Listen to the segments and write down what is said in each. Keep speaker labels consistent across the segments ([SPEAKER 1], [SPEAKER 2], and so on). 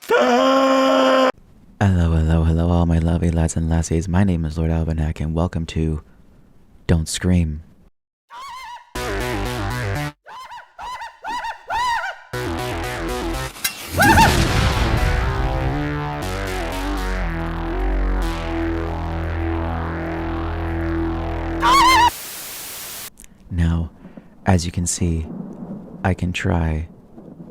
[SPEAKER 1] Hello, all my lovely lads and lassies. My name is Lord Albanak, and welcome to Don't Scream. Now, as you can see, I can try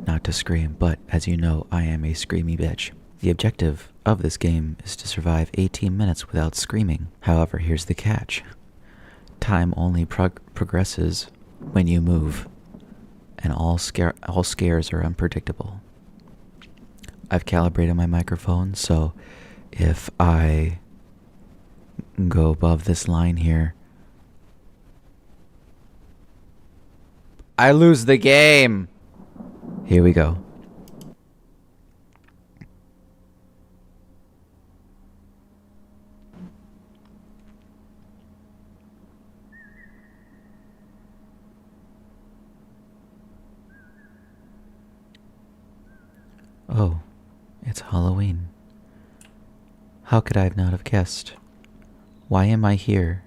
[SPEAKER 1] not to scream, but as you know, I am a screamy bitch. The objective of this game is to survive 18 minutes without screaming. However, here's the catch. Time only progresses when you move, and all scares are unpredictable. I've calibrated my microphone, so if I go above this line here, I lose the game! Here we go. Oh, it's Halloween. How could I not have guessed? Why am I here?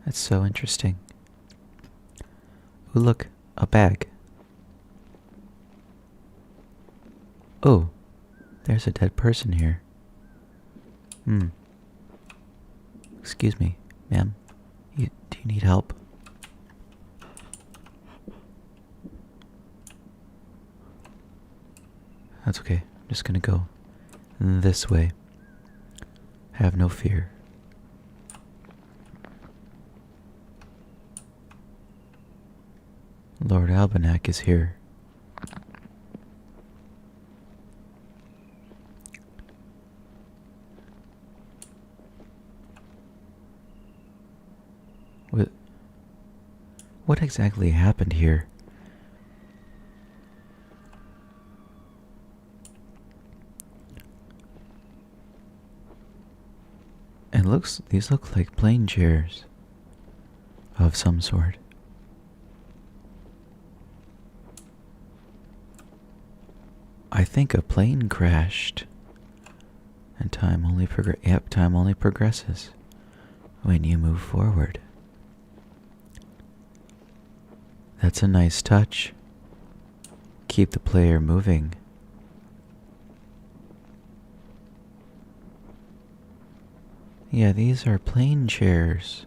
[SPEAKER 1] That's so interesting. Ooh, look, a bag. Oh, there's a dead person here. Excuse me, ma'am. Do you need help? That's okay. I'm just gonna go this way. Have no fear. Lord Albanak is here. What exactly happened here? These look like plane chairs of some sort. I think a plane crashed, and time only progresses when you move forward. That's a nice touch. Keep the player moving. Yeah, these are plane chairs.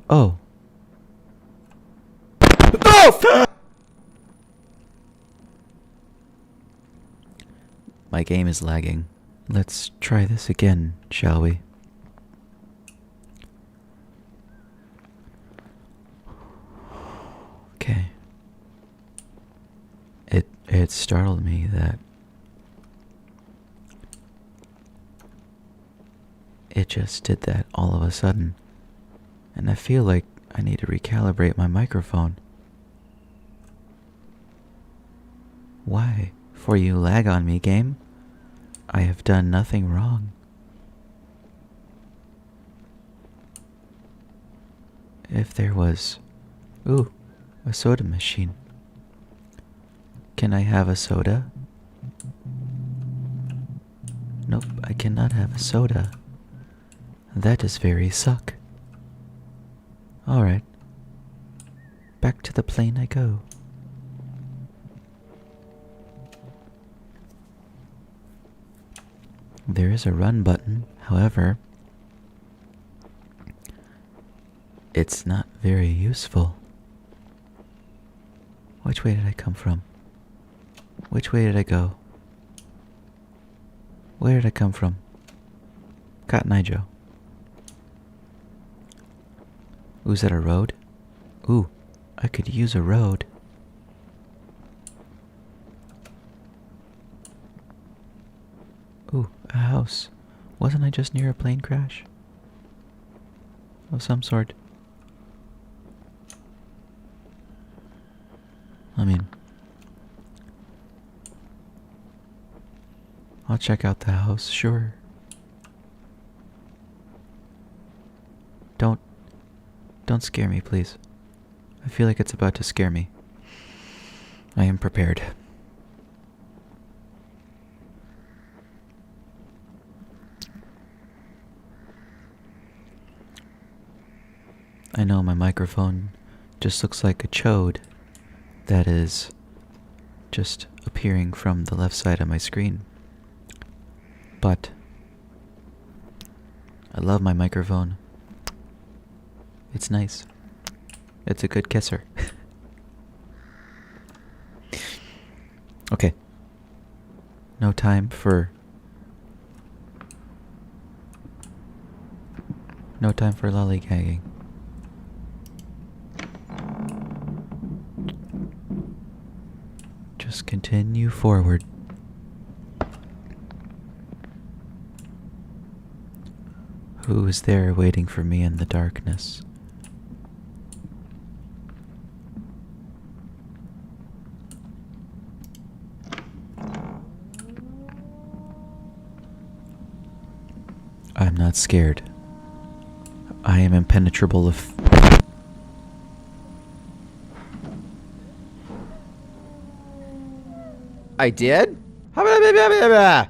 [SPEAKER 1] Oh. Oh! My game is lagging. Let's try this again, shall we? Okay. It startled me that it just did that all of a sudden, and I feel like I need to recalibrate my microphone. Why? For you lag on me, game? I have done nothing wrong. If there was... Ooh, a soda machine. Can I have a soda? Nope, I cannot have a soda. That is very suck. Alright. Back to the plane I go. There is a run button, however, it's not very useful. Which way did I come from? Which way did I go? Where did I come from? Cotton Eye Joe. Ooh, is that a road? Ooh, I could use a road. Ooh, a house. Wasn't I just near a plane crash? Of some sort. I mean, I'll check out the house, sure. Don't scare me, please. I feel like it's about to scare me. I am prepared. I know my microphone just looks like a chode that is just appearing from the left side of my screen. But I love my microphone. It's nice. It's a good kisser. Okay. No time for lollygagging. Just continue forward. Who is there waiting for me in the darkness? I'm not scared. I am impenetrable of... I did? How did I...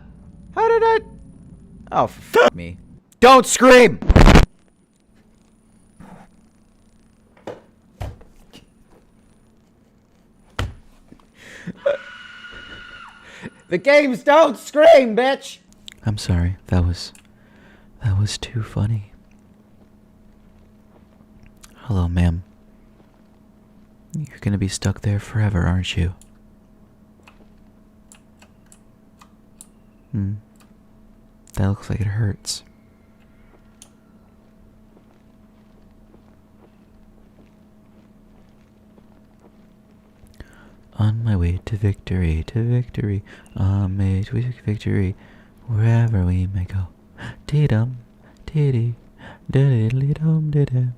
[SPEAKER 1] Oh, fuck me. Don't scream! The games don't scream, bitch! I'm sorry. That was too funny. Hello, ma'am. You're gonna be stuck there forever, aren't you? That looks like it hurts. On my way to victory, on my way to victory, wherever we may go. Dee-dum, dee-dee, dee-dee-dee-dum, dee-dum.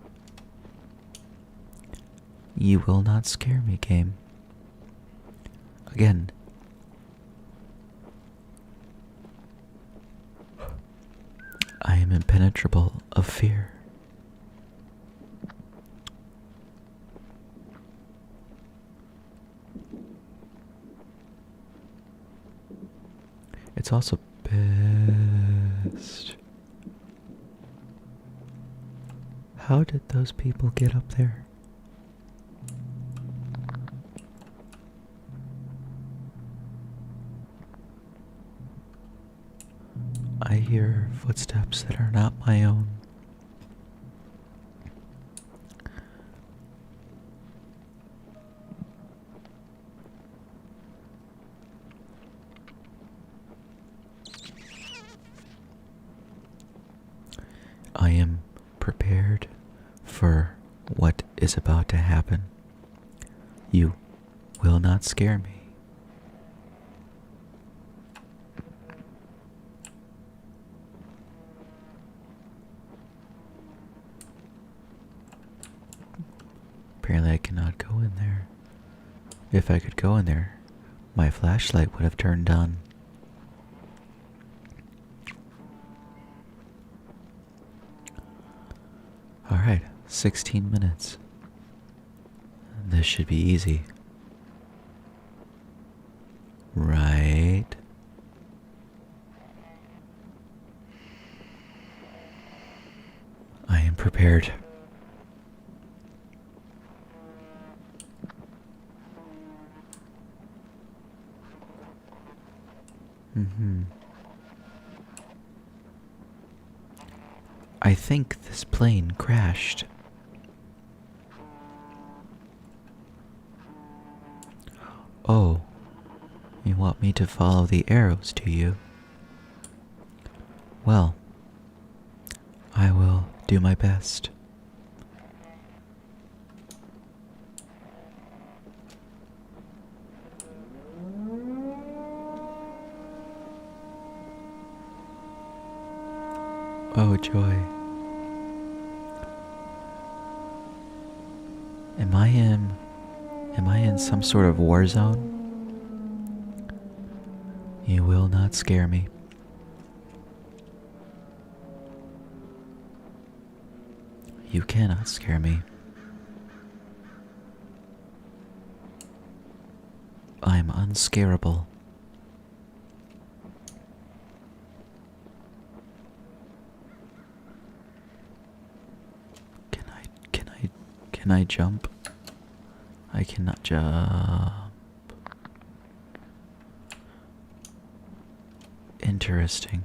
[SPEAKER 1] You will not scare me, game. Again. I am impenetrable of fear. It's also best. How did those people get up there? I hear footsteps that are not my own. I am prepared for what is about to happen. You will not scare me. Apparently I cannot go in there. If I could go in there, my flashlight would have turned on. Alright, 16 minutes. This should be easy. Right? I am prepared. I think this plane crashed. Oh, you want me to follow the arrows, do you? Well, I will do my best. Oh, joy. Am I in some sort of war zone? You will not scare me. You cannot scare me. unscarable. Can I jump? I cannot jump. Interesting.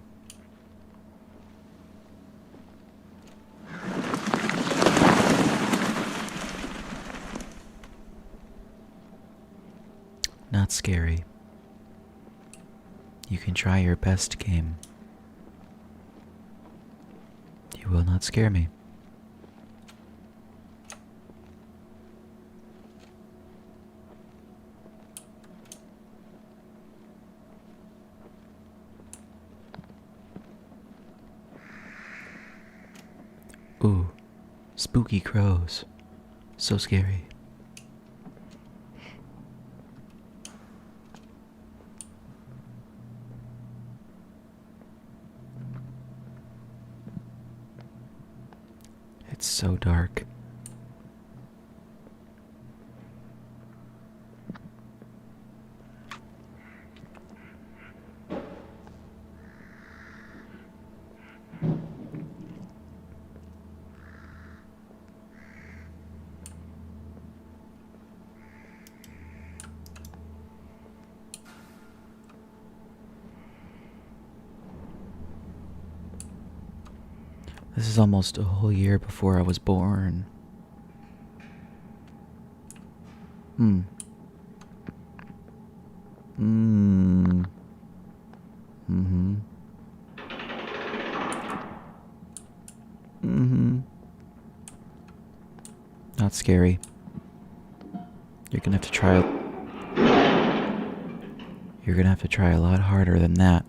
[SPEAKER 1] Not scary. You can try your best, game. You will not scare me. Ooh, spooky crows. So scary. It's so dark. This is almost a whole year before I was born. Hmm. Mm-hmm. Mm-hmm. Not scary. You're gonna have to try. You're gonna have to try a lot harder than that.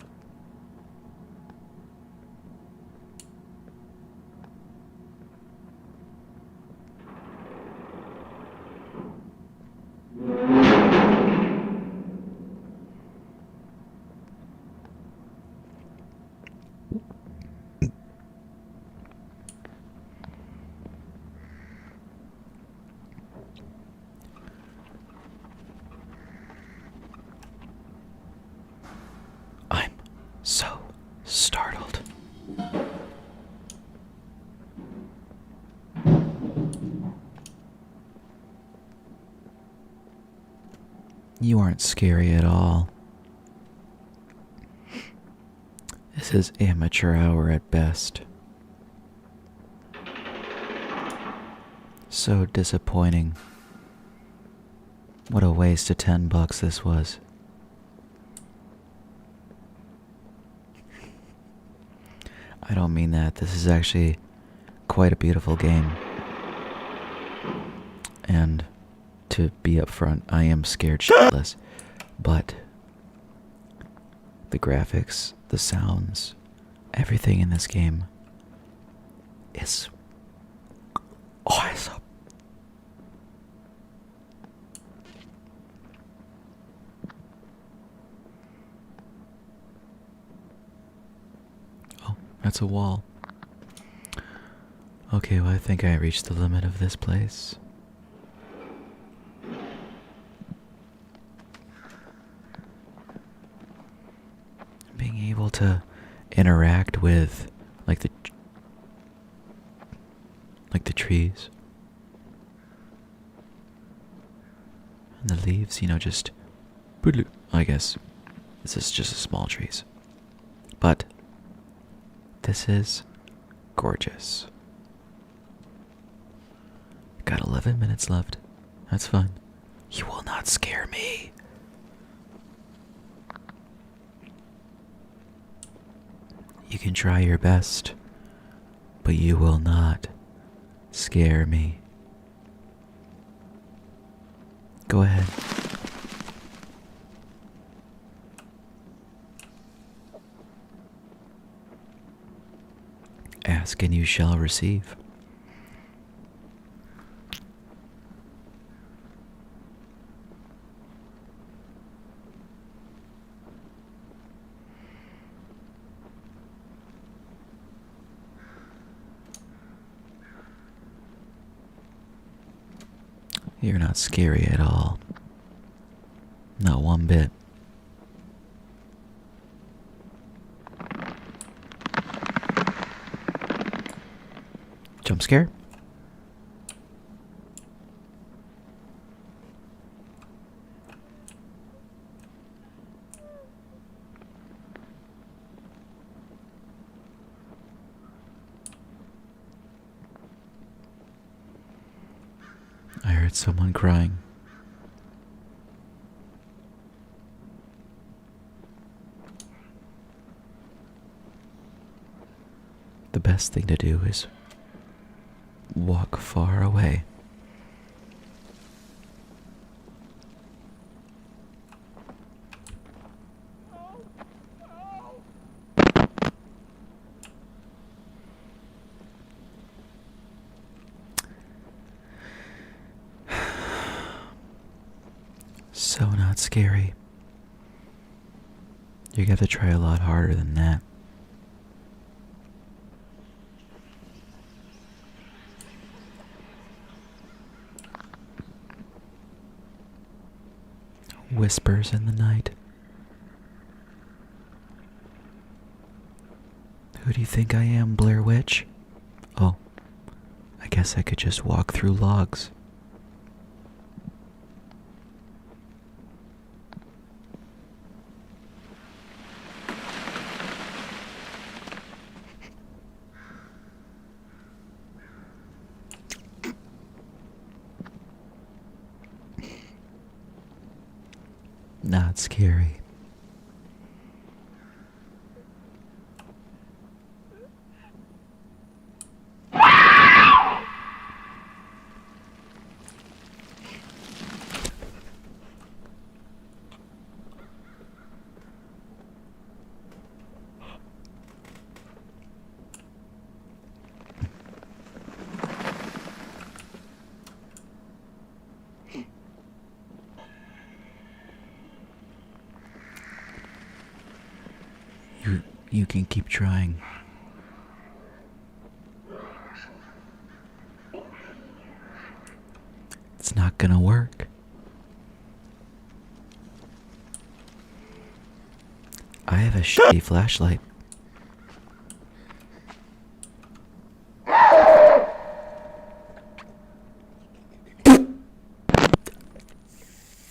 [SPEAKER 1] I'm so startled. You aren't scary at all. This is amateur hour at best. So disappointing. What a waste of $10 this was. I don't mean that. This is actually quite a beautiful game. And to be upfront, I am scared shitless. But the graphics, the sounds, everything in this game is awesome. Oh, that's a wall. Okay, well, I think I reached the limit of this place. Being able to interact with like the trees and the leaves, just I guess this is just small trees. But this is gorgeous. Got 11 minutes left. That's fun. You will not scare me. You can try your best, but you will not scare me. Go ahead. Ask and you shall receive. You're not scary at all. Not one bit. Jump scare? I heard someone crying. The best thing to do is walk far away. So not scary. You have to try a lot harder than that. Whispers in the night. Who do you think I am, Blair Witch? Oh, I guess I could just walk through logs. Not scary. You can keep trying. It's not gonna work. I have a shitty flashlight.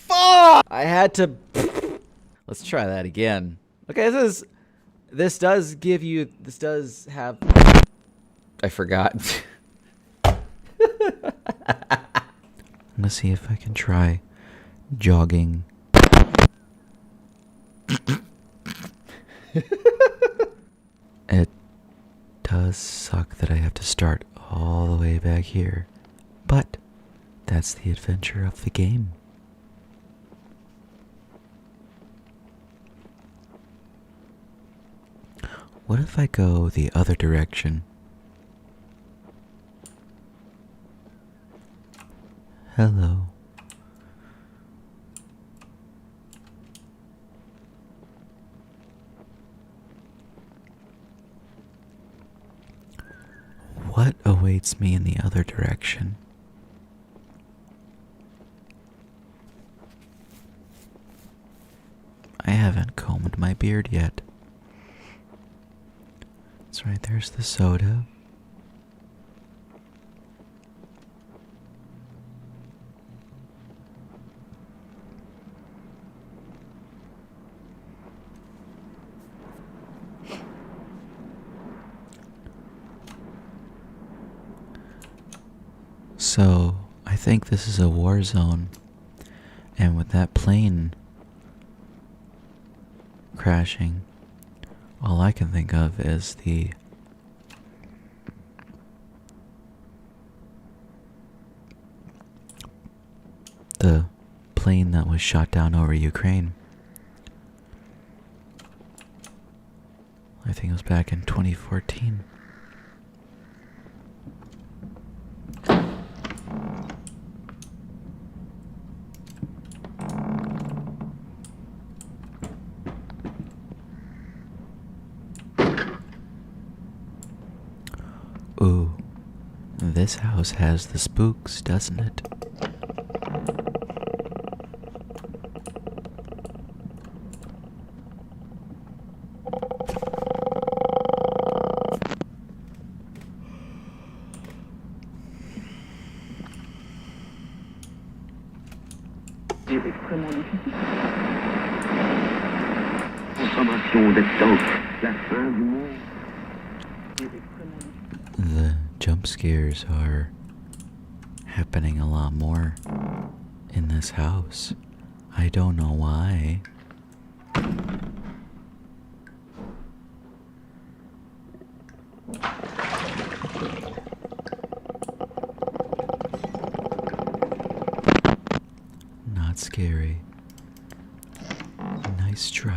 [SPEAKER 1] Fuck! I had to. Let's try that again. Okay, this does give you. This does have. I forgot. I'm gonna see if I can try jogging. It does suck that I have to start all the way back here, but that's the adventure of the game. What if I go the other direction? Hello. What awaits me in the other direction? I haven't combed my beard yet. That's right, there's the soda. So, I think this is a war zone, and with that plane crashing, all I can think of is the plane that was shot down over Ukraine. I think it was back in 2014. Ooh, this house has the spooks, doesn't it?
[SPEAKER 2] C'est extrêmement difficile. Consommation d'être la fin du monde.
[SPEAKER 1] The jump scares are happening a lot more in this house. I don't know why. Not scary. Nice try.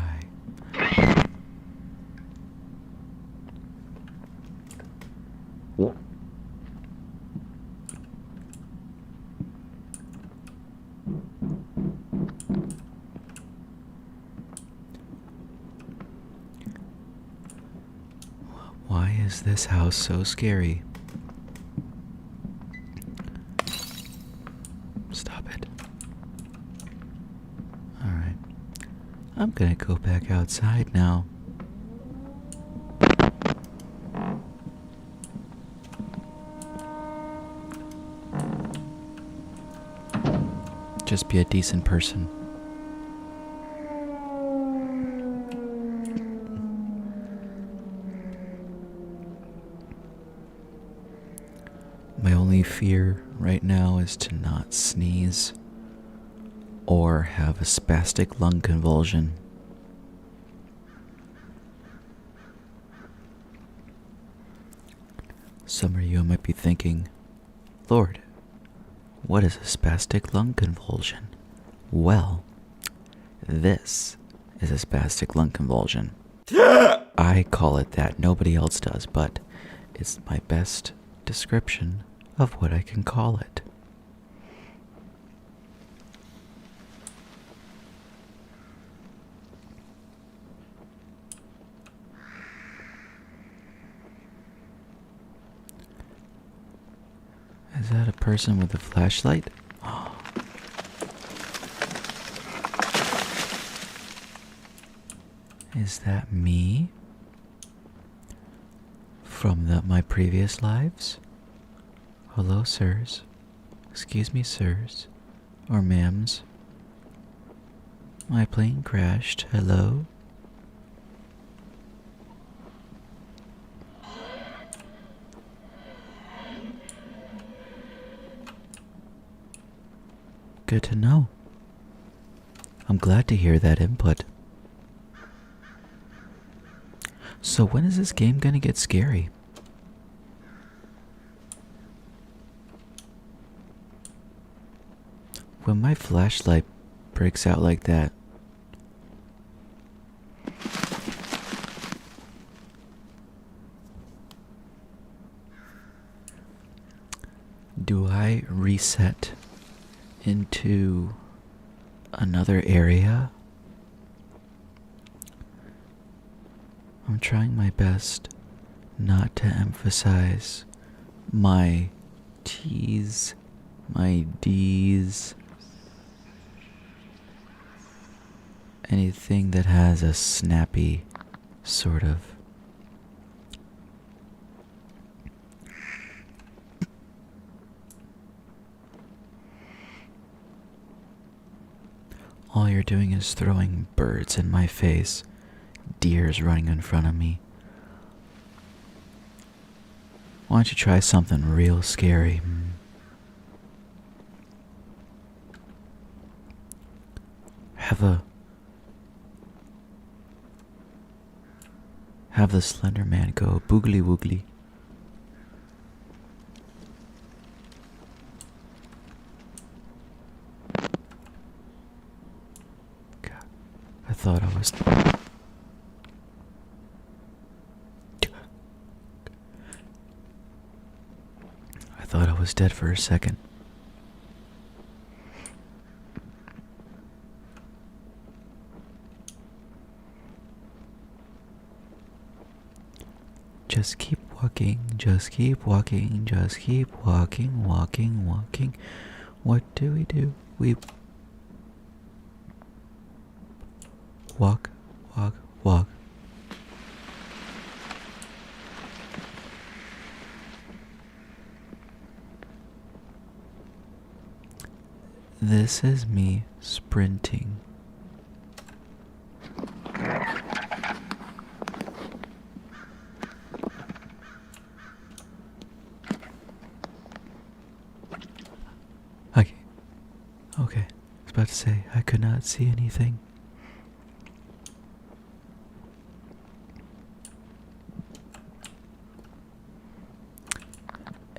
[SPEAKER 1] Why is this house so scary? Stop it. Alright. I'm gonna go back outside now. Just be a decent person. My only fear right now is to not sneeze or have a spastic lung convulsion. Some of you might be thinking, Lord, what is a spastic lung convulsion? Well, this is a spastic lung convulsion. I call it that. Nobody else does, but it's my best description of what I can call it. Is that a person with a flashlight? Is that me? From my previous lives? Hello, sirs. Excuse me, sirs. Or ma'ams. My plane crashed. Hello? Good to know. I'm glad to hear that input. So when is this game gonna get scary? When my flashlight breaks out like that, do I reset into another area? I'm trying my best not to emphasize my T's, my D's, anything that has a snappy sort of. All you're doing is throwing birds in my face, deers running in front of me. Why don't you try something real scary? Have the Slender Man go boogly woogly. God, I thought I was dead for a second. Just keep walking, just keep walking, just keep walking, walking, walking. What do? We walk, walk, walk. This is me sprinting. Okay. I was about to say, I could not see anything.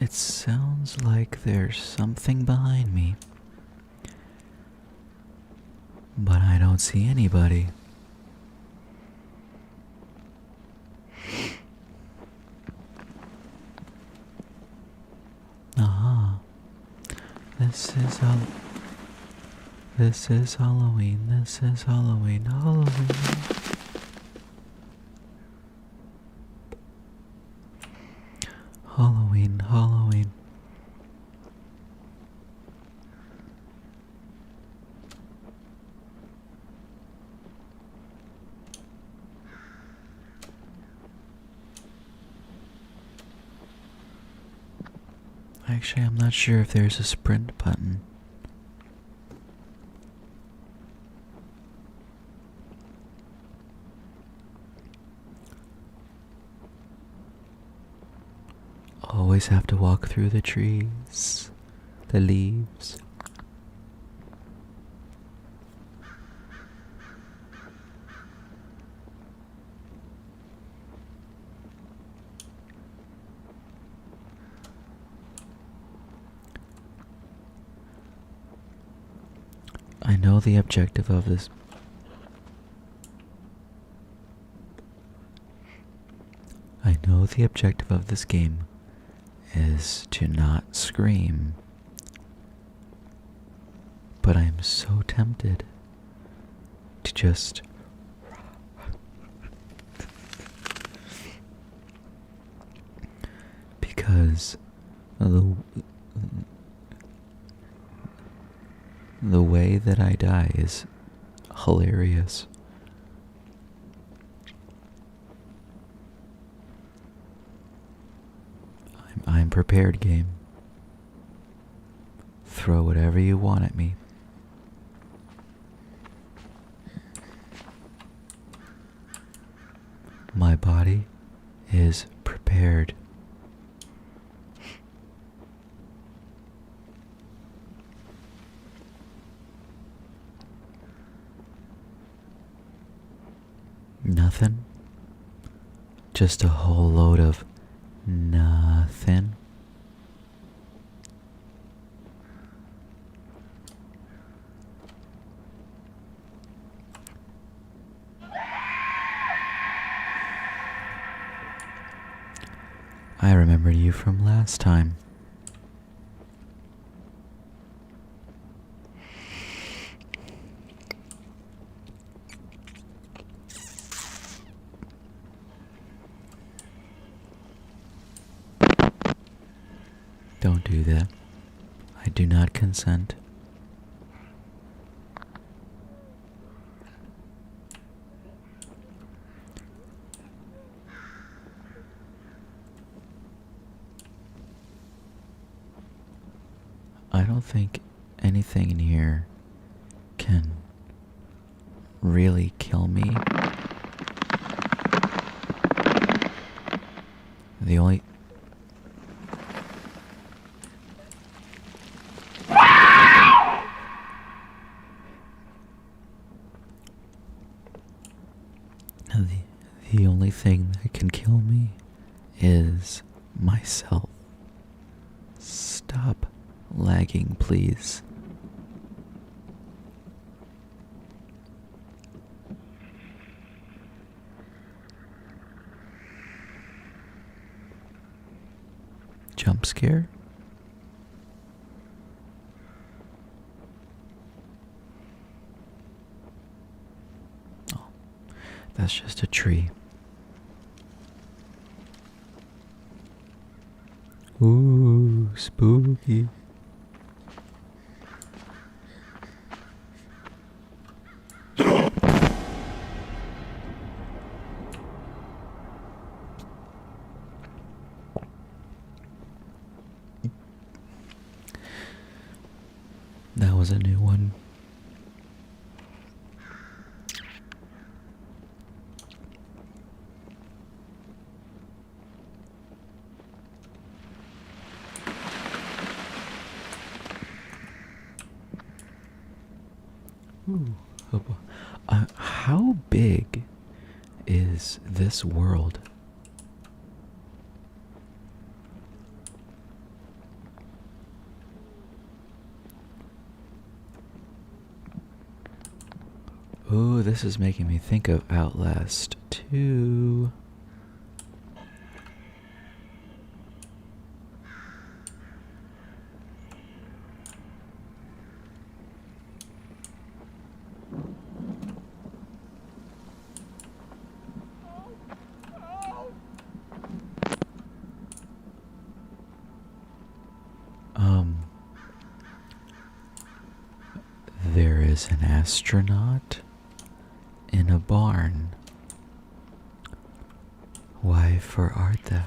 [SPEAKER 1] It sounds like there's something behind me, but I don't see anybody. Aha. This is Halloween. This is Halloween. Halloween. Actually, I'm not sure if there's a sprint button. Always have to walk through the trees, the leaves. I know the objective of this. I know the objective of this game is to not scream, but I'm so tempted to just because the way that I die is hilarious. I'm prepared, game. Throw whatever you want at me. My body is prepared. Nothing? Just a whole load of nothing? I remember you from last time. Don't do that. I do not consent. I don't think anything in here can really kill me. The only the only thing that can kill me is myself. Stop lagging, please. Jump scare? Oh, that's just a tree. Ooh, spooky. That was a new one. Ooh. How big is this world? Ooh, this is making me think of Outlast 2. There is an astronaut in a barn. Why for art thou?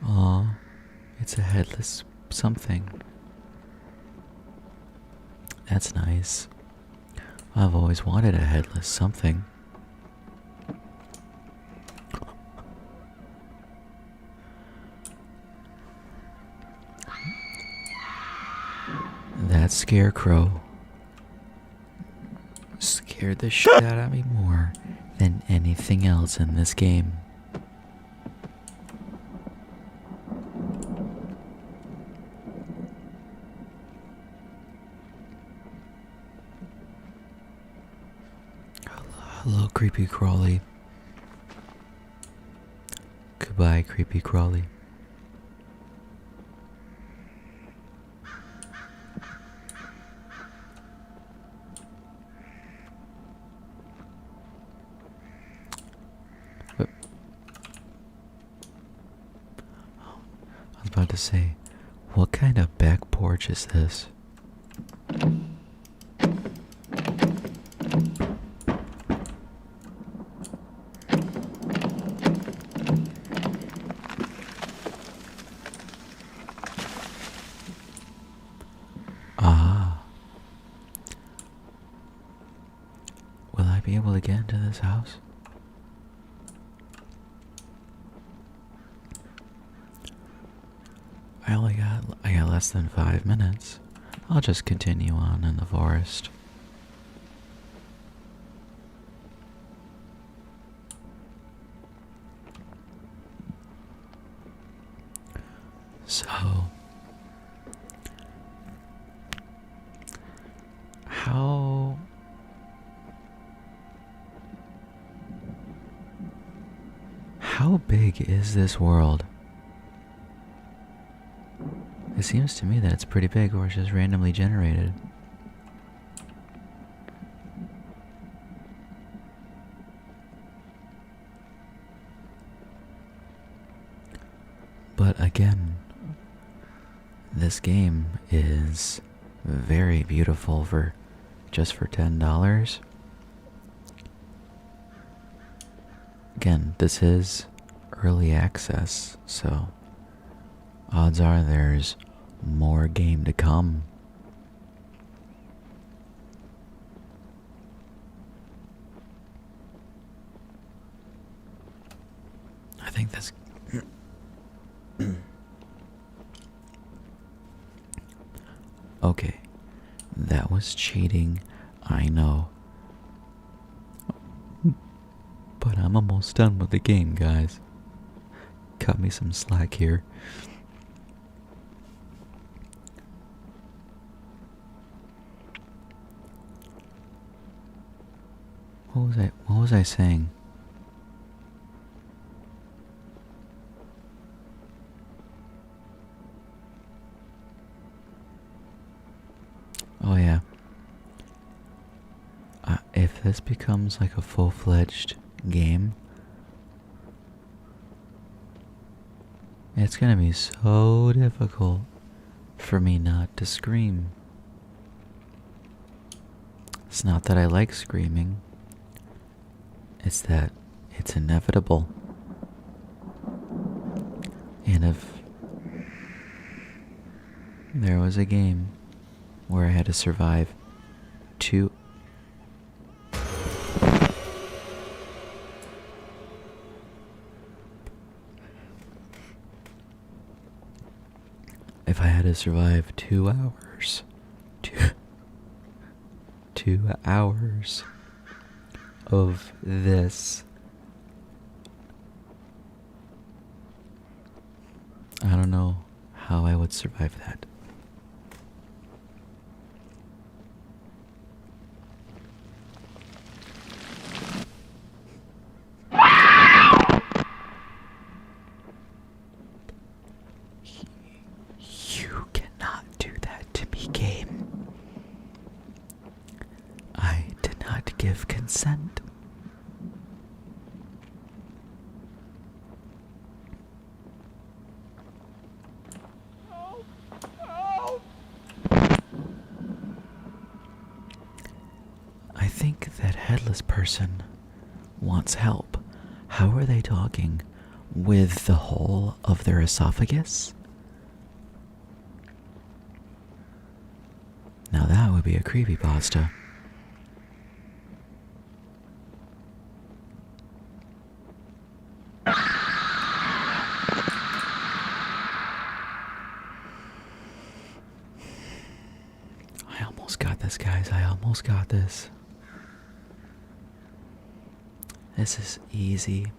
[SPEAKER 1] Aw, it's a headless something. That's nice. I've always wanted a headless something. That scarecrow scared the shit out of me more than anything else in this game. Hello, creepy crawly. Goodbye, creepy crawly. I was about to say, what kind of back porch is this? Ah. Will I be able to get into this house? I got less than 5 minutes. I'll just continue on in the forest. So, how big is this world? It seems to me that it's pretty big, or it's just randomly generated. But again, this game is very beautiful for just for $10. Again, this is early access, so odds are there's more game to come. I think that's okay. That was cheating, I know. But I'm almost done with the game, guys. Cut me some slack here. What was I saying? Oh yeah. If this becomes like a full-fledged game, it's gonna be so difficult for me not to scream. It's not that I like screaming, it's that it's inevitable. And if there was a game where I had to survive 2 if I had to survive 2 hours, 2 hours of this, I don't know how I would survive that. You cannot do that to me, game. I did not give consent. I think that headless person wants help. How are they talking? With the whole of their esophagus? Now that would be a creepypasta. I almost got this, guys. I almost got this. This is easy.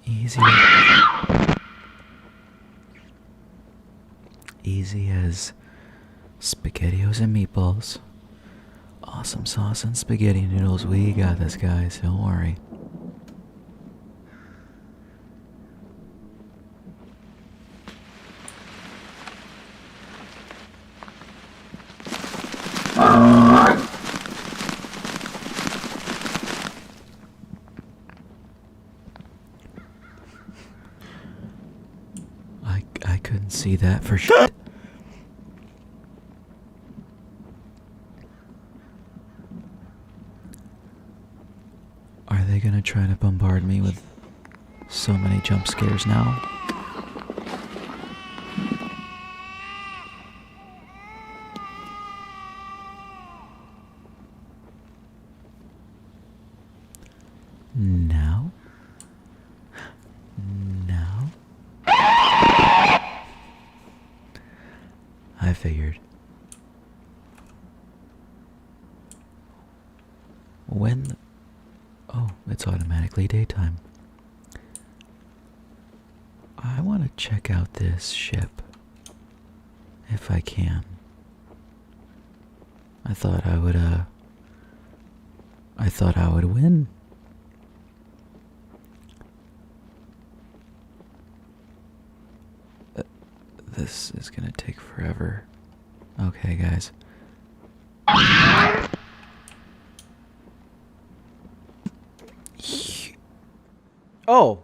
[SPEAKER 1] Easy. Easy as SpaghettiOs and meatballs. Awesome sauce and spaghetti noodles. We got this, guys. Don't worry. I couldn't see that for sure. Are they gonna try to bombard me with so many jump scares now? Now? Now? I figured. When... Oh, it's automatically daytime. I want to check out this ship. If I can. I thought I would win. This is gonna take forever. Okay, guys.
[SPEAKER 3] Oh.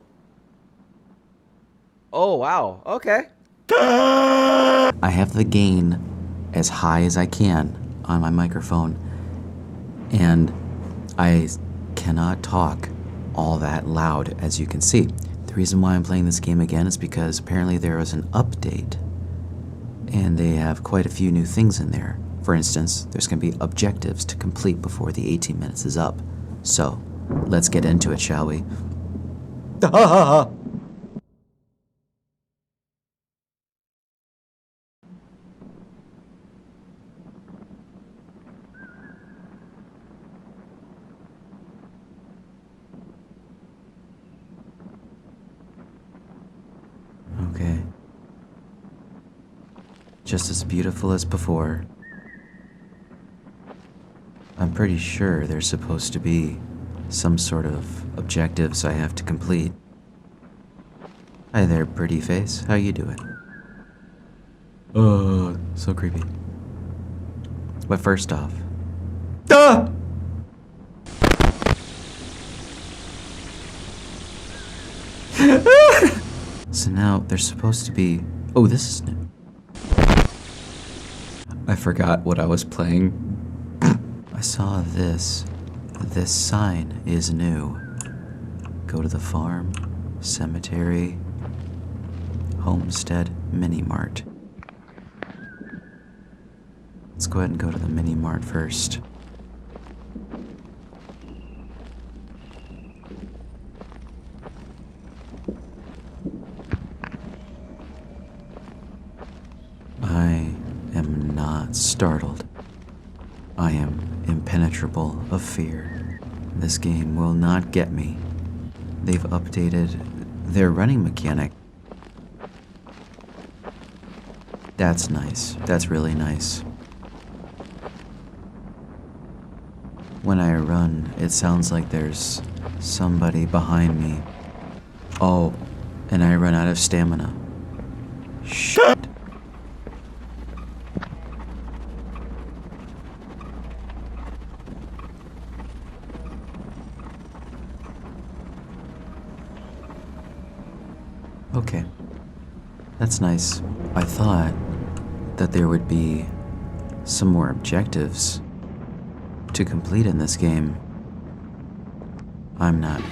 [SPEAKER 3] Oh, wow. Okay.
[SPEAKER 1] I have the gain as high as I can on my microphone, and I cannot talk all that loud, as you can see. The reason why I'm playing this game again is because apparently there was an update, and they have quite a few new things in there. For instance, there's going to be objectives to complete before the 18 minutes is up. So, let's get into it, shall we? Okay. Just as beautiful as before. I'm pretty sure there's supposed to be some sort of objectives I have to complete. Hi there, pretty face. How you doing? Oh, so creepy. But first off... Ah! So now there's supposed to be... Oh, this is new. I forgot what I was playing. I saw this. This sign is new. Go to the farm. Cemetery, Homestead, Mini Mart. Let's go ahead and go to the Mini Mart first. I am not startled. I am impenetrable of fear. This game will not get me. They've updated their running mechanic. That's nice. That's really nice. When I run, it sounds like there's somebody behind me. Oh, and I run out of stamina. Shit! Okay, that's nice. I thought that there would be some more objectives to complete in this game. I'm not.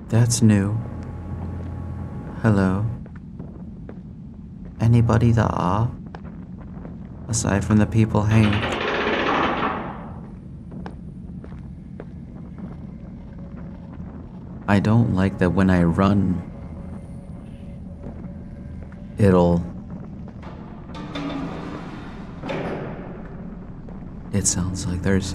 [SPEAKER 1] That's new. Hello? Anybody there? Aside from the people hanging. I don't like that when I run, it sounds like there's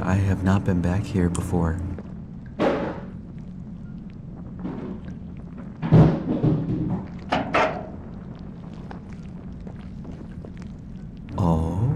[SPEAKER 1] I have not been back here before. Oh.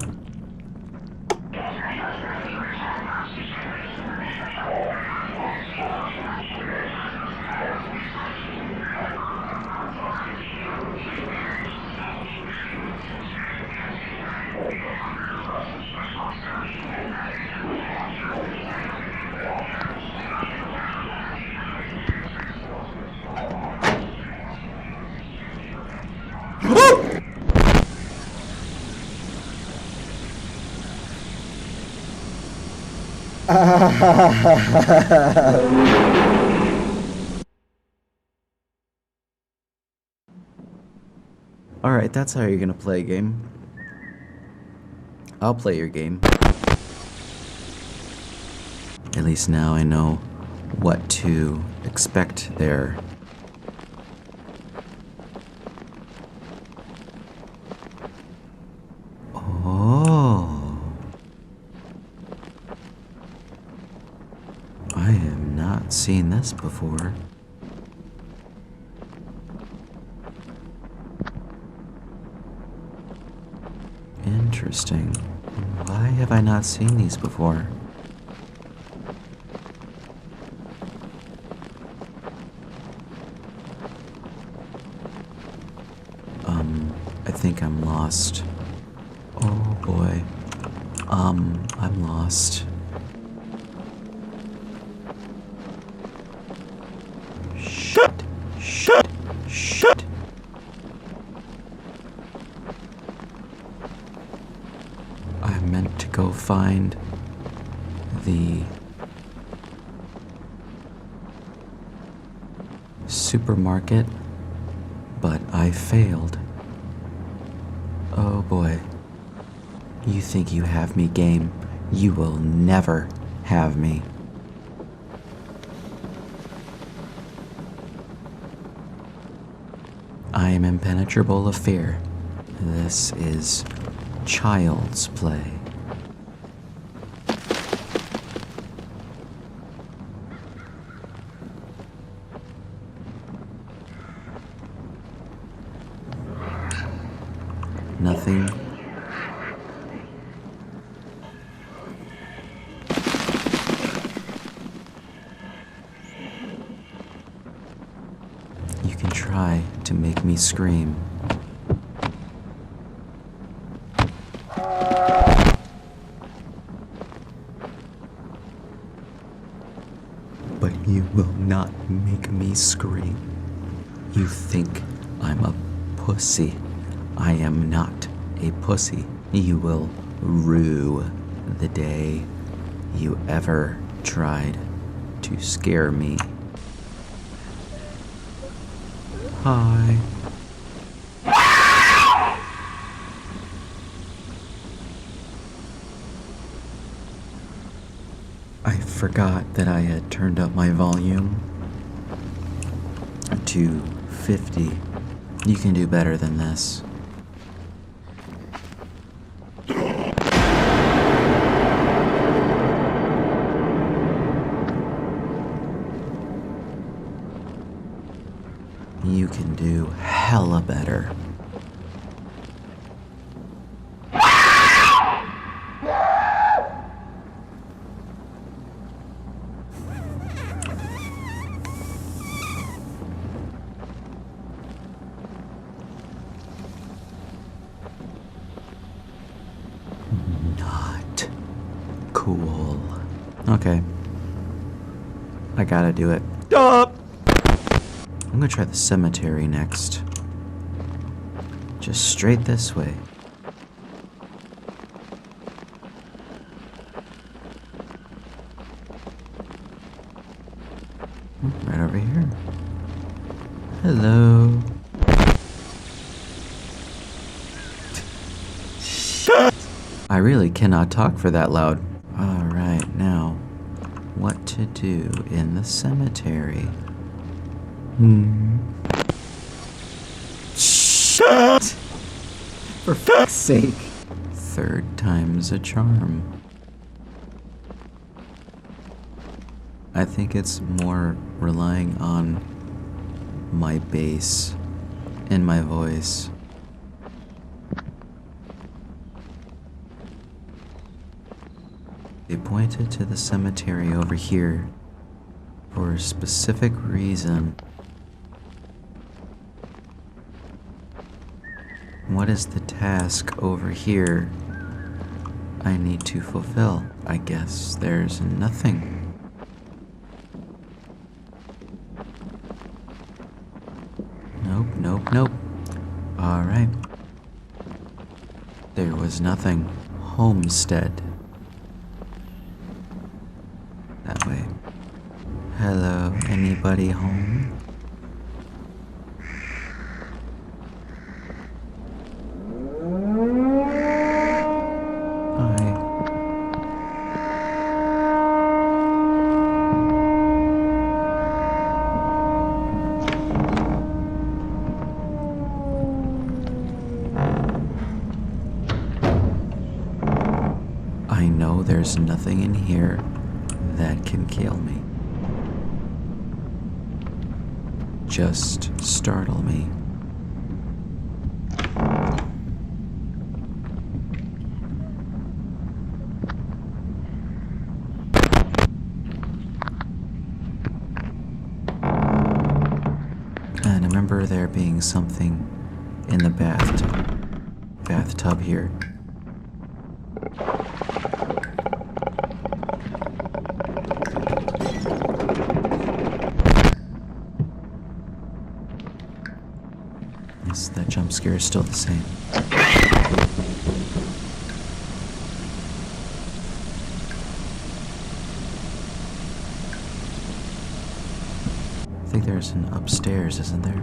[SPEAKER 1] Alright, that's how you're gonna play a game. I'll play your game. At least now I know what to expect there. Oh. I have not seen this before. Interesting. Why have I not seen these before? I think I'm lost. Oh boy. I'm lost. Shut! Shut! Shut! I meant to go find the supermarket, but I failed. Oh boy. You think you have me, game? You will never have me. I am impenetrable of fear. This is child's play. Nothing. scream. But you will not make me scream. You think I'm a pussy. I am not a pussy. You will rue the day you ever tried to scare me. Hi. I forgot that I had turned up my volume to 50. You can do better than this. You can do hella better. Not cool. Okay. I gotta do it. Stop! I'm gonna try the cemetery next. Just straight this way. Right over here. Hello. I really cannot talk for that loud. Alright, now, what to do in the cemetery? Shut! For fuck's sake. Third time's a charm. I think it's more relying on my bass and my voice. They pointed to the cemetery over here for a specific reason. What is the task over here I need to fulfill? I guess there's nothing. Nope. Alright. There was nothing. Homestead. That way. Hello, anybody home? Hi. I know there's nothing in here that can kill me. Just startle me. And I remember there being something in the bathtub here. Yes, that jump scare is still the same. I think there's an upstairs, isn't there?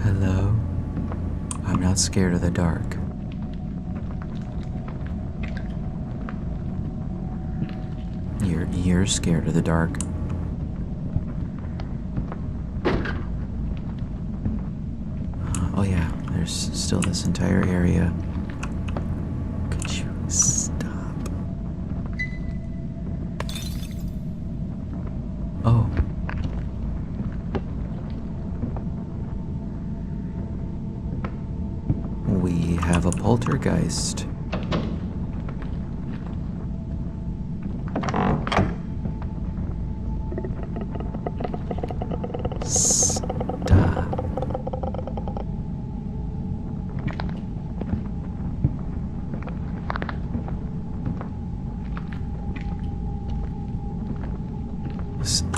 [SPEAKER 1] Hello? I'm not scared of the dark. You're scared of the dark. Oh yeah, there's still this entire area. Could you stop? Oh. We have a poltergeist. Stop.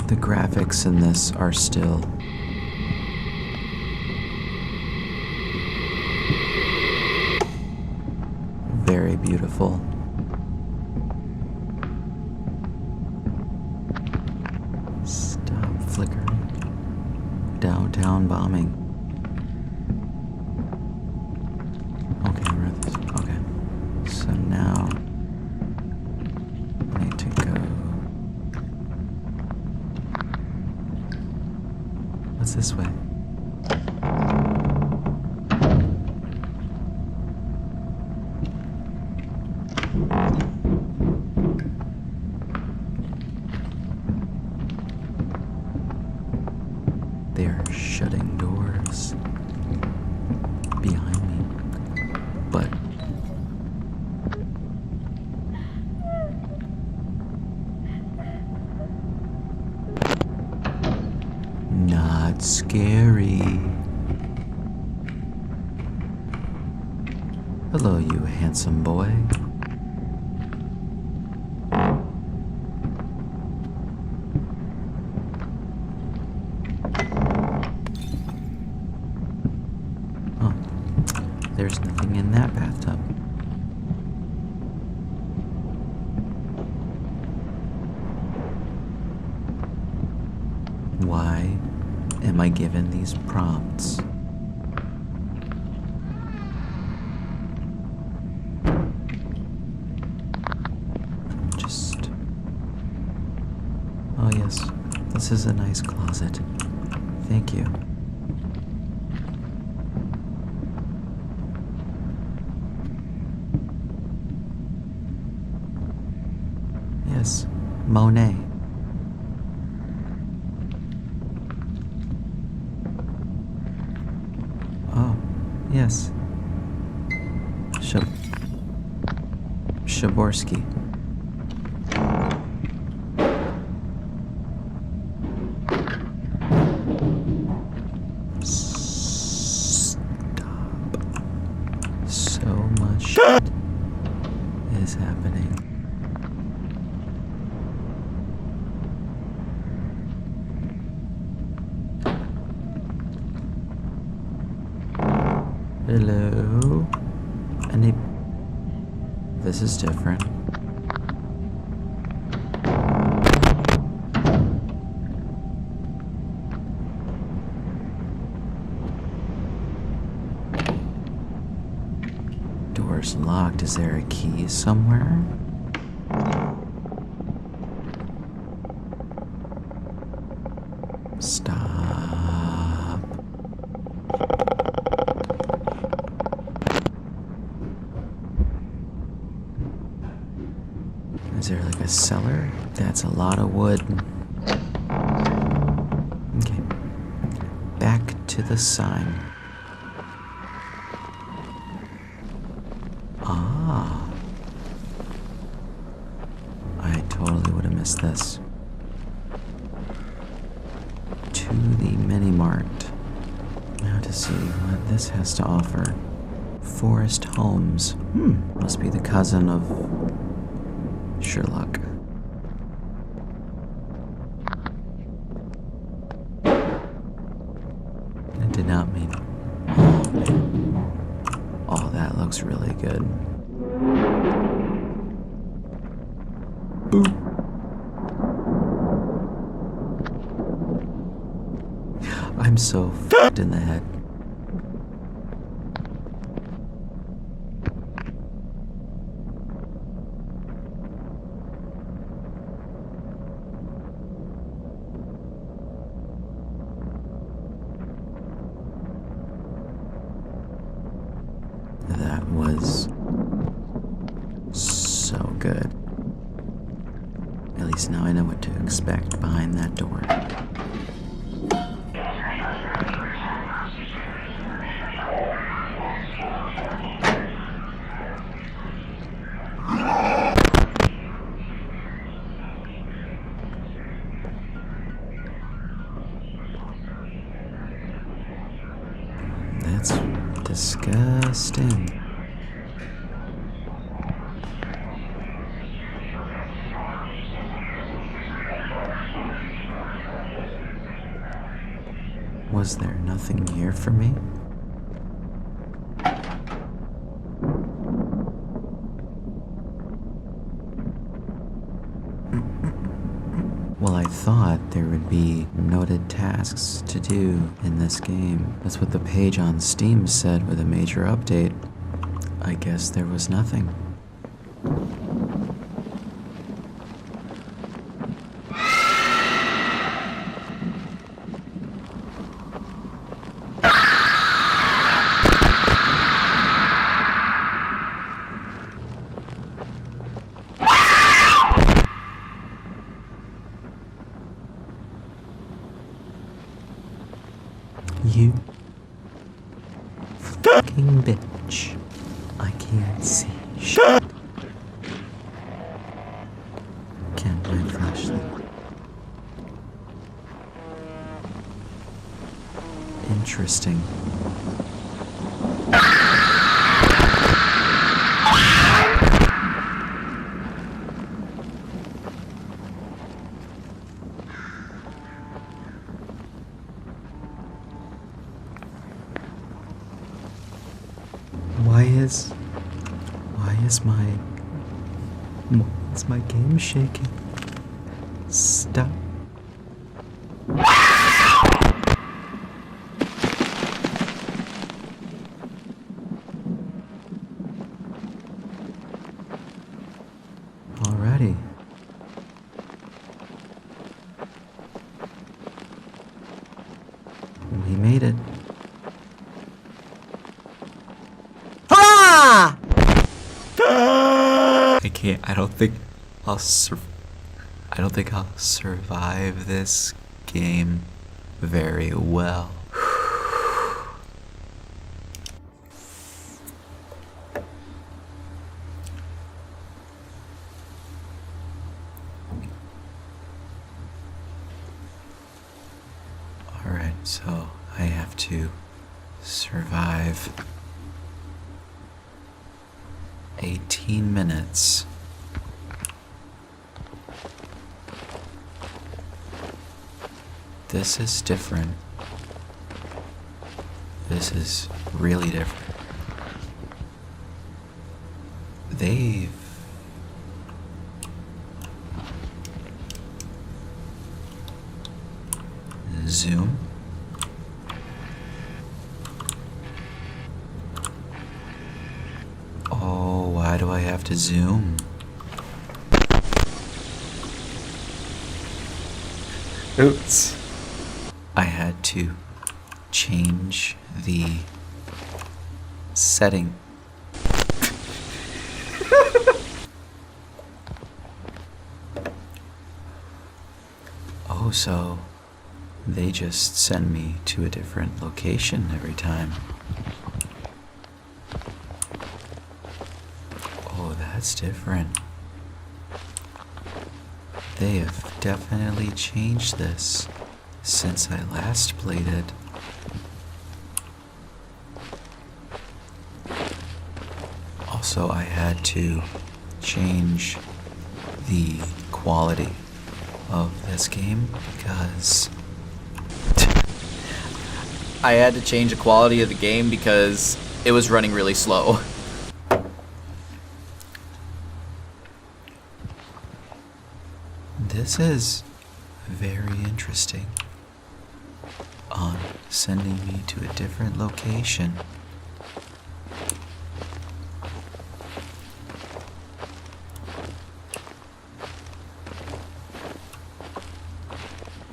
[SPEAKER 1] The graphics in this are still very beautiful. Stop flickering. Downtown bombing. Okay, we're at this. Okay. So now I need to go. What's this way? They are shutting doors behind me, but not scary. Hello, you handsome boy. Oh, there's nothing in that bathtub. Why am I given these prompts? Oh yes, this is a nice closet. Thank you. Yes, Monet. Oh, yes. Shaborsky. Stop. So much shit is happening. Hello? This is different. Door's locked. Is there a key somewhere? Stop. Is there like a cellar? That's a lot of wood. Okay. Back to the sign. Ah. I totally would have missed this. To the mini mart. Now to see what this has to offer. Forest Homes. Must be the cousin of Sherlock. I did not mean. Oh, man. Oh, that looks really good. Boop. I'm so f***ed in the head. That was so good. At least now I know what to expect behind that door. That's disgusting. Was there nothing here for me? Well, I thought there would be noted tasks to do in this game. That's what the page on Steam said with a major update. I guess there was nothing. You fucking bitch. I can't see shit. Can my flashlight? Interesting. Why is my game shaking? Stop. Alrighty. We made it. I don't think I'll survive this game very well. Alright, so I have to survive 18 minutes. This is different. This is really different. They've zoom. Oh, why do I have to zoom? Oops. I had to change the setting. Oh, so they just send me to a different location every time. Oh, that's different. They have definitely changed this since I last played it. Also, I had to change the quality of this game because
[SPEAKER 4] I had to change the quality of the game because it was running really slow.
[SPEAKER 1] this is very interesting. On sending me to a different location.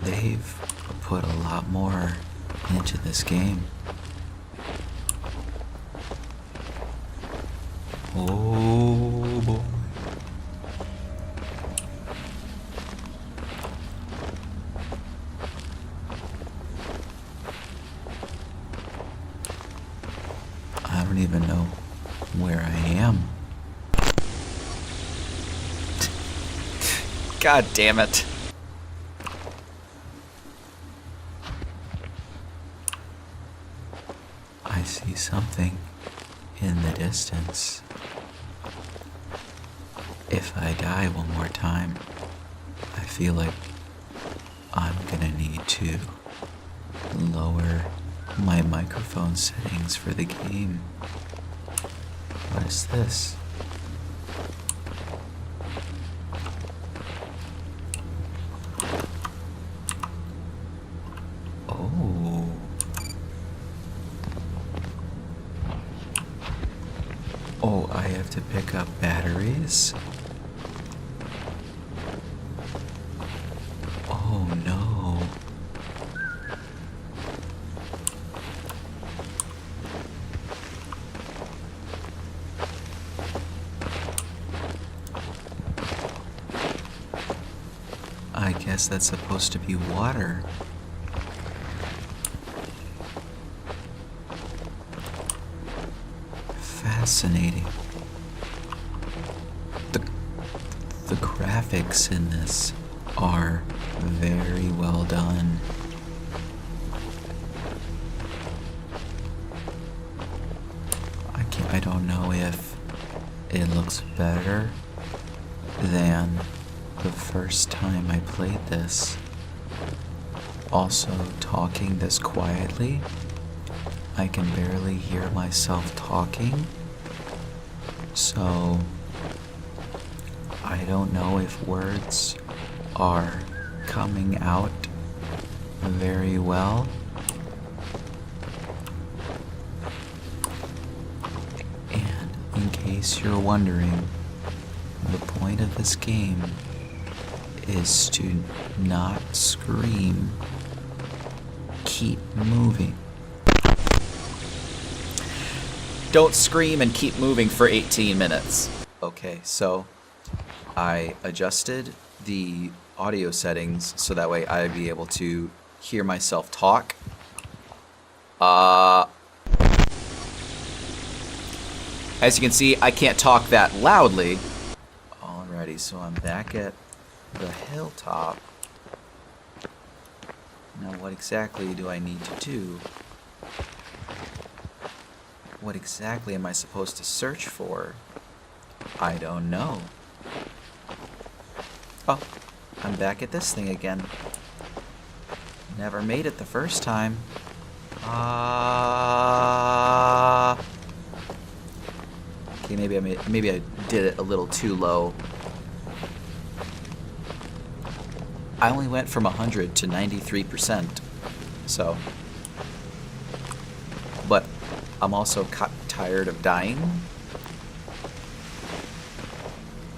[SPEAKER 1] They've put a lot more into this game. Oh boy. I don't even know where I am.
[SPEAKER 4] God damn it.
[SPEAKER 1] I see something in the distance. If I die one more time, I feel like I'm gonna need to lower my microphone settings for the game. What is this? Oh. Oh, I have to pick up batteries? Oh no. I guess that's supposed to be water. Fascinating. The graphics in this are very well done. I don't know if it looks better than the first time I played this. Also, talking this quietly, I can barely hear myself talking, so I don't know if words are coming out very well. And in case you're wondering, the point of this game is to not scream. Keep moving.
[SPEAKER 4] Don't scream and keep moving for 18 minutes. Okay, so I adjusted the audio settings so that way I'd be able to hear myself talk. As you can see, I can't talk that loudly. Alrighty, so I'm back at the hilltop. Now what exactly do I need to do? What exactly am I supposed to search for? I don't know. Oh, I'm back at this thing again. Never made it the first time. Okay, maybe I did it a little too low. I only went from 100 to 93%. So, but I'm also tired of dying.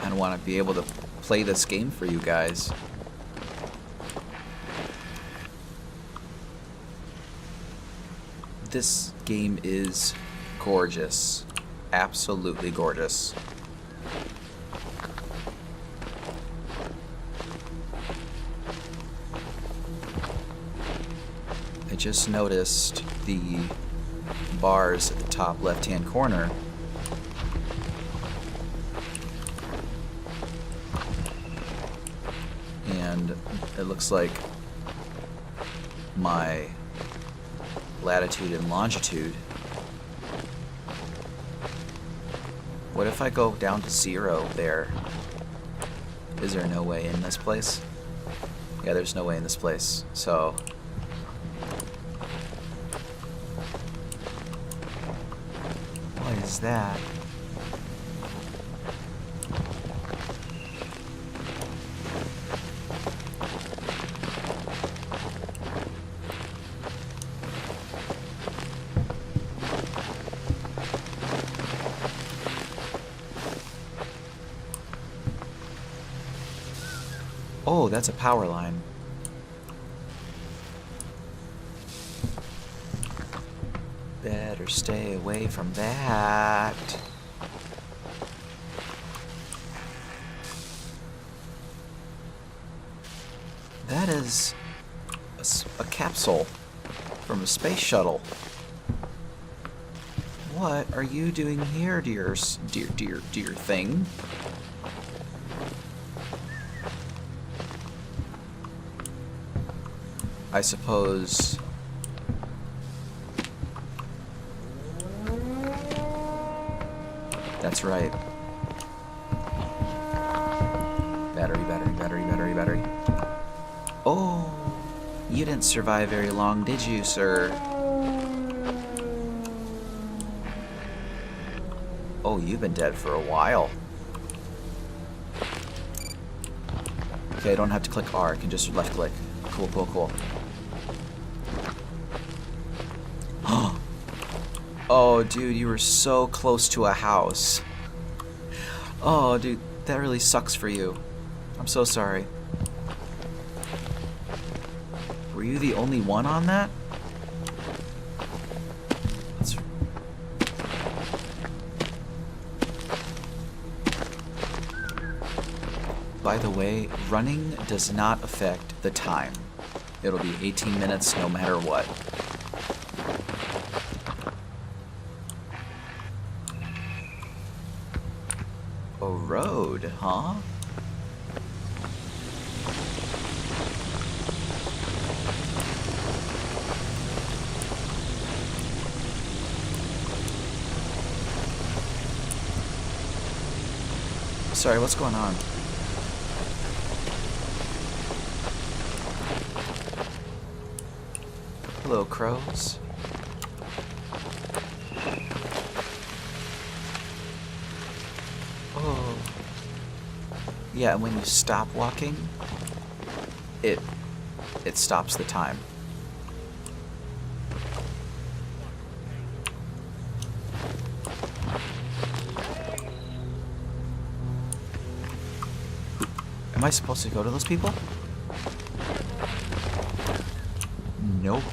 [SPEAKER 4] I want to be able to play this game for you guys. This game is gorgeous. Absolutely gorgeous. I just noticed the bars at the top left-hand corner. And it looks like my latitude and longitude. What if I go down to 0 there? Is there no way in this place? Yeah, there's no way in this place. So what is that? Oh, that's a power line. Better stay away from that. That is a capsule from a space shuttle. What are you doing here, dear thing? I suppose... That's right. Battery, battery, battery, battery, battery. Oh, you didn't survive very long, did you, sir? Oh, you've been dead for a while. Okay, I don't have to click R, I can just left click. Cool, cool, cool. Oh, dude, you were so close to a house. Oh, dude, that really sucks for you. I'm so sorry. Were you the only one on that? That's... By the way, running does not affect the time. It'll be 18 minutes no matter what. A road, huh? Sorry, what's going on? Hello, crows. Oh. Yeah, and when you stop walking, it stops the time. Am I supposed to go to those people? Nope.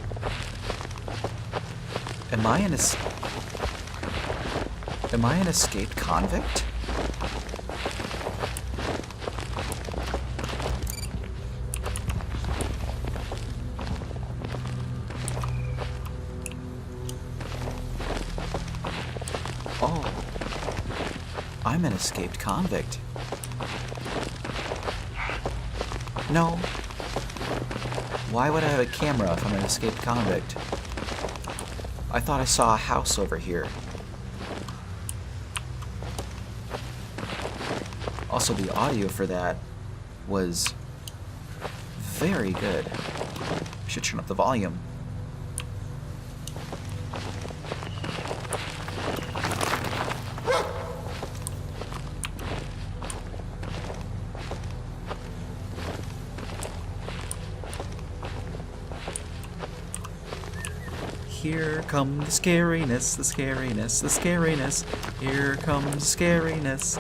[SPEAKER 4] Am I an escaped convict? Oh. I'm an escaped convict. No. Why would I have a camera if I'm an escaped convict? I thought I saw a house over here. Also, the audio for that was very good. I should turn up the volume. Here comes the scariness, the scariness, the scariness. Here comes the scariness.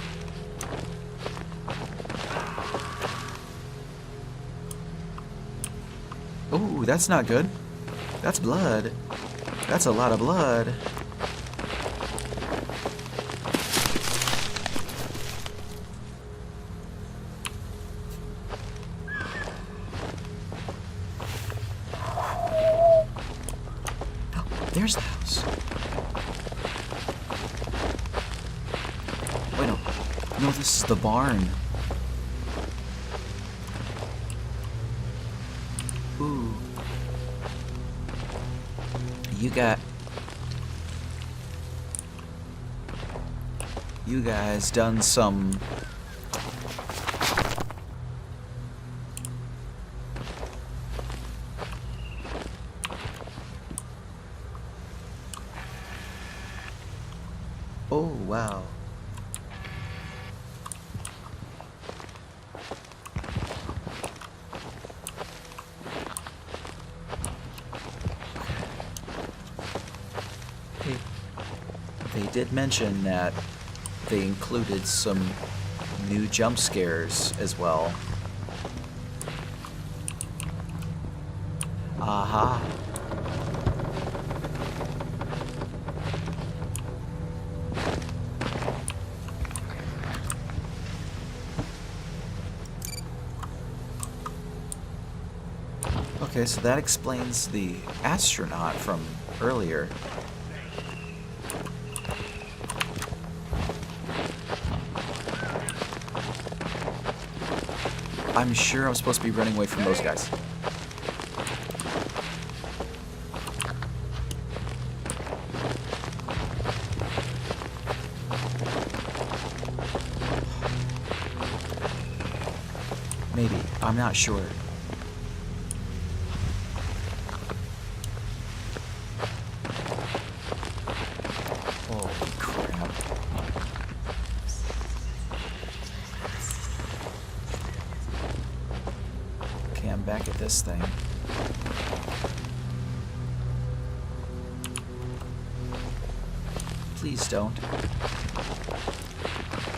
[SPEAKER 4] Ooh, that's not good. That's blood. That's a lot of blood. There's the house. Wait, no. No, this is the barn. Ooh. You guys done some... Oh, wow. They did mention that they included some new jump scares as well. Aha. Okay, so that explains the astronaut from earlier. I'm sure I'm supposed to be running away from those guys. Maybe. I'm not sure. Holy crap. Okay, I'm back at this thing. Please don't.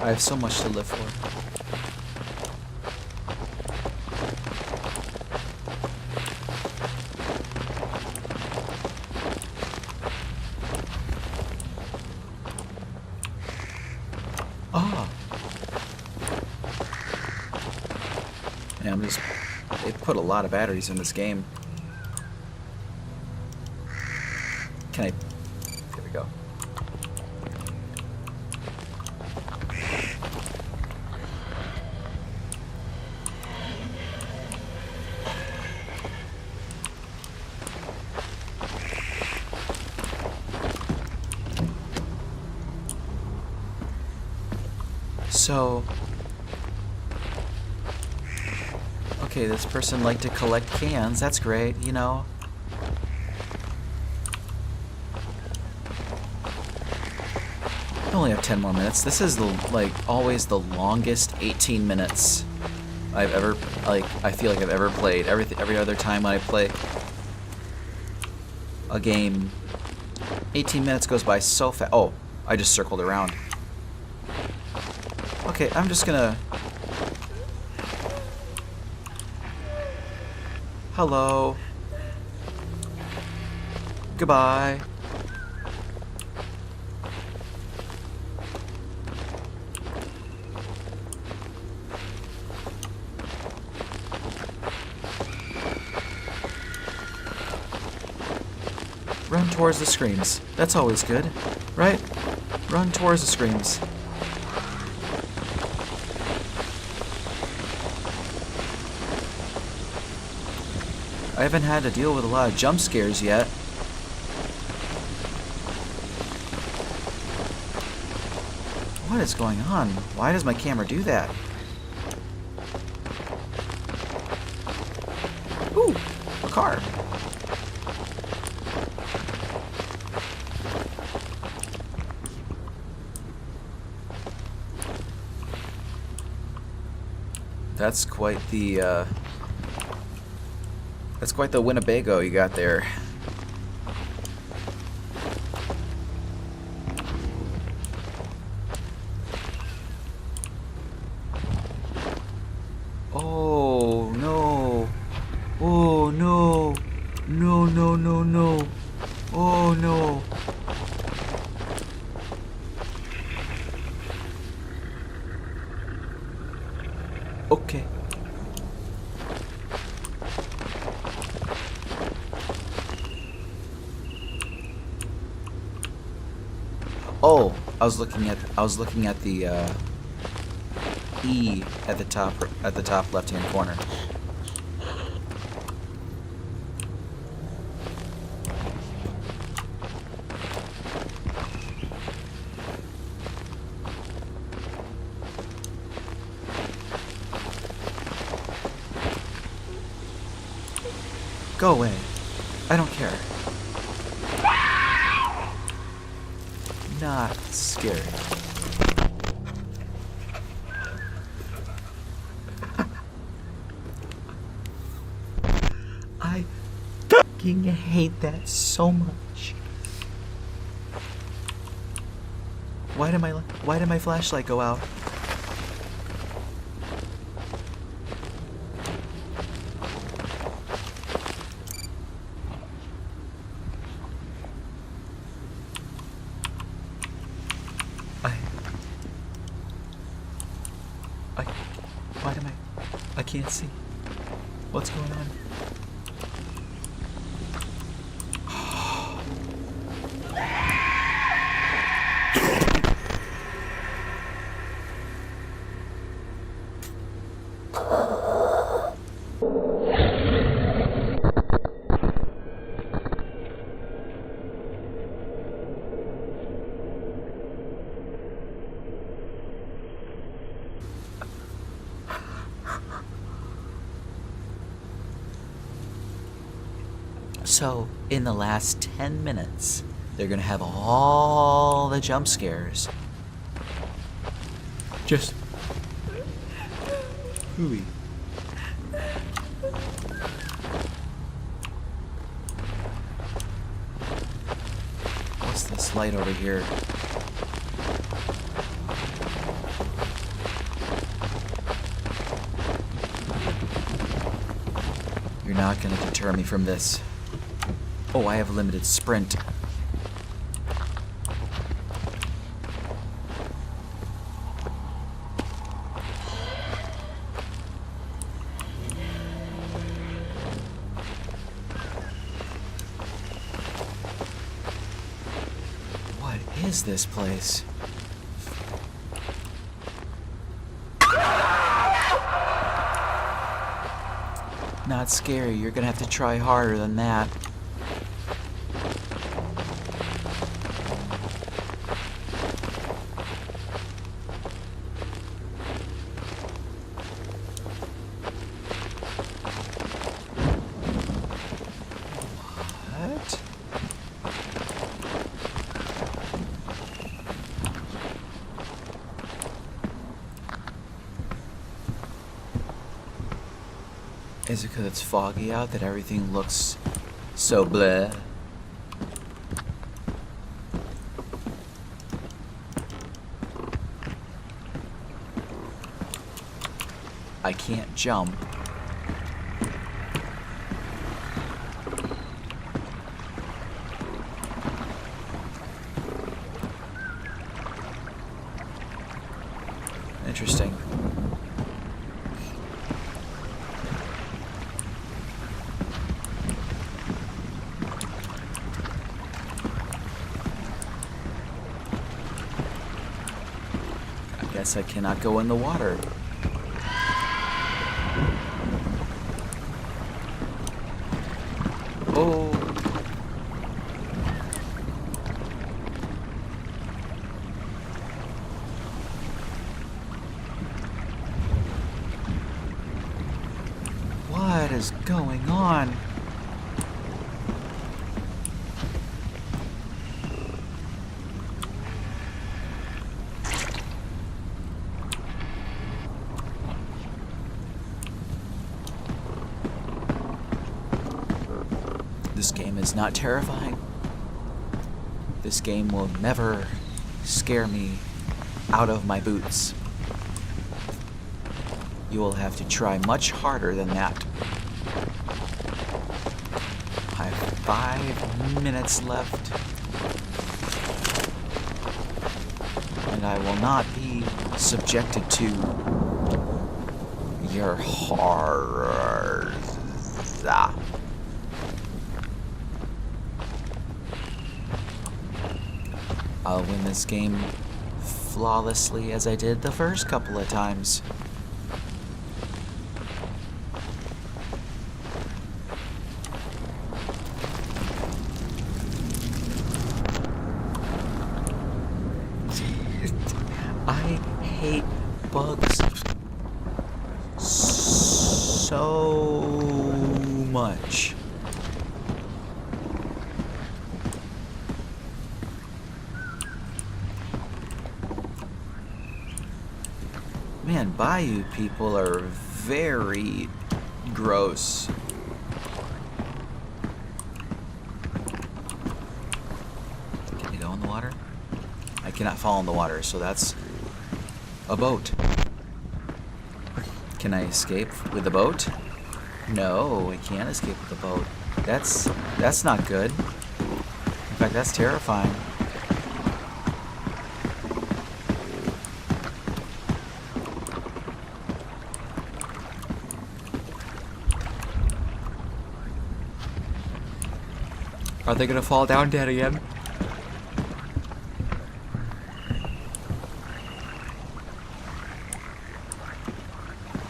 [SPEAKER 4] I have so much to live for. Ah. Yeah, they put a lot of batteries in this game. Can I, here we go. So, okay, this person liked to collect cans. That's great, you know. I only have 10 more minutes. This is always the longest 18 minutes I've ever I feel like I've ever played. Every other time I play a game, 18 minutes goes by so fast. Oh, I just circled around. Okay, I'm just gonna... Hello. Goodbye. Run towards the screams. That's always good, right? Run towards the screams. I haven't had to deal with a lot of jump scares yet. What is going on? Why does my camera do that? Ooh, a car. That's quite the Winnebago you got there. Oh no. Oh no. No, no, no, no. Oh no. Okay. Oh, I was looking at the E at the top left-hand corner. Go away. I don't care. Not scary. I fucking hate that so much. Why did my flashlight go out? I can't see. What's going on? So, in the last 10 minutes, they're gonna have all the jump scares. Just. Hooey. What's this light over here? You're not gonna deter me from this. Oh, I have a limited sprint. What is this place? Not scary, you're gonna have to try harder than that. What? Is it because it's foggy out that everything looks so bleh? I can't jump. Interesting. I guess I cannot go in the water. Oh. What is going on? This game is not terrifying. This game will never scare me out of my boots. You will have to try much harder than that. I have 5 minutes left. And I will not be subjected to your horrors. Ah. I'll win this game flawlessly as I did the first couple of times. I hate bugs so much. Man, Bayou people are very gross. Can you go in the water? I cannot fall in the water, so that's a boat. Can I escape with the boat? No, I can't escape with the boat. That's not good. In fact, that's terrifying. Are they gonna fall down dead again?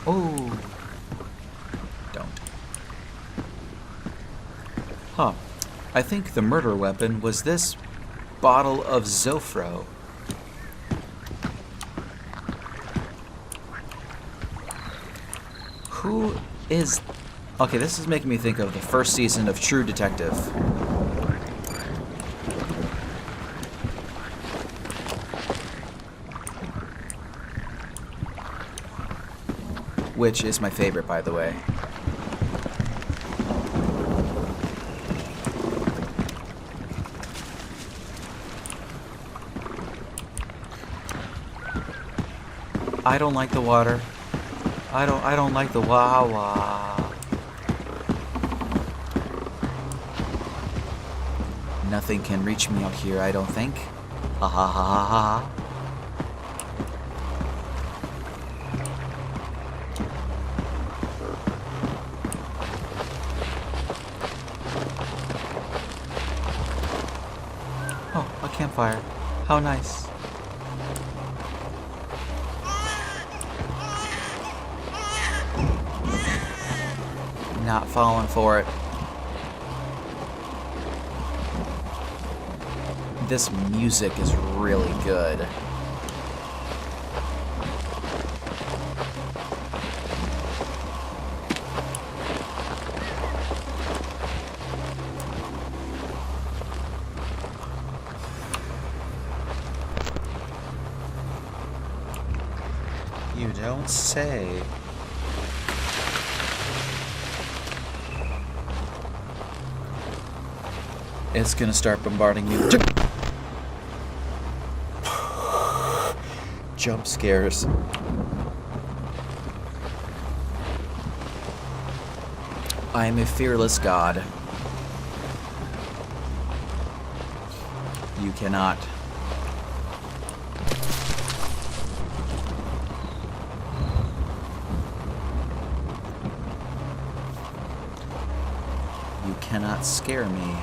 [SPEAKER 4] Oh. Don't. Huh. I think the murder weapon was this bottle of Zofro. Who is Okay, this is making me think of the first season of True Detective. Which is my favorite, by the way. I don't like the water. I don't like the Wawa. Nothing can reach me out here, I don't think. Ha ha ha ha ha. Oh, a campfire. How nice. Not falling for it. This music is really good. You don't say. It's gonna start bombarding me with jump scares. I am a fearless god. You cannot. You cannot scare me.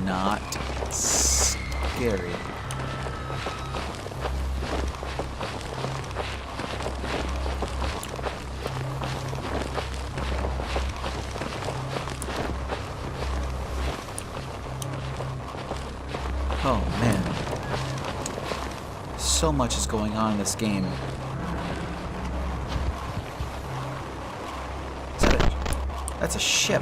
[SPEAKER 4] Not scary. Oh man. So much is going on in this game. Is that a... That's a ship.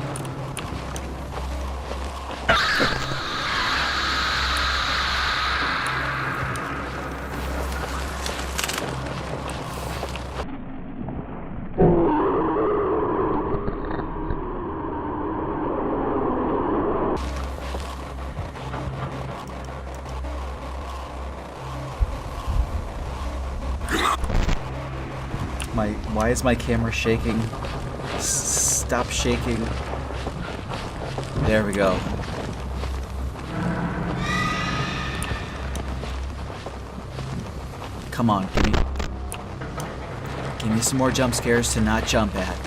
[SPEAKER 4] Why is my camera shaking? Stop shaking. There we go. Come on, give me some more jump scares to not jump at.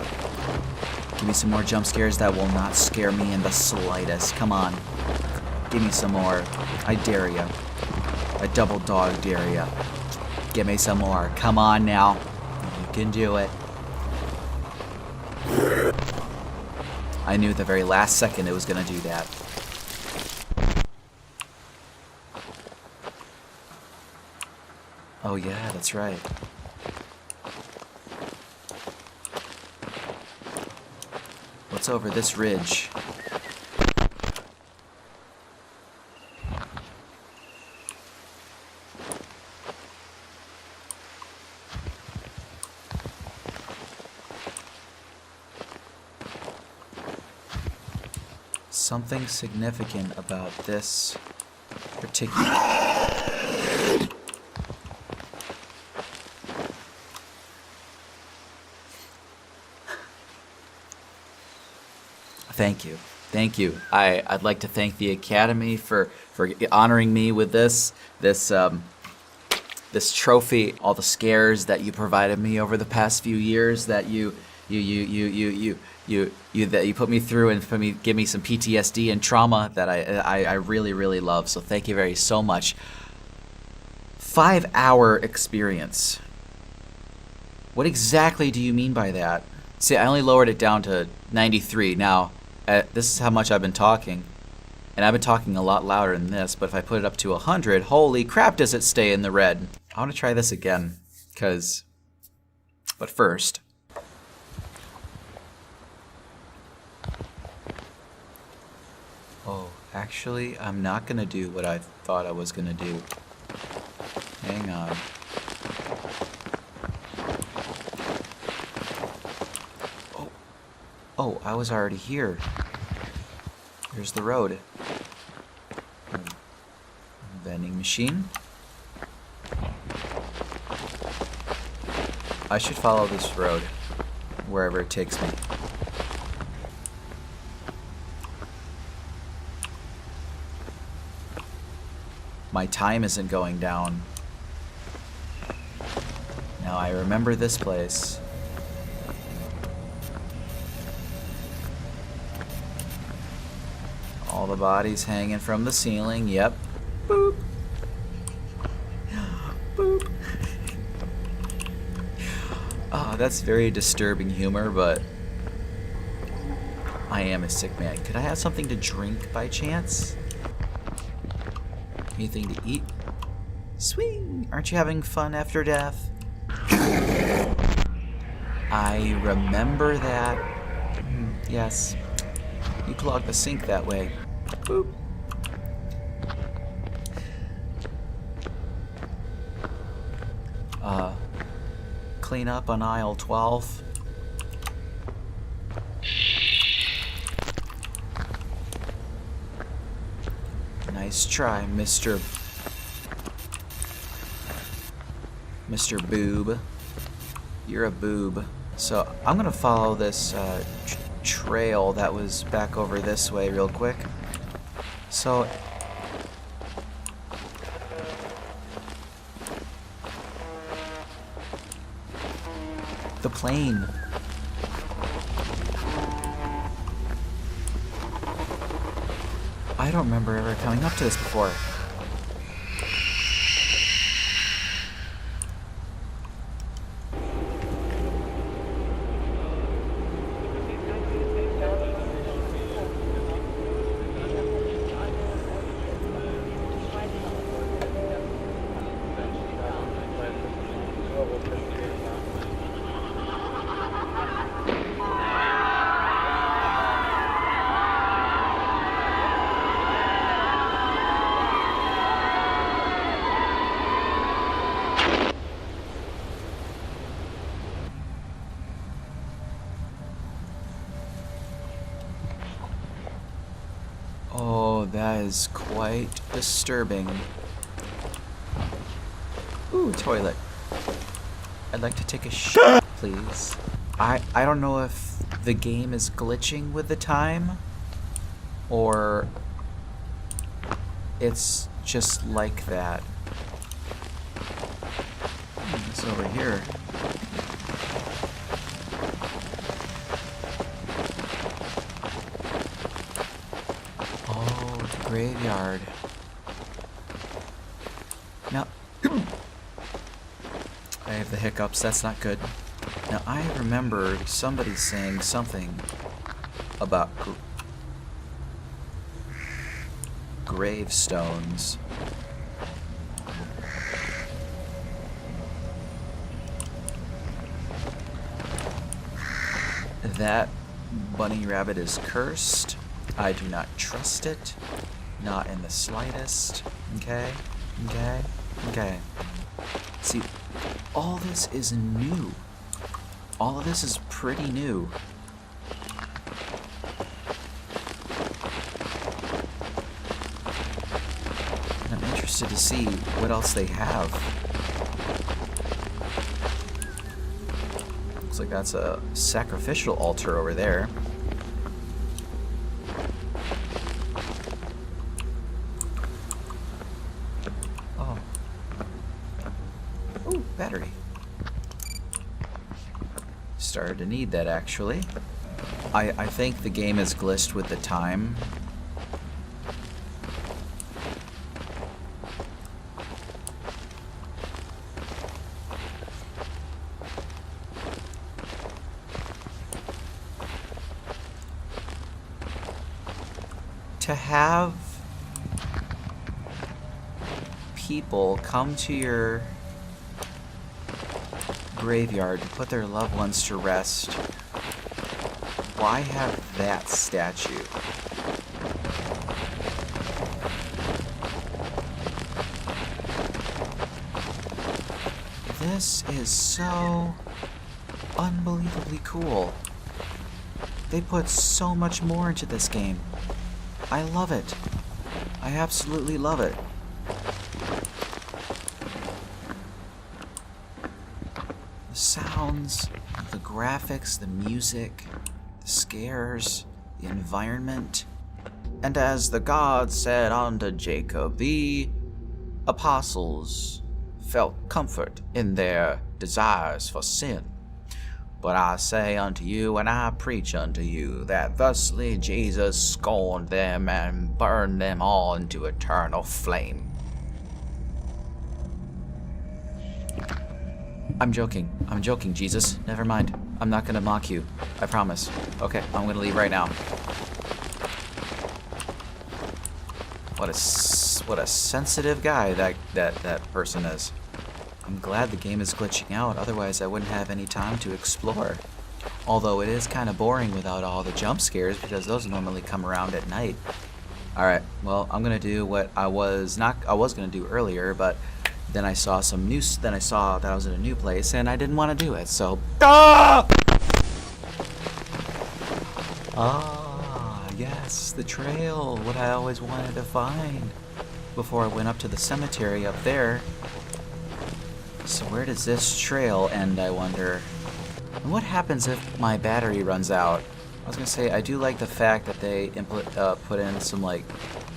[SPEAKER 4] Give me some more jump scares that will not scare me in the slightest. Come on. Give me some more. I dare you. I double dog dare you. Give me some more. Come on now. You can do it. I knew at the very last second it was gonna do that. Oh yeah, that's right. What's over this ridge? something significant about this particular... Thank you. Thank you. I'd like to thank the Academy for honoring me with this trophy, all the scares that you provided me over the past few years that you put me through and give me some PTSD and trauma that I really, really love. So thank you very so much. 5-hour experience. What exactly do you mean by that? See, I only lowered it down to 93. Now, this is how much I've been talking. And I've been talking a lot louder than this, but if I put it up to 100, holy crap, does it stay in the red. I want to try this again, but first. Oh, actually, I'm not going to do what I thought I was going to do. Hang on. Oh, I was already here. Here's the road. Vending machine. I should follow this road, wherever it takes me. My time isn't going down. Now I remember this place. All the bodies hanging from the ceiling. Yep. Boop. Boop. Oh, that's very disturbing humor, but I am a sick man. Could I have something to drink by chance? Anything to eat? Sweet. Aren't you having fun after death? I remember that. Yes. You clogged the sink that way. Boop. Clean up on aisle 12. Nice try, Mr. Boob. You're a boob. So I'm gonna follow this trail that was back over this way real quick. So the plane. I don't remember ever coming up to this before. Oh, that is quite disturbing. Ooh, toilet. I'd like to take a shit, please. I don't know if the game is glitching with the time, or it's just like that. It's over here. Graveyard. Now, I have the hiccups. That's not good. Now, I remember somebody saying something about gravestones. That bunny rabbit is cursed. I do not trust it. Not in the slightest. Okay? Okay? Okay. See, all this is new. All of this is pretty new. interested to see what else they have. Looks like that's a sacrificial altar over there. Oh. Ooh, battery. Started to need that, actually. I think the game is glitched with the time. To have people come to your graveyard to put their loved ones to rest, why have that statue? This is so unbelievably cool. They put so much more into this game. I love it. I absolutely love it. The sounds, the graphics, the music, the scares, the environment. And as the God said unto Jacob, the apostles felt comfort in their desires for sin. But I say unto you, and I preach unto you, that thusly Jesus scorned them and burned them all into eternal flame. I'm joking, Jesus. Never mind. I'm not gonna mock you. I promise. Okay, I'm gonna leave right now. What a sensitive guy that person is. I'm glad the game is glitching out, otherwise I wouldn't have any time to explore. Although it is kind of boring without all the jump scares, because those normally come around at night. Alright, well, I'm gonna do what I was gonna do earlier, but then I saw then I saw that I was in a new place, and I didn't want to do it, so... Ah! Ah, yes, the trail, what I always wanted to find before I went up to the cemetery up there. So where does this trail end, I wonder? And what happens if my battery runs out? I was gonna say, I do like the fact that they put in some, like,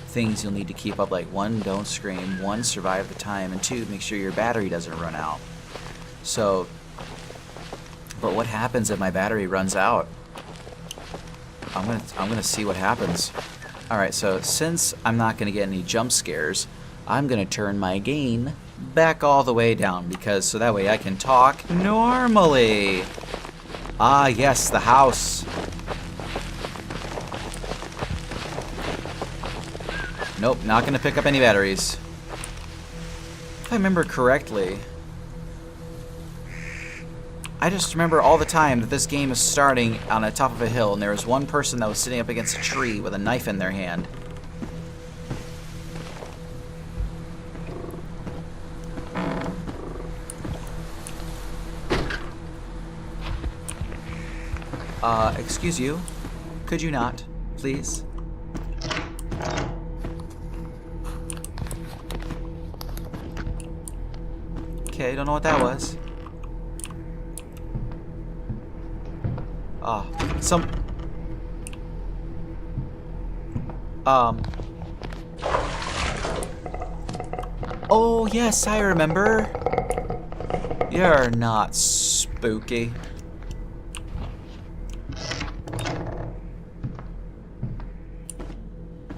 [SPEAKER 4] things you'll need to keep up, like 1, don't scream, 1, survive the time, and 2, make sure your battery doesn't run out. So, but what happens if my battery runs out? I'm gonna see what happens. Alright, so since I'm not gonna get any jump scares, I'm gonna turn my gain back all the way down, because so that way I can talk normally. Ah, yes, the house. Nope, not gonna pick up any batteries. If I remember correctly, I just remember all the time that this game is starting on the top of a hill, and there was one person that was sitting up against a tree with a knife in their hand. Excuse you. Could you not, please? Okay, don't know what that was. Oh, yes, I remember. You're not spooky.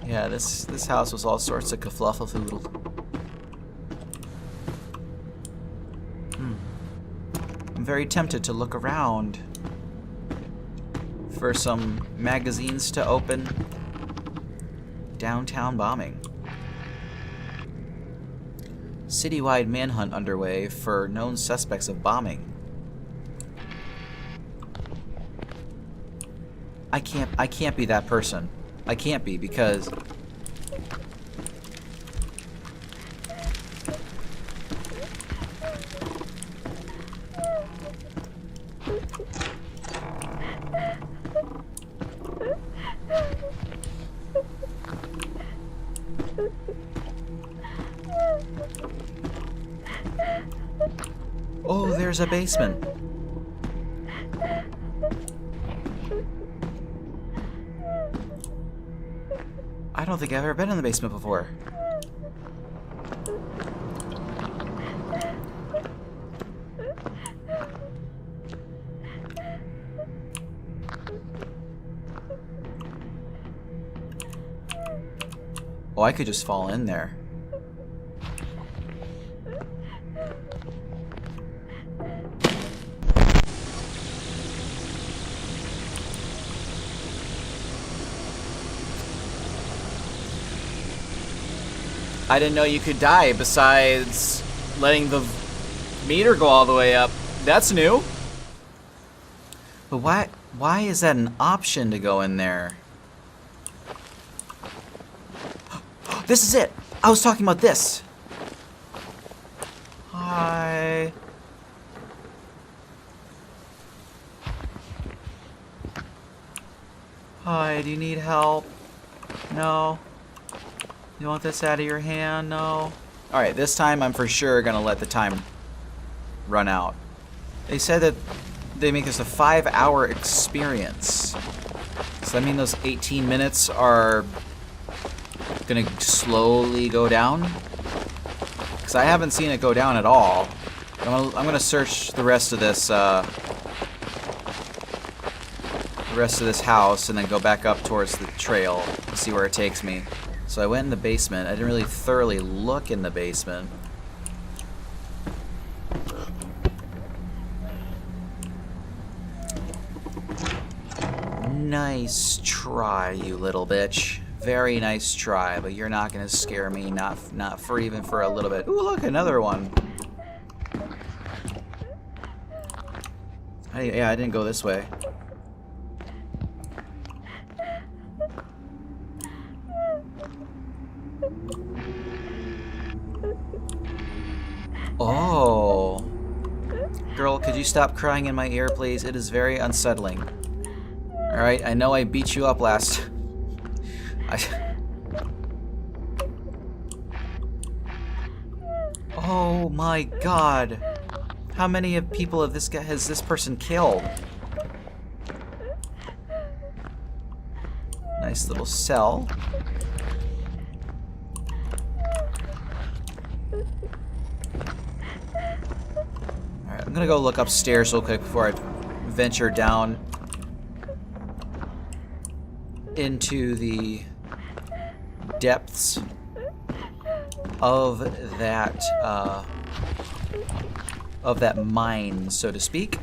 [SPEAKER 4] Yeah, this house was all sorts of kaflufflefoodle. I'm very tempted to look around for some magazines to open. Downtown bombing. Citywide manhunt underway for known suspects of bombing. I can't be that person. I can't be, because there's a basement. I don't think I've ever been in the basement before. Oh, I could just fall in there. I didn't know you could die besides letting the meter go all the way up. That's new. But why is that an option to go in there? This is it. I was talking about this. Hi. Hi, do you need help? No. You want this out of your hand? No. Alright, this time I'm for sure gonna let the time run out. They said that they make this a 5-hour experience. Does that mean those 18 minutes are gonna slowly go down? Because I haven't seen it go down at all. I'm gonna search the rest of this house and then go back up towards the trail and see where it takes me. So I went in the basement. I didn't really thoroughly look in the basement. Nice try, you little bitch. Very nice try, but you're not gonna scare me, not for even for a little bit. Ooh, look, another one. Yeah, I didn't go this way. Oh. Girl, could you stop crying in my ear, please? It is very unsettling. Alright, I know I beat you up last... Oh my god. How many people has this person killed? Nice little cell. Alright, I'm gonna go look upstairs real quick before I venture down into the depths of that mine, so to speak.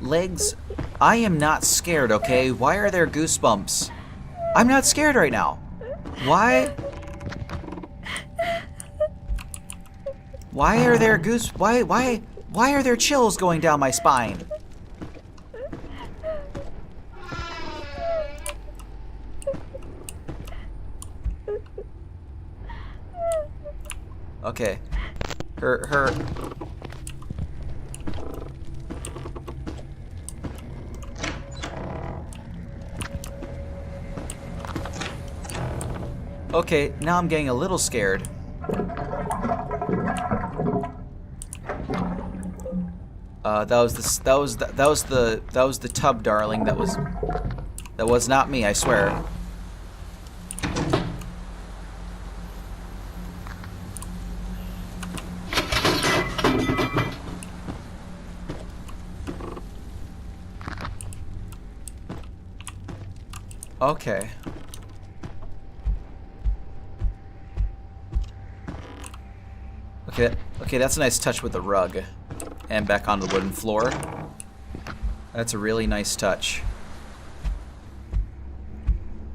[SPEAKER 4] Legs, I am not scared, okay? Why are there goosebumps? I'm not scared right now. Why? Why are there why are there chills going down my spine? Okay. Her. Okay, now I'm getting a little scared. That was the tub darling. That was not me, I swear. Okay. Okay, that's a nice touch with the rug. And back on the wooden floor. That's a really nice touch.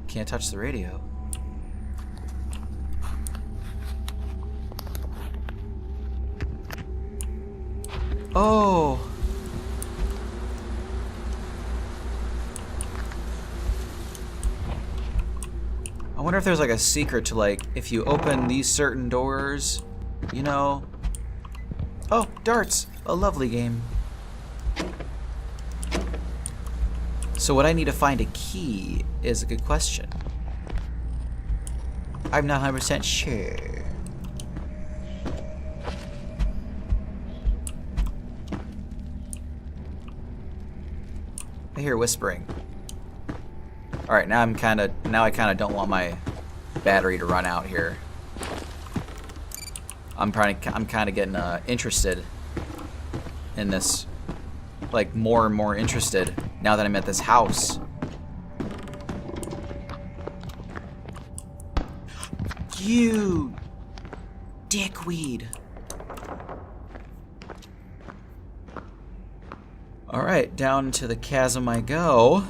[SPEAKER 4] Can't touch the radio. Oh! I wonder if there's like a secret to like, if you open these certain doors, you know... Oh, darts! A lovely game. So would I need to find a key is a good question. I'm not 100% sure. hear whispering. All right, now I kind of don't want my battery to run out here. I'm kind of getting interested in this, like more and more interested now that I'm at this house. You dickweed. All right, down to the chasm I go.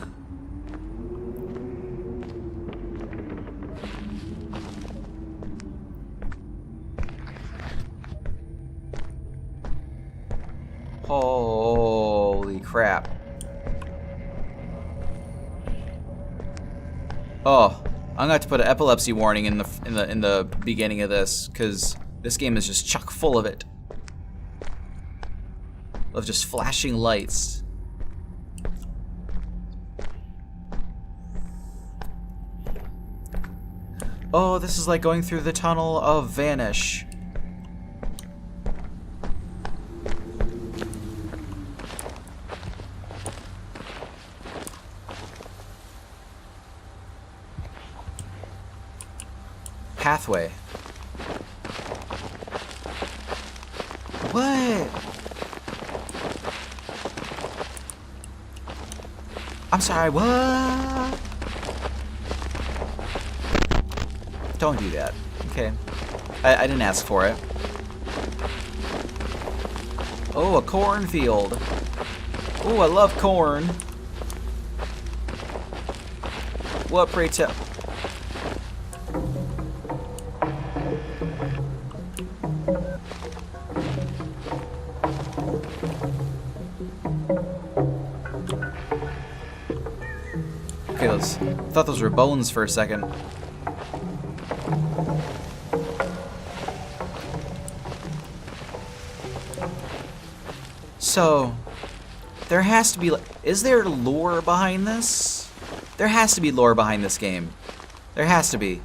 [SPEAKER 4] Holy crap. Oh, I'm gonna have to put an epilepsy warning in the beginning of this, because this game is just chock full of it. Of just flashing lights. Oh, this is like going through the tunnel of Vanish. Pathway. What? I'm sorry, what? Don't do that. Okay. I didn't ask for it. Oh, a cornfield. Oh, I love corn. What, pray tell? Okay, I thought those were bones for a second. So, there has to be... Is there lore behind this? There has to be lore behind this game. There has to be.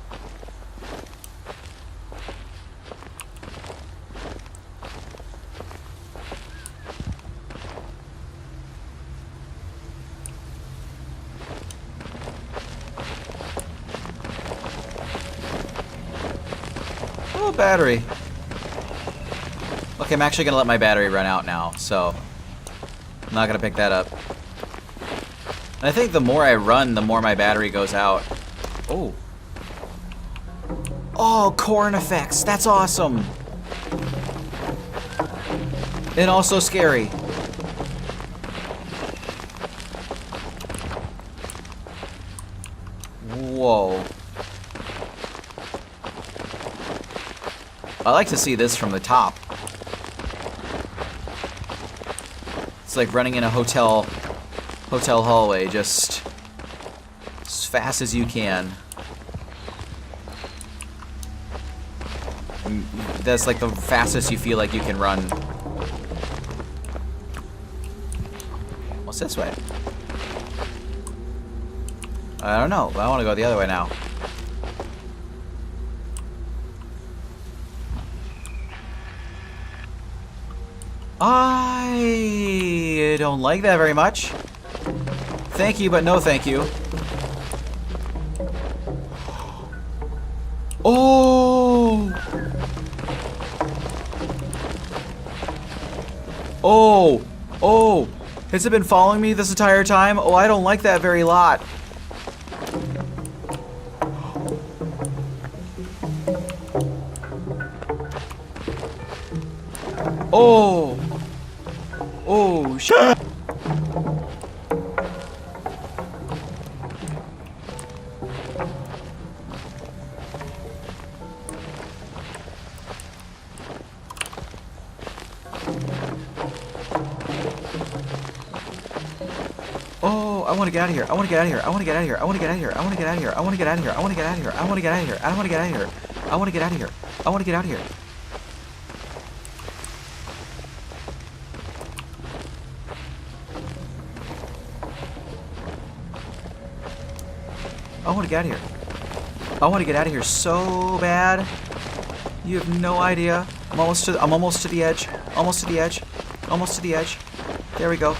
[SPEAKER 4] Oh, battery. Okay, I'm actually gonna let my battery run out now, so I'm not gonna pick that up. And I think the more I run, the more my battery goes out. Oh. Oh, corn effects. That's awesome. And also scary. Whoa. I like to see this from the top. It's like running in a hotel hallway, just as fast as you can. That's like the fastest you feel like you can run. What's this way? I don't know, but I want to go the other way now. I don't like that very much. Thank you, but no thank you. Oh! Oh! Oh! Has it been following me this entire time? Oh, I don't like that very lot. Oh! Oh, shit! Oh, I want to get out of here. I want to get out of here. I want to get out of here. I want to get out of here. I want to get out of here. I want to get out of here. I want to get out of here. I want to get out of here. I want to get out of here. I want to get out of here. I want to get out of here. I want to get out of here. I want to get out of here so bad. You have no idea. I'm almost to the edge. Almost to the edge. Almost to the edge. There we go.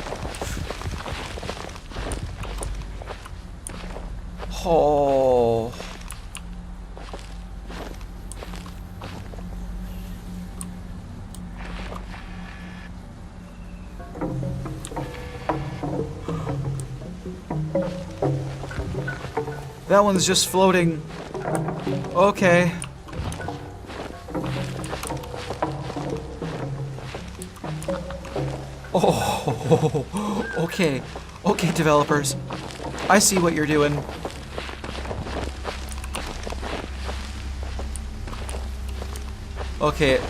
[SPEAKER 4] Oh. That one's just floating. Okay. Oh, okay. Okay, developers. I see what you're doing. Okay.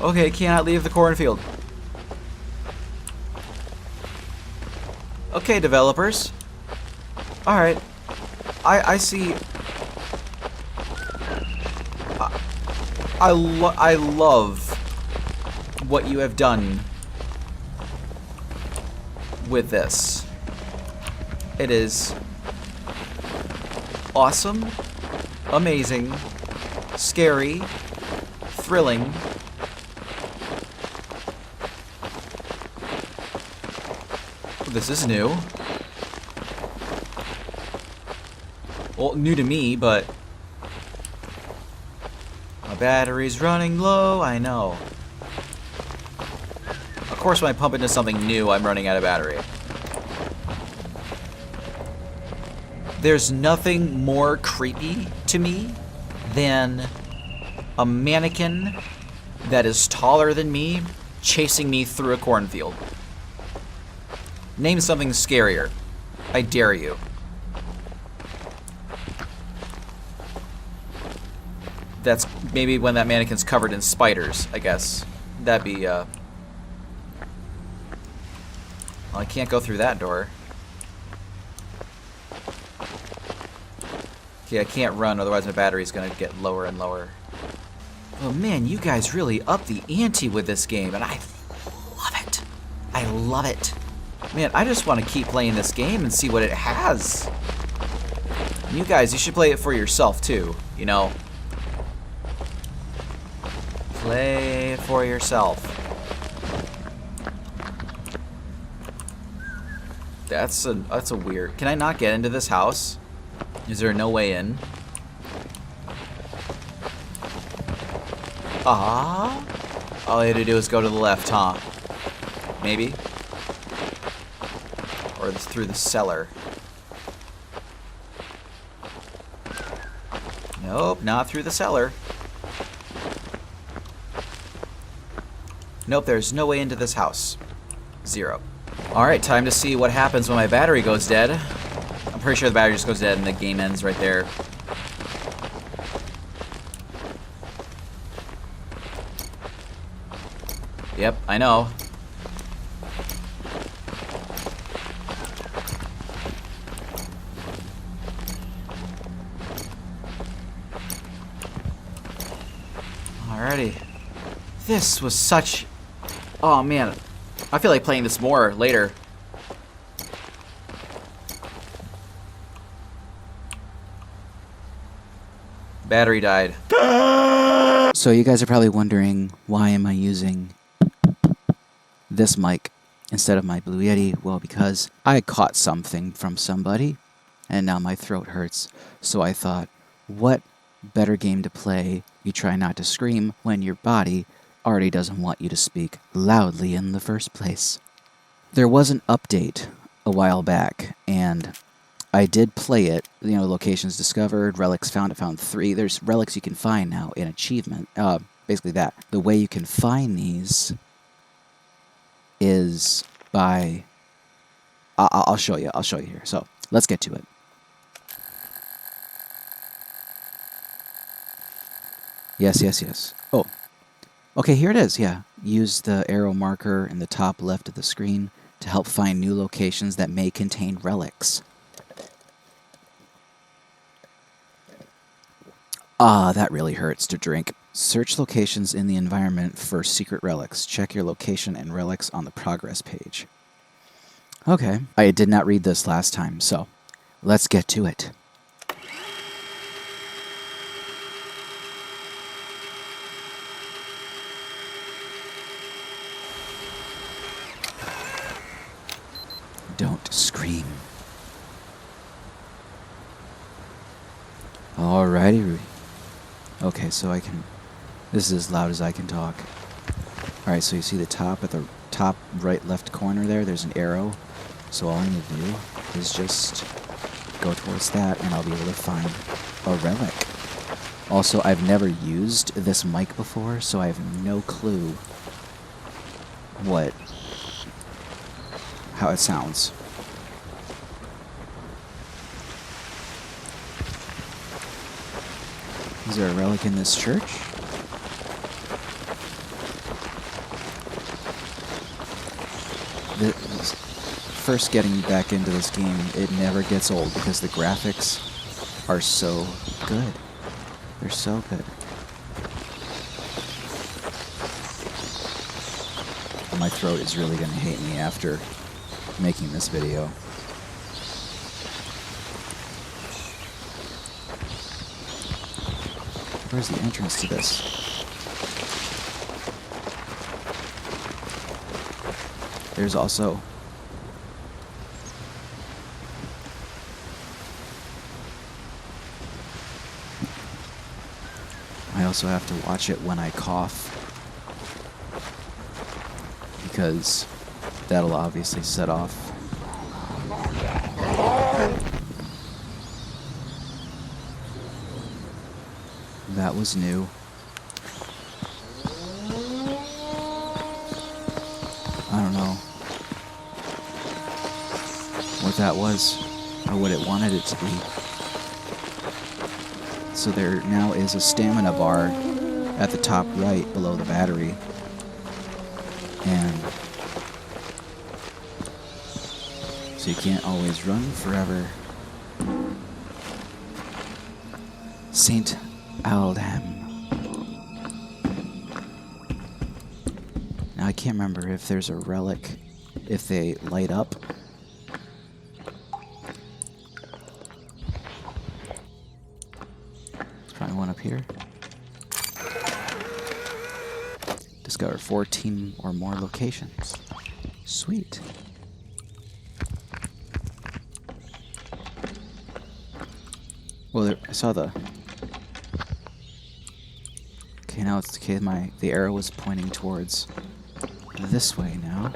[SPEAKER 4] Okay, cannot leave the cornfield. Okay, developers. Alright. I see. I love what you have done with this. It is awesome, amazing, scary, thrilling. This is new. Well, new to me, but my battery's running low, I know. Of course, when I pump into something new, I'm running out of battery. There's nothing more creepy to me than a mannequin that is taller than me chasing me through a cornfield. Name something scarier. I dare you. That's maybe when that mannequin's covered in spiders, I guess. That'd be, Well, I can't go through that door. Okay, I can't run, otherwise my battery's gonna get lower and lower. Oh man, you guys really upped the ante with this game, and I love it. I love it. Man, I just want to keep playing this game and see what it has. And you guys, you should play it for yourself too, you know. Play it for yourself. That's a weird. Can I not get into this house? Is there no way in? Ah. All I had to do is go to the left, huh? Maybe. Or through the cellar. Nope, not through the cellar. Nope, there's no way into this house. Zero. Alright, time to see what happens when my battery goes dead. I'm pretty sure the battery just goes dead and the game ends right there. Yep, I know. Alrighty. This was such... Oh man, I feel like playing this more later. Battery died.
[SPEAKER 1] So you guys are probably wondering, why am I using this mic instead of my Blue Yeti? Well, because I caught something from somebody, and now my throat hurts. So I thought, what better game to play? You try not to scream when your body already doesn't want you to speak loudly in the first place. There was an update a while back, and I did play it. You know, locations discovered, relics found. I found 3. There's relics you can find now in achievement. Basically that. The way you can find these is by... I'll show you. I'll show you here. So let's get to it. Yes. Oh. Okay, here it is, yeah. Use the arrow marker in the top left of the screen to help find new locations that may contain relics. Ah, that really hurts to drink. Search locations in the environment for secret relics. Check your location and relics on the progress page. Okay, I did not read this last time, so let's get to it.
[SPEAKER 5] Alrighty, Rudy. Okay, so I can... This is as loud as I can talk. Alright, so you see the top at the top right left corner there? There's an arrow. So all I need to do is just go towards that and I'll be able to find a relic. Also, I've never used this mic before, so I have no clue how it sounds. Is there a relic in this church? First getting back into this game, it never gets old because the graphics are so good. They're so good. My throat is really going to hate me after making this video. Where's the entrance to this? There's also... I also have to watch it when I cough, because that'll obviously set off. That was new. I don't know what that was or what it wanted it to be. So there now is a stamina bar at the top right below the battery. And so you can't always run forever. Saint Aldham. Now I can't remember if there's a relic, if they light up. There's probably one up here. Discover 14 or more locations. Sweet. Well, there, I saw the... Okay, now it's okay. The arrow was pointing towards this way now.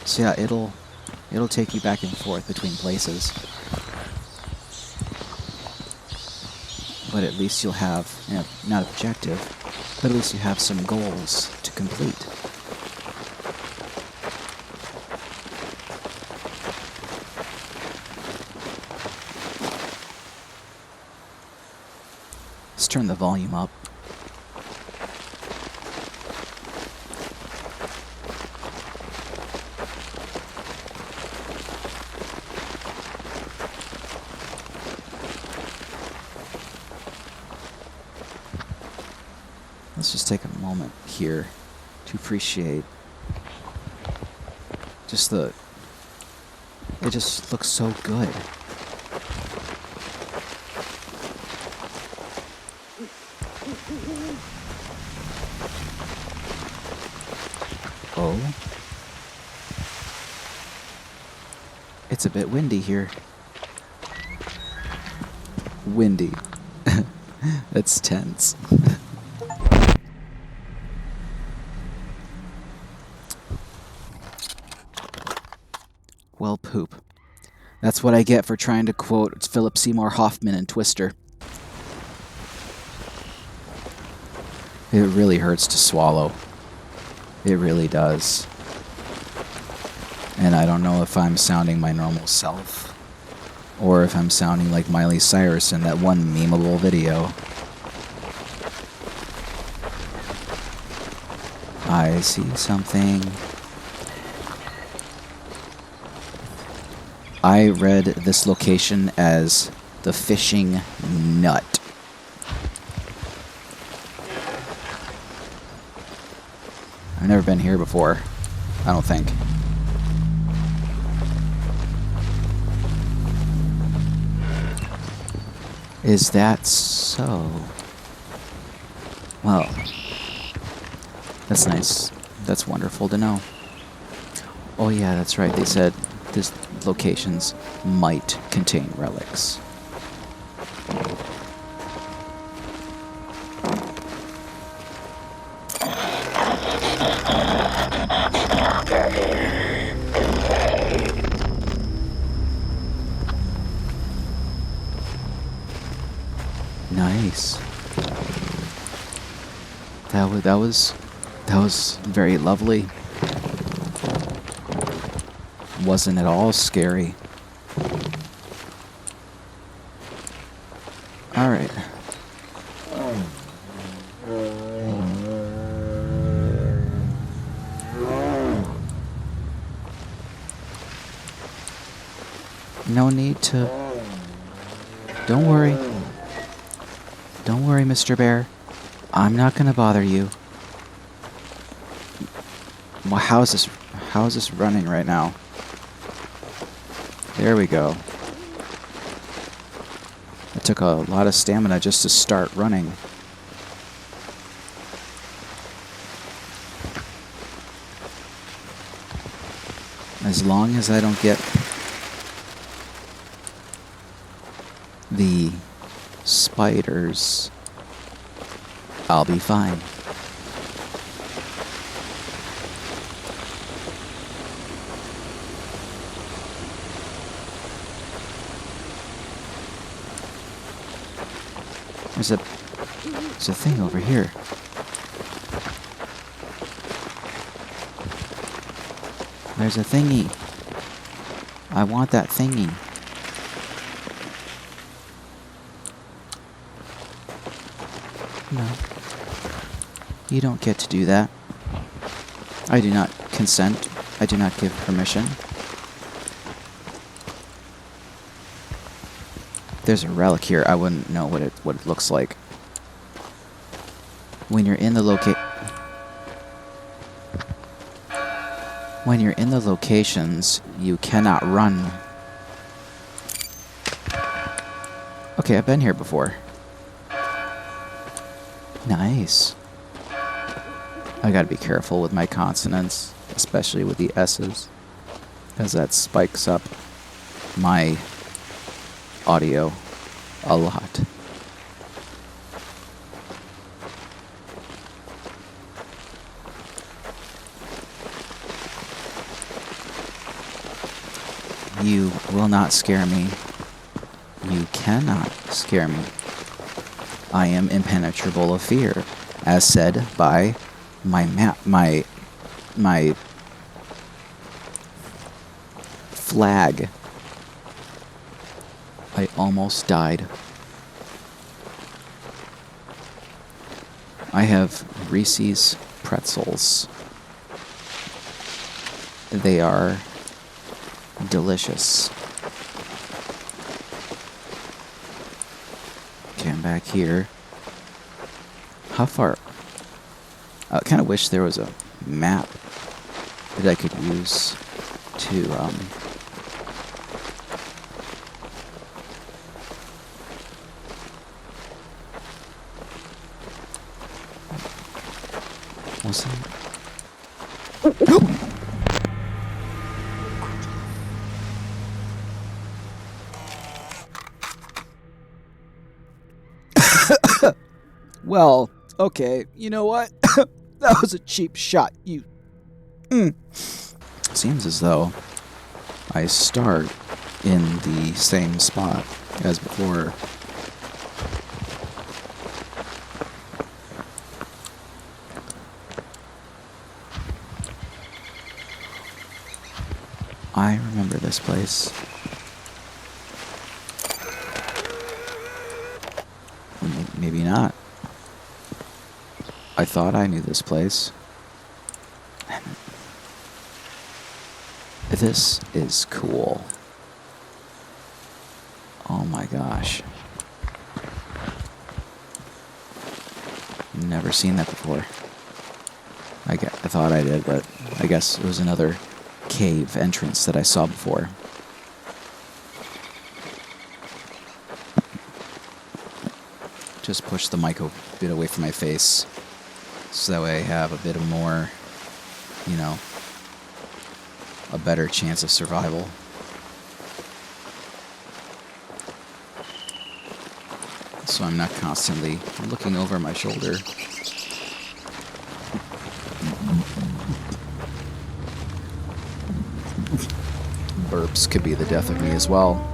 [SPEAKER 5] So yeah, it'll take you back and forth between places. But at least you'll have, you know, not objective, but at least you have some goals to complete. Let's turn the volume up. Let's just take a moment here to appreciate just the... It just looks so good. Oh. It's a bit windy here. Windy. That's tense. Well, poop. That's what I get for trying to quote Philip Seymour Hoffman in Twister. It really hurts to swallow. It really does. And I don't know if I'm sounding my normal self, or if I'm sounding like Miley Cyrus in that one memeable video. I see something. I read this location as the Fishing Nut. I've never been here before, I don't think. Is that so? Well, that's nice. That's wonderful to know. Oh yeah, that's right. They said These locations might contain relics. Nice. That was very lovely. Wasn't at all scary. All right. No need to. Don't worry. Don't worry, Mr. Bear. I'm not gonna bother you. Well, how is this running right now? There we go. It took a lot of stamina just to start running. As long as I don't get the spiders, I'll be fine. There's a thing over here. There's a thingy. I want that thingy. No. You don't get to do that. I do not consent. I do not give permission. If there's a relic here, I wouldn't know what it looks like. When you're in the locations, you cannot run. Okay, I've been here before. Nice. I gotta be careful with my consonants, especially with the S's, because that spikes up my audio a lot. You will not scare me. You cannot scare me. I am impenetrable of fear, as said by my flag. I almost died. I have Reese's pretzels. They are delicious. Okay, I'm back here. How far? I kind of wish there was a map that I could use to what's that? Well, okay, you know what? That was a cheap shot, you. Seems as though I start in the same spot as before. I remember this place. Maybe not. I thought I knew this place. This is cool. Oh my gosh. Never seen that before. I thought I did, but I guess it was another cave entrance that I saw before. Just push the mic a bit away from my face, so that way I have a bit of more, a better chance of survival. So I'm not constantly looking over my shoulder. Burps could be the death of me as well.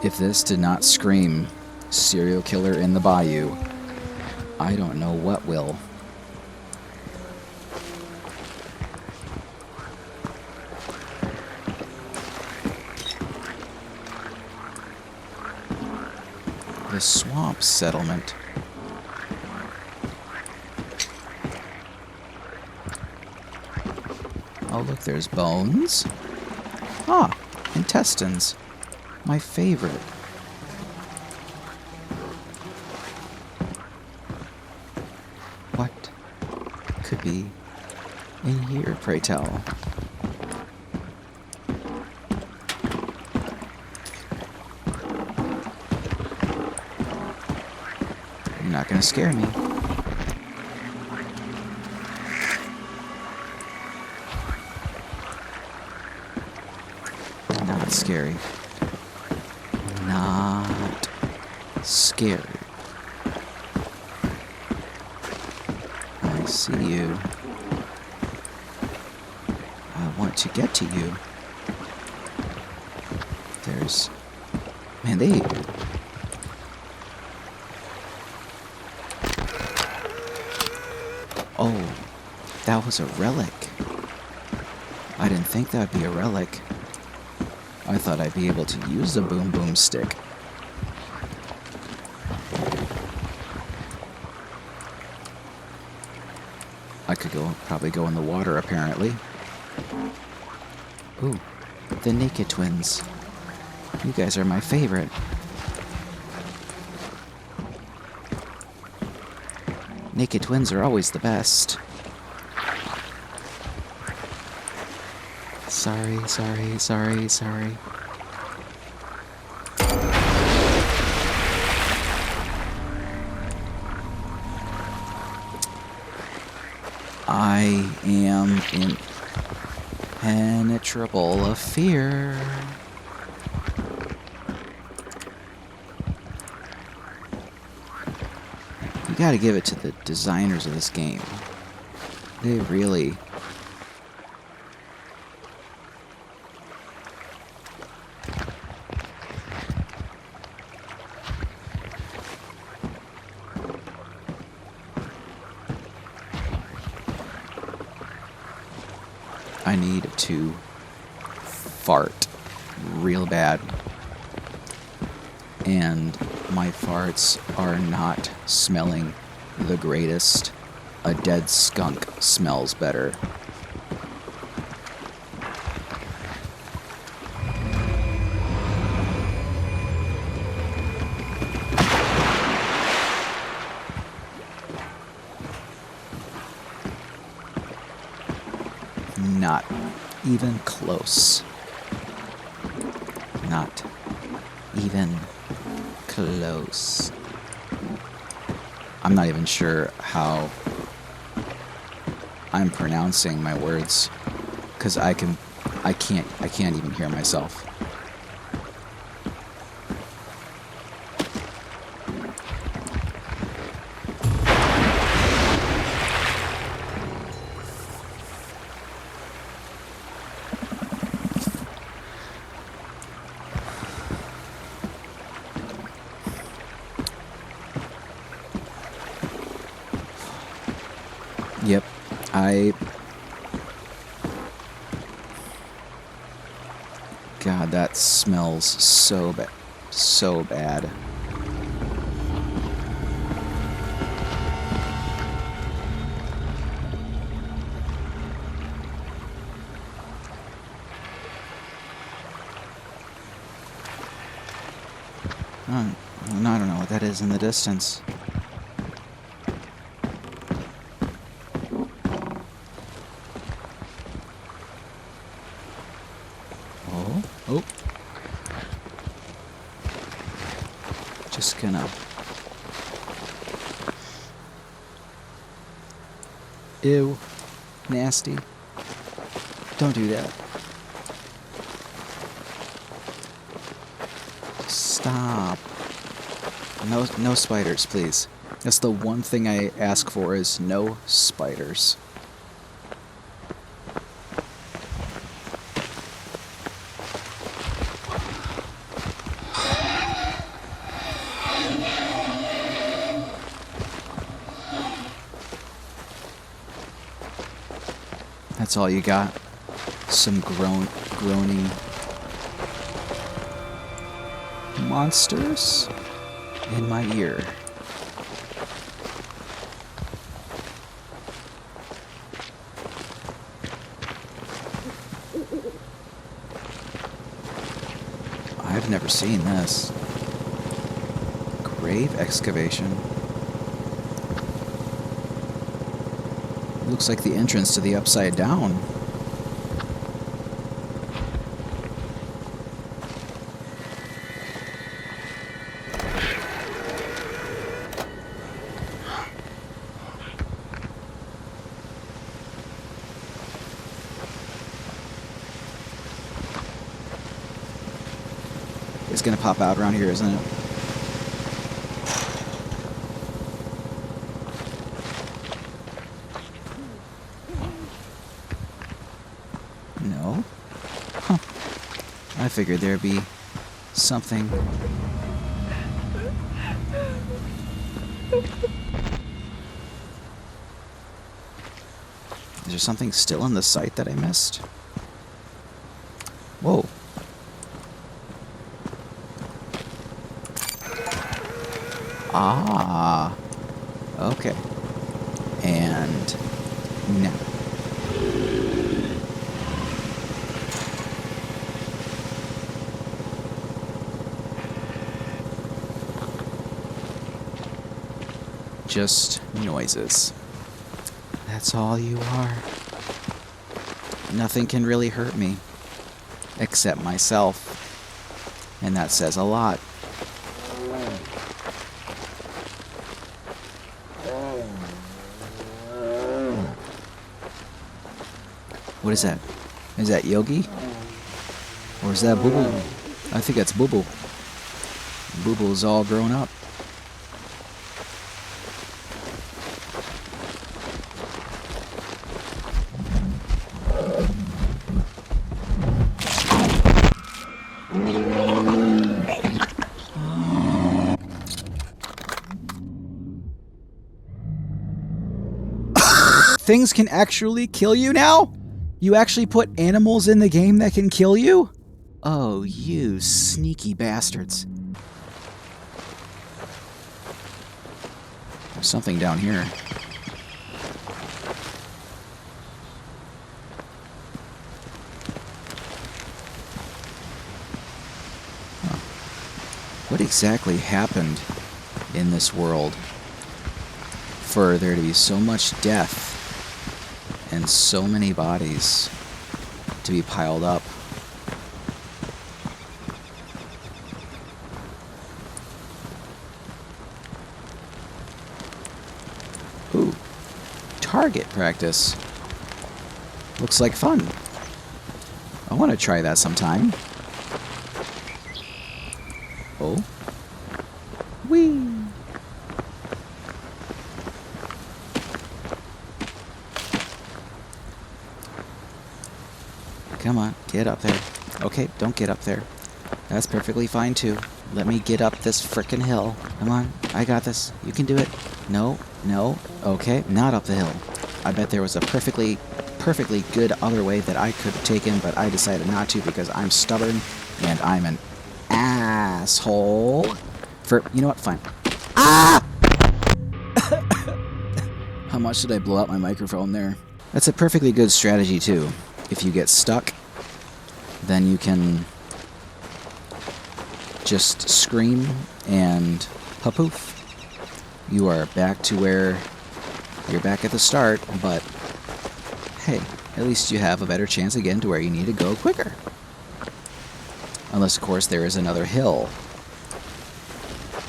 [SPEAKER 5] If this did not scream serial killer in the bayou, I don't know what will. The swamp settlement. Oh, look, there's bones. Ah, intestines. My favorite. What could be in here, pray tell? You're not gonna scare me. Not scary. Not scary. I see you. I want to get to you. There's... Man, they... Oh, that was a relic. I didn't think that'd be a relic. I thought I'd be able to use the boom boom stick. I could probably go in the water, apparently. Ooh, the Naked Twins. You guys are my favorite. Naked Twins are always the best. Sorry. I am impenetrable of fear. You gotta give it to the designers of this game. They really... I need to fart real bad. And my farts are not smelling the greatest. A dead skunk smells better. Not even close. Not even close. I'm not even sure how I'm pronouncing my words, because I can't even hear myself. Yep, God, that smells so bad. So bad. I don't know what that is in the distance. Oh. Just gonna Ew. Nasty. Don't do that. Stop. No spiders, please. That's the one thing I ask for is no spiders. That's all you got? Some groaning monsters in my ear. I've never seen this. Grave excavation. Looks like the entrance to the Upside Down. It's gonna pop out around here, isn't it? No? Huh. I figured there'd be something. Is there something still in the site that I missed? Whoa. Ah. Okay. And now. Just noises. That's all you are. Nothing can really hurt me. Except myself. And that says a lot. What is that? Is that Yogi? Or is that Boo Boo? I think that's Boo Boo. Boo Boo's all grown up. Things can actually kill you now? You actually put animals in the game that can kill you? Oh, you sneaky bastards. There's something down here. Huh. What exactly happened in this world for there to be so much death and so many bodies to be piled up? Ooh, target practice. Looks like fun. I want to try that sometime. Oh. Whee! Come on, get up there. Okay, don't get up there. That's perfectly fine too. Let me get up this frickin' hill. Come on, I got this. You can do it. No, no. Okay, not up the hill. I bet there was a perfectly good other way that I could have taken, but I decided not to because I'm stubborn and I'm an asshole. You know what? Fine. Ah! How much did I blow out my microphone there? That's a perfectly good strategy too. If you get stuck, then you can just scream and poof. You are back to where you're back at the start, but hey, at least you have a better chance again to where you need to go quicker. Unless, of course, there is another hill,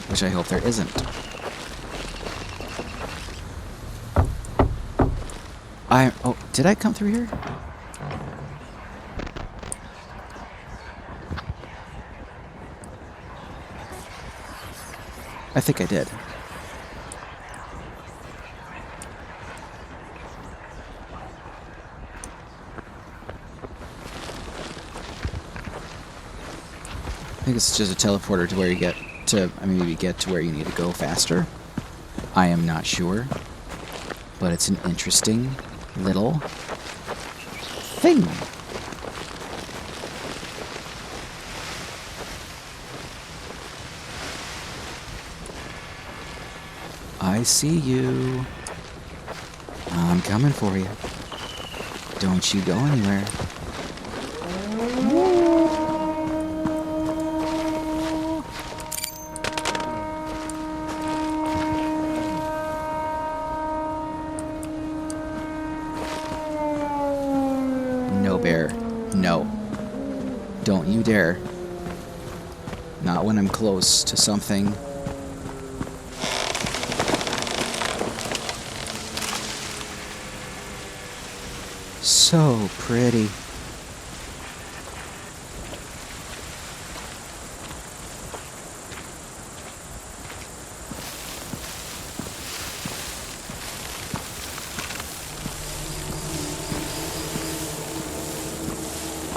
[SPEAKER 5] which I hope there isn't. Oh, did I come through here? I think I did. I think it's just a teleporter to where you get to, I mean, maybe get to where you need to go faster. I am not sure, but it's an interesting little thing. I see you. I'm coming for you. Don't you go anywhere. No, bear. No. Don't you dare. Not when I'm close to something. So pretty.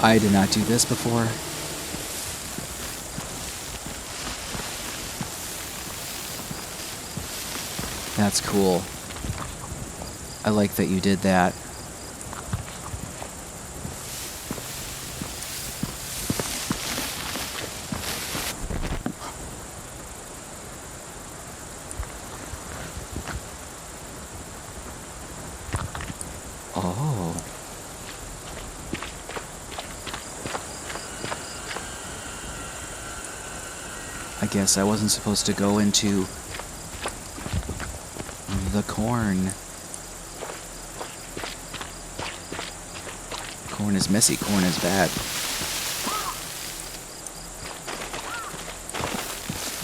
[SPEAKER 5] I did not do this before. That's cool. I like that you did that. Oh. I guess I wasn't supposed to go into the corn. Corn is messy, corn is bad.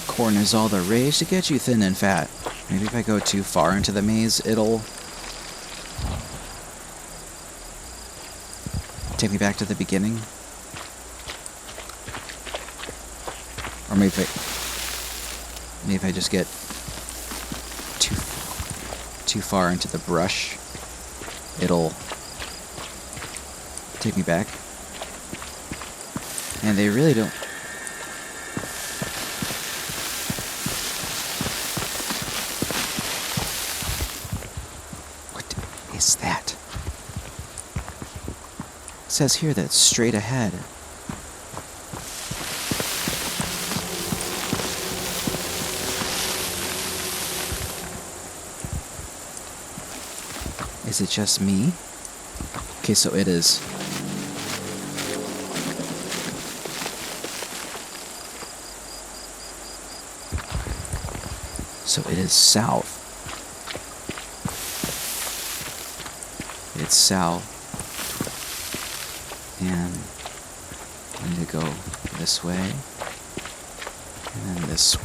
[SPEAKER 5] Corn is all the rage to get you thin and fat. Maybe if I go too far into the maze, it'll take me back to the beginning. Or maybe if I just get too far into the brush, it'll take me back. And they really don't. What is that? It says here that it's straight ahead. Is it just me? Okay, so it is. So it is south. It's south. And I need to go this way. And then this way.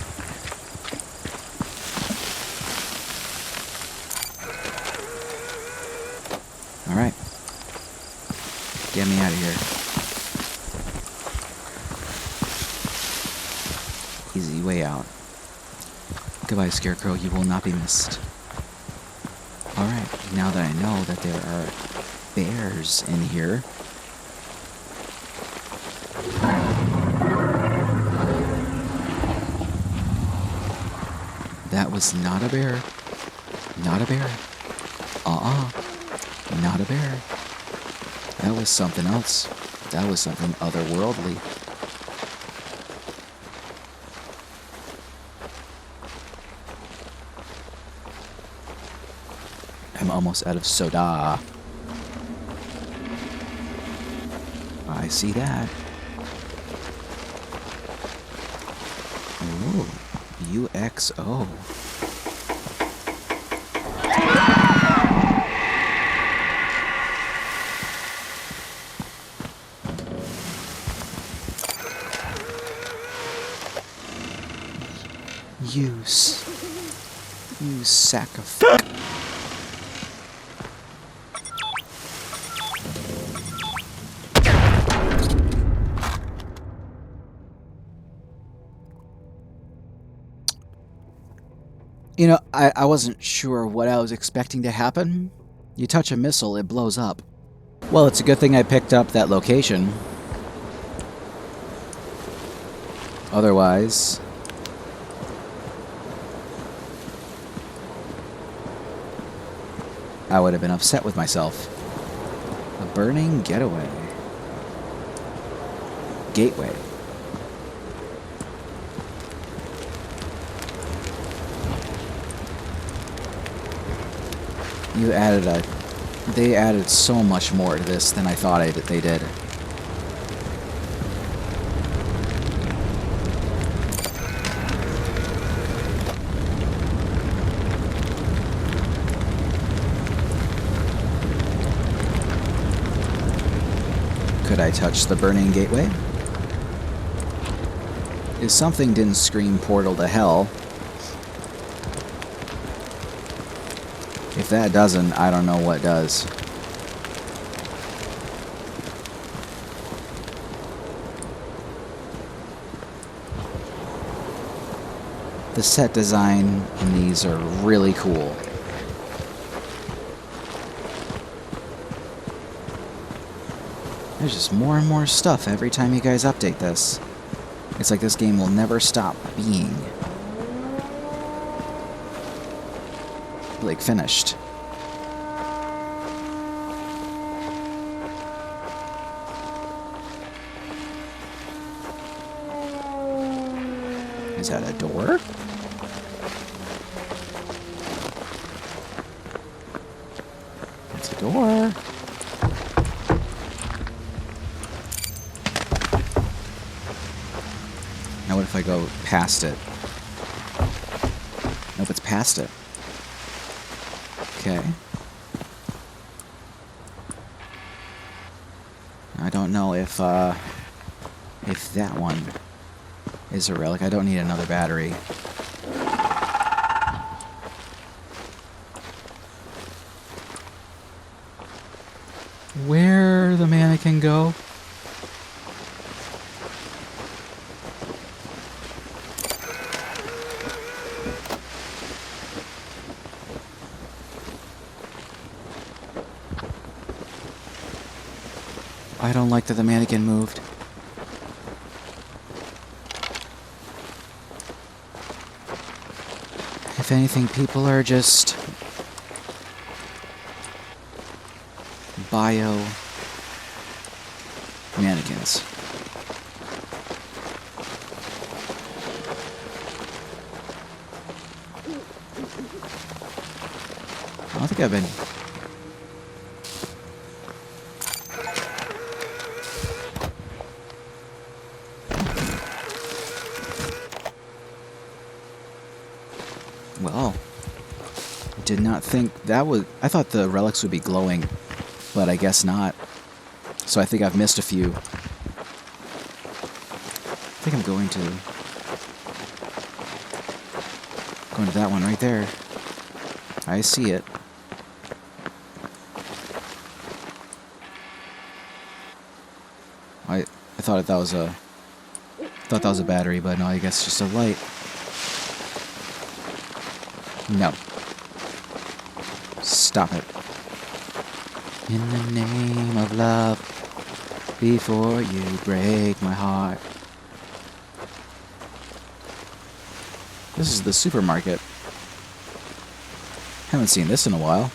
[SPEAKER 5] Alright. Get me out of here. Easy way out. Goodbye, Scarecrow. You will not be missed. Alright, now that I know that there are bears in here. That was not a bear. Not a bear. Not a bear. That was something else. That was something otherworldly. I'm almost out of soda. I see that. Ooh, UXO. You sack of fuck. You know, I wasn't sure what I was expecting to happen. You touch a missile, it blows up. Well, it's a good thing I picked up that location. Otherwise... I would have been upset with myself. A burning getaway. Gateway. They added so much more to this than I thought they did. Could I touch the burning gateway? If something didn't scream portal to hell, if that doesn't, I don't know what does. The set design in these are really cool. There's just more and more stuff every time you guys update this. It's like this game will never stop being like finished. Is that a door? It's a door. Now what if I go past it? Nope, it's past it. Okay. I don't know if that one is a relic. I don't need another battery. Where'd the mannequin go? I don't like that the mannequin moved. If anything, people are just bio mannequins. I don't think I've been... Well, did not think that would... I thought the relics would be glowing, but I guess not. So I think I've missed a few. I think I'm going to that one right there. I see it. I thought that was a battery, but no, I guess just a light. No. Stop it. In the name of love, before you break my heart. This is the supermarket. Haven't seen this in a while.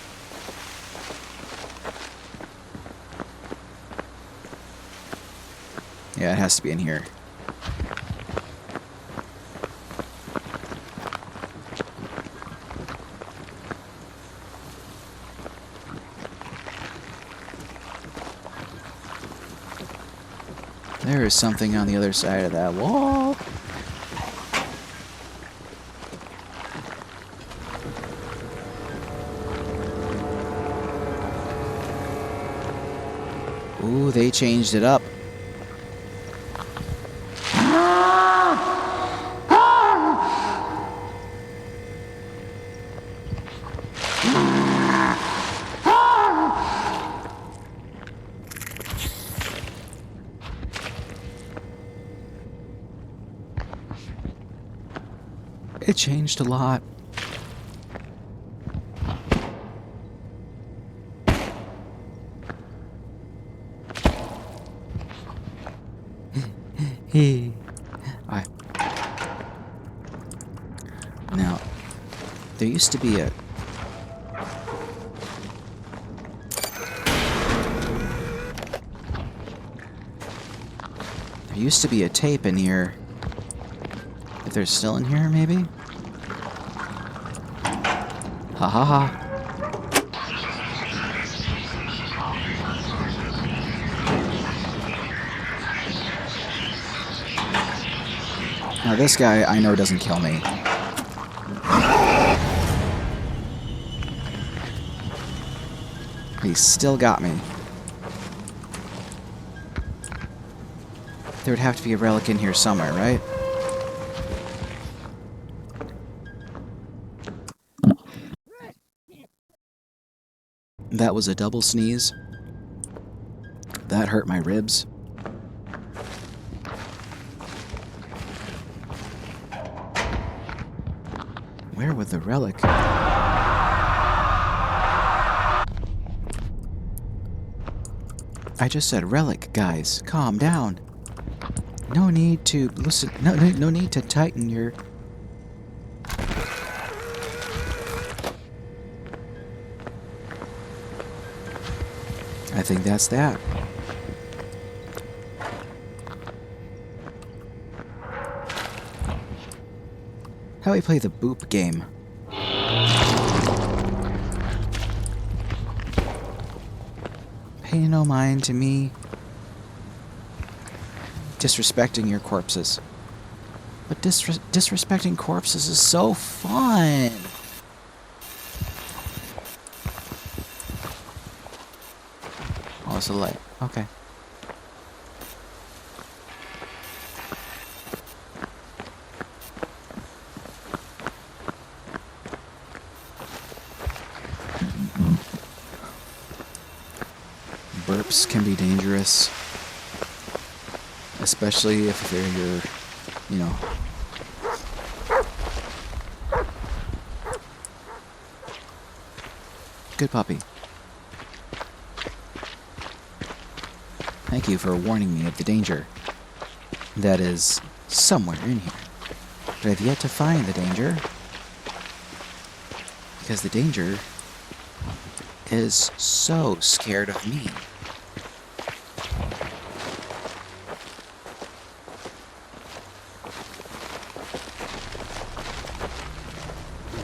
[SPEAKER 5] Yeah, it has to be in here. There is something on the other side of that wall. Ooh, they changed it up. It changed a lot. Hey. Alright. Now, there used to be a... There used to be a tape in here. If they're still in here, maybe? Ha ha ha. Now this guy I know doesn't kill me. He still got me. There would have to be a relic in here somewhere, right? That was a double sneeze. That hurt my ribs. Where would the relic? I just said relic, guys. Calm down. No need to listen. No need to tighten your... I think that's that. How do we play the boop game? Pay no mind to me. Disrespecting your corpses. But disrespecting corpses is so fun! Oh, it's a light. Okay. Burps can be dangerous. Especially if they're your, you know... Good puppy. Thank you for warning me of the danger that is somewhere in here. But I've yet to find the danger. Because the danger is so scared of me.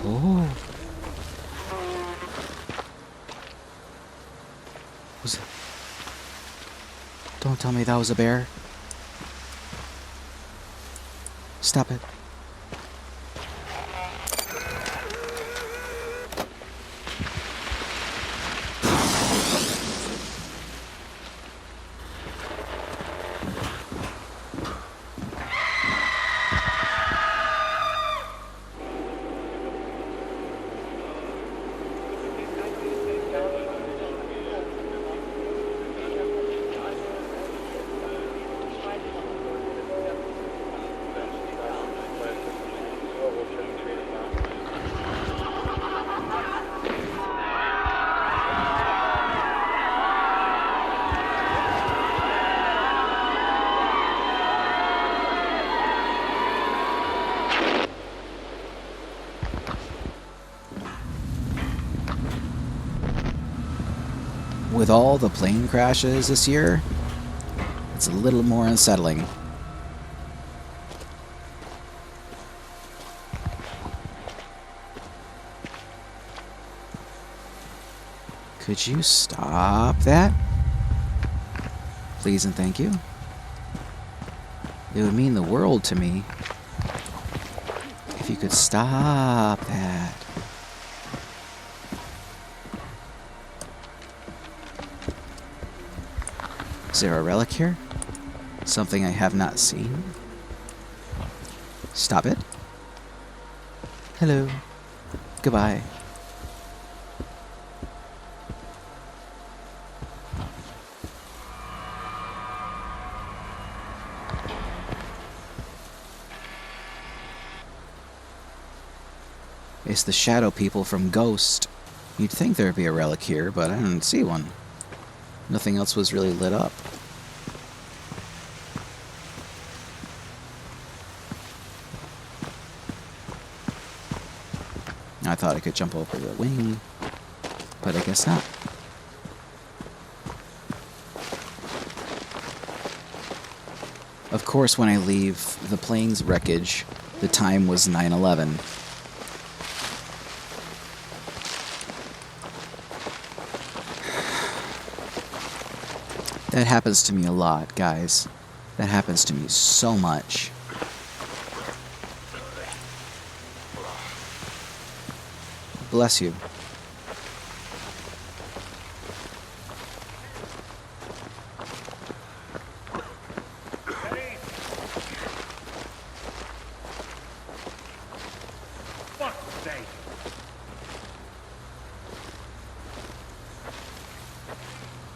[SPEAKER 5] Oh. Was it? Don't tell me that was a bear. Stop it. With all the plane crashes this year, it's a little more unsettling. Could you stop that? Please and thank you. It would mean the world to me if you could stop that. Is there a relic here? Something I have not seen? Stop it. Hello. Goodbye. It's the shadow people from Ghost. You'd think there'd be a relic here, but I don't see one. Nothing else was really lit up. I thought I could jump over the wing, but I guess not. Of course, when I leave the plane's wreckage, the time was 9/11. That happens to me a lot, guys. That happens to me so much. Bless you.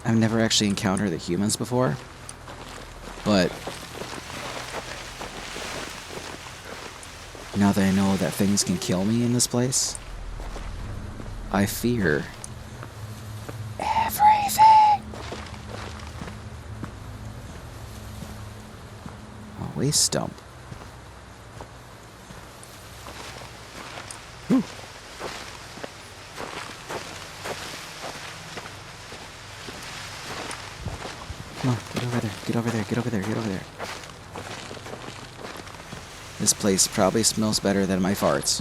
[SPEAKER 5] I've never actually encountered the humans before, but now that I know that things can kill me in this place, I fear everything. A waste stump. Whew. Come on, get over there, get over there, get over there, get over there. This place probably smells better than my farts.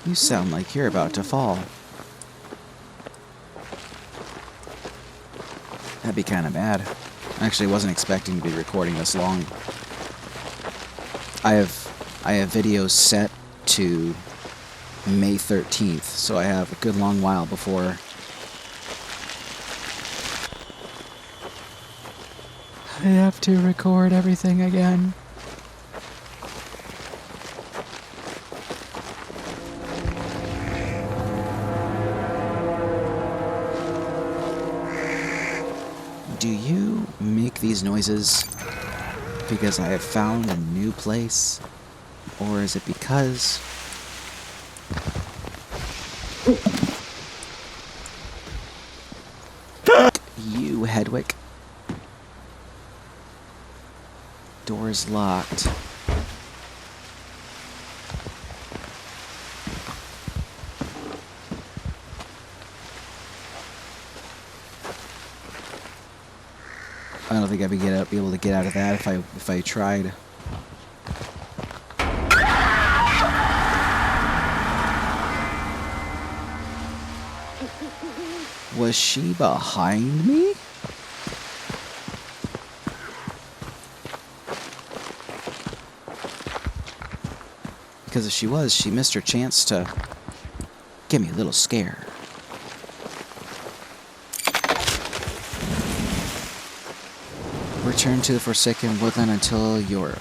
[SPEAKER 5] You sound like you're about to fall. That'd be kind of bad. I actually wasn't expecting to be recording this long. I have videos set to May 13th, so I have a good long while before I have to record everything again. Do you make these noises because I have found a new place? Or is it because you, Hedwig? Door's locked. I don't think I'd be able to get out of that if I tried. Was she behind me? Because if she was, she missed her chance to get me a little scared. Return to the Forsaken Woodland until you're...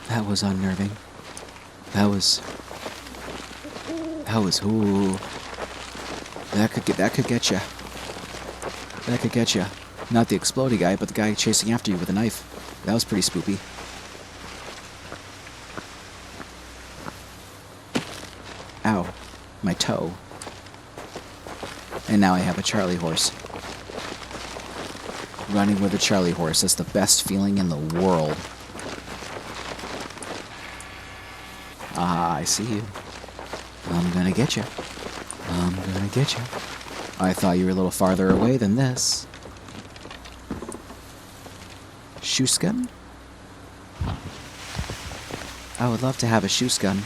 [SPEAKER 5] That was unnerving. That was ooh. That could get you. That could get you. Not the exploding guy, but the guy chasing after you with a knife. That was pretty spoopy. Ow. My toe. And now I have a Charlie horse. Running with a Charlie horse. That's the best feeling in the world. Ah, I see you. I'm gonna get you. I'm gonna get you. I thought you were a little farther away than this. Shoes gun? I would love to have a shoes gun.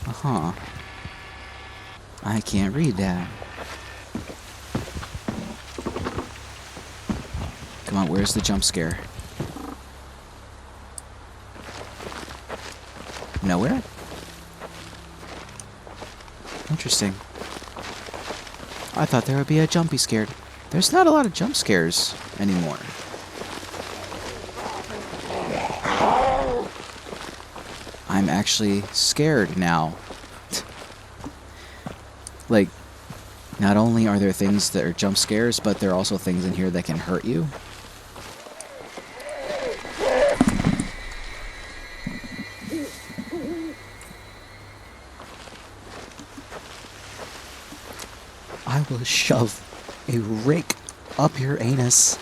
[SPEAKER 5] Uh-huh. I can't read that. Come on, where's the jump scare? Nowhere? Interesting. I thought there would be a jumpy scared. There's not a lot of jump scares anymore. I'm actually scared now. Like, not only are there things that are jump scares, but there are also things in here that can hurt you. I will shove a rake up your anus.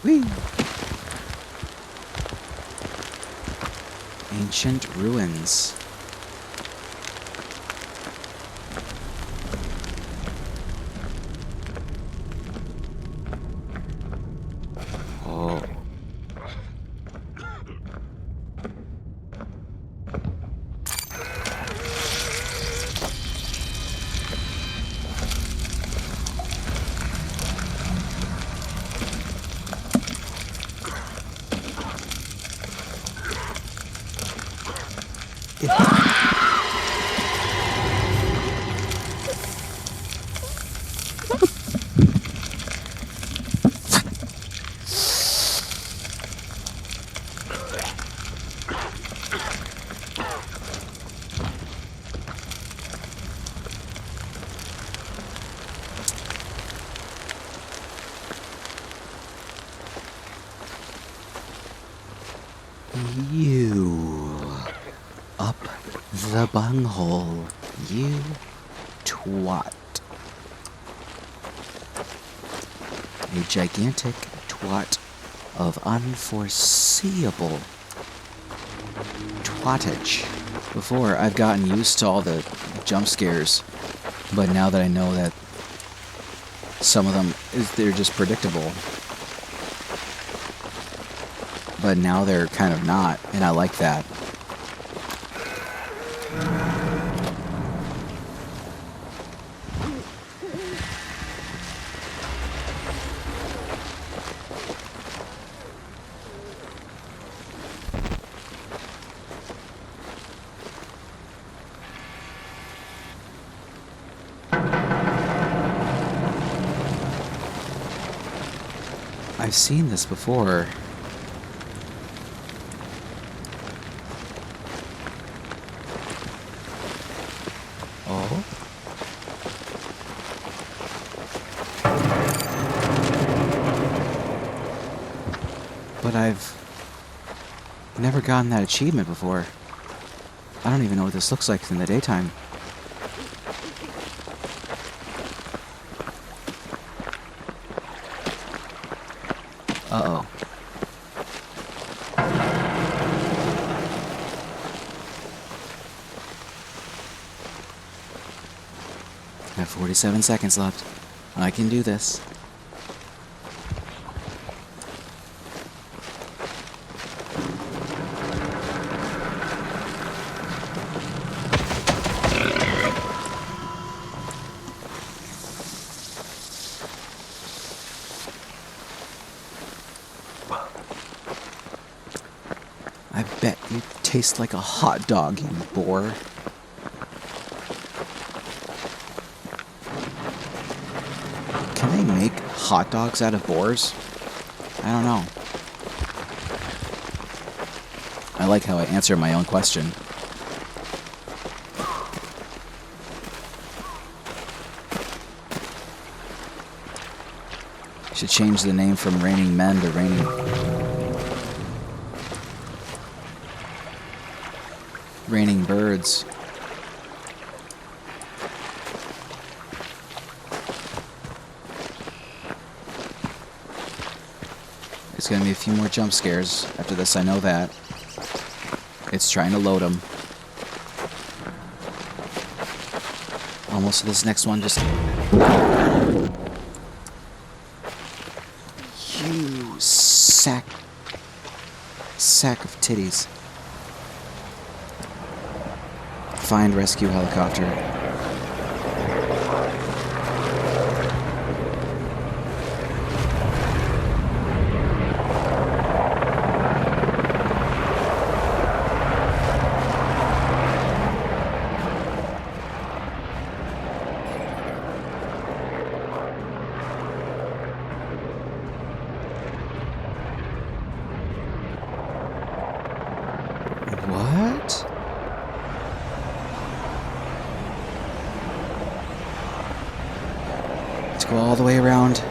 [SPEAKER 5] Whee! Ancient ruins. Oh. You up the bunghole, you twat. A gigantic twat of unforeseeable twattage. Before, I've gotten used to all the jump scares, but now that I know that some of them, they're just predictable. But now they're kind of not, and I like that. I've seen this before. Oh. But I've never gotten that achievement before. I don't even know what this looks like in the daytime. Uh-oh. I have 47 seconds left. I can do this. I bet you taste like a hot dog, you boar. Can they make hot dogs out of boars? I don't know. I like how I answer my own question. Should change the name from Raining Men to Raining Birds. There's gonna be a few more jump scares after this, I know that. It's trying to load them. Almost to this next one, just... You sack sack of titties. Find rescue helicopter. What? Let's go all the way around.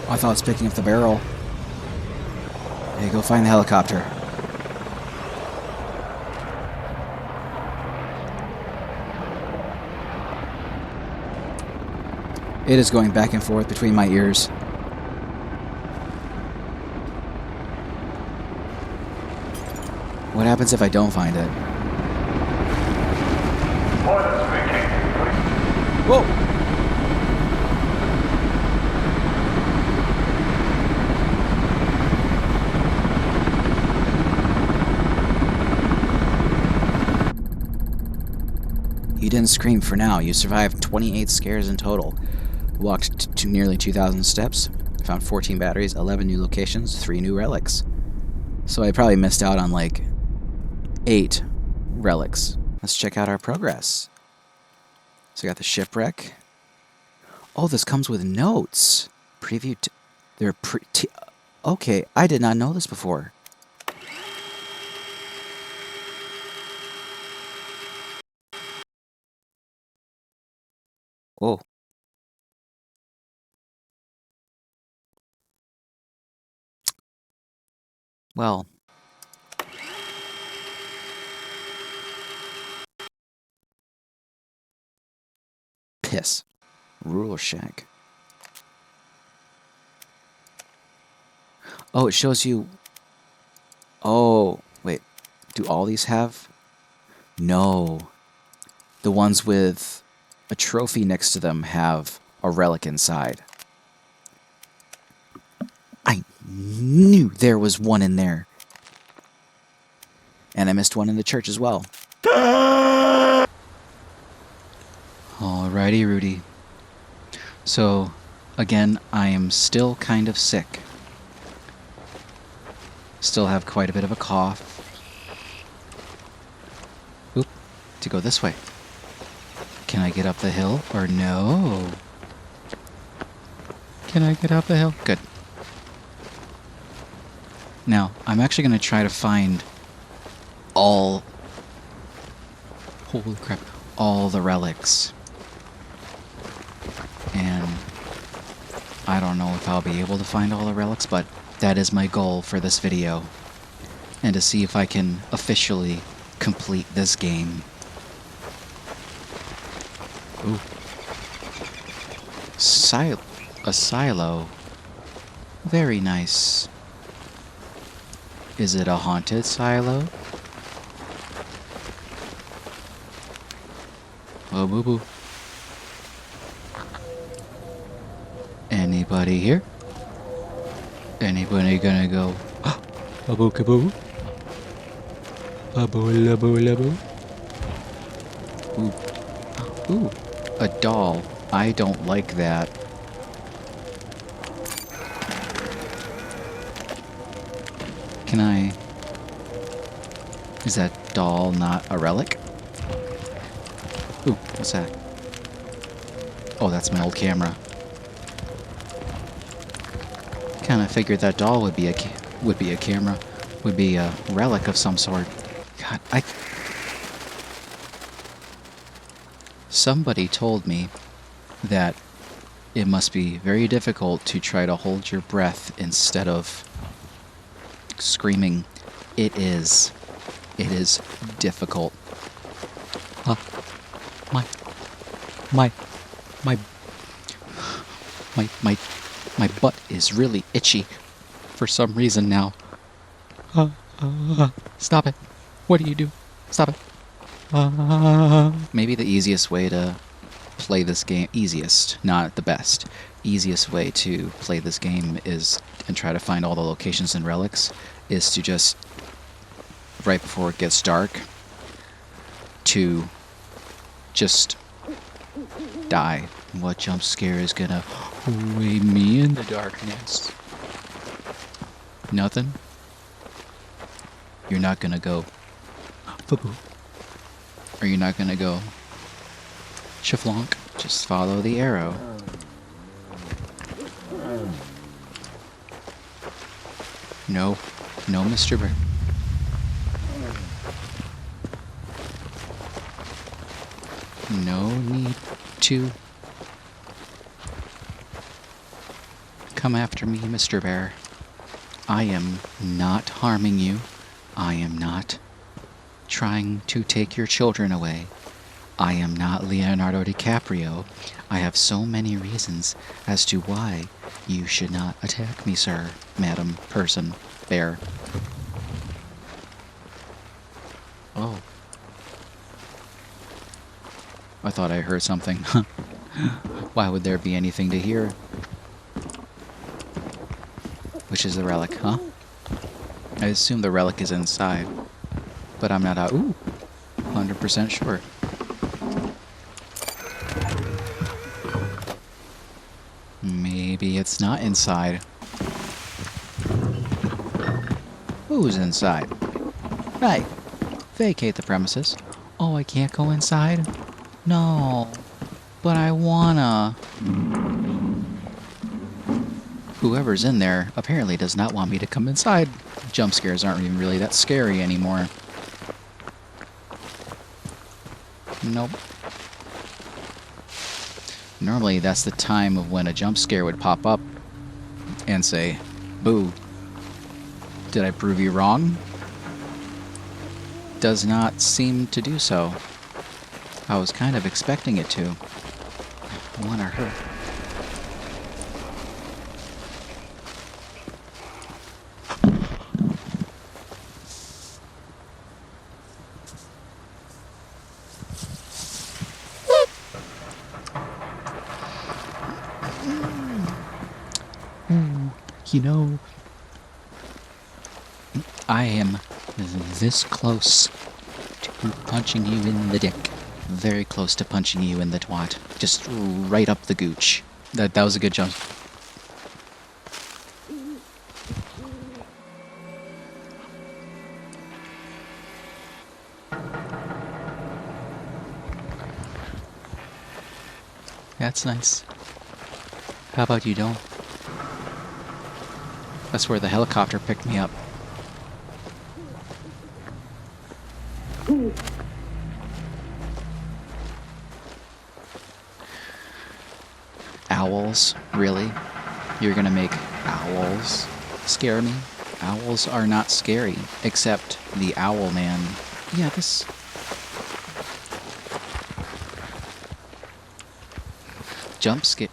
[SPEAKER 5] I thought it was picking up the barrel. Hey, go find the helicopter. It is going back and forth between my ears. What happens if I don't find it? Whoa! You didn't scream for now. You survived 28 scares in total. Walked to nearly 2,000 steps. Found 14 batteries, 11 new locations, 3 new relics. So I probably missed out on like 8 relics. Let's check out our progress. So we got the shipwreck. Oh, this comes with notes. Preview. They're okay, I did not know this before. Oh. Well. Piss. Ruler shack. Oh, it shows you... Oh, wait. Do all these have... No. The ones with a trophy next to them have a relic inside. I knew there was one in there. And I missed one in the church as well. Alrighty, Rudy. So, again, I am still kind of sick. Still have quite a bit of a cough. Oop, to go this way. Can I get up the hill or no? Can I get up the hill? Good. Now, I'm actually going to try to find all... Holy crap. All the relics. And I don't know if I'll be able to find all the relics, but that is my goal for this video. And to see if I can officially complete this game. Ooh. A silo. Very nice. Is it a haunted silo? Oh, boo boo. Anybody here? Anybody gonna go? Aboo kaboo? Aboo laboo laboo? Ooh. Ooh. A doll. I don't like that. Can I... Is that doll not a relic? Ooh, what's that? Oh, that's my old camera. Kinda figured that doll would be a camera. Would be a relic of some sort. God, Somebody told me that it must be very difficult to try to hold your breath instead of screaming. It is. It is difficult. My butt is really itchy for some reason now. Stop it. What do you do? Stop it. Maybe the easiest way to play this game, easiest, not the best, easiest way to play this game is, and try to find all the locations and relics, is to just, right before it gets dark, to just die. What jump scare is gonna weigh me in the darkness? Nothing? You're not gonna go Faboo. Or you're not gonna go Chiflonk. Just follow the arrow. No. No, Mr. Bear. No need to come after me, Mr. Bear. I am not harming you. I am not trying to take your children away. I am not Leonardo DiCaprio. I have so many reasons as to why you should not attack me, sir, madam, person, bear. Oh. I thought I heard something. Why would there be anything to hear? Which is the relic, huh? I assume the relic is inside, but I'm not out. Ooh, 100% sure. Maybe it's not inside. Who's inside? Hey, vacate the premises. Oh, I can't go inside? No, but I wanna. Whoever's in there apparently does not want me to come inside. Jump scares aren't even really that scary anymore. Nope. Normally that's the time of when a jump scare would pop up and say, boo. Did I prove you wrong? Does not seem to do so. I was kind of expecting it to. I want to hurt. You know, I am this close to punching you in the dick. Very close to punching you in the twat. Just right up the gooch. That was a good jump. That's nice. How about you don't? That's where the helicopter picked me up. Owls? Really? You're gonna make owls scare me? Owls are not scary, except the Owl Man. Yeah, this... Jump scare...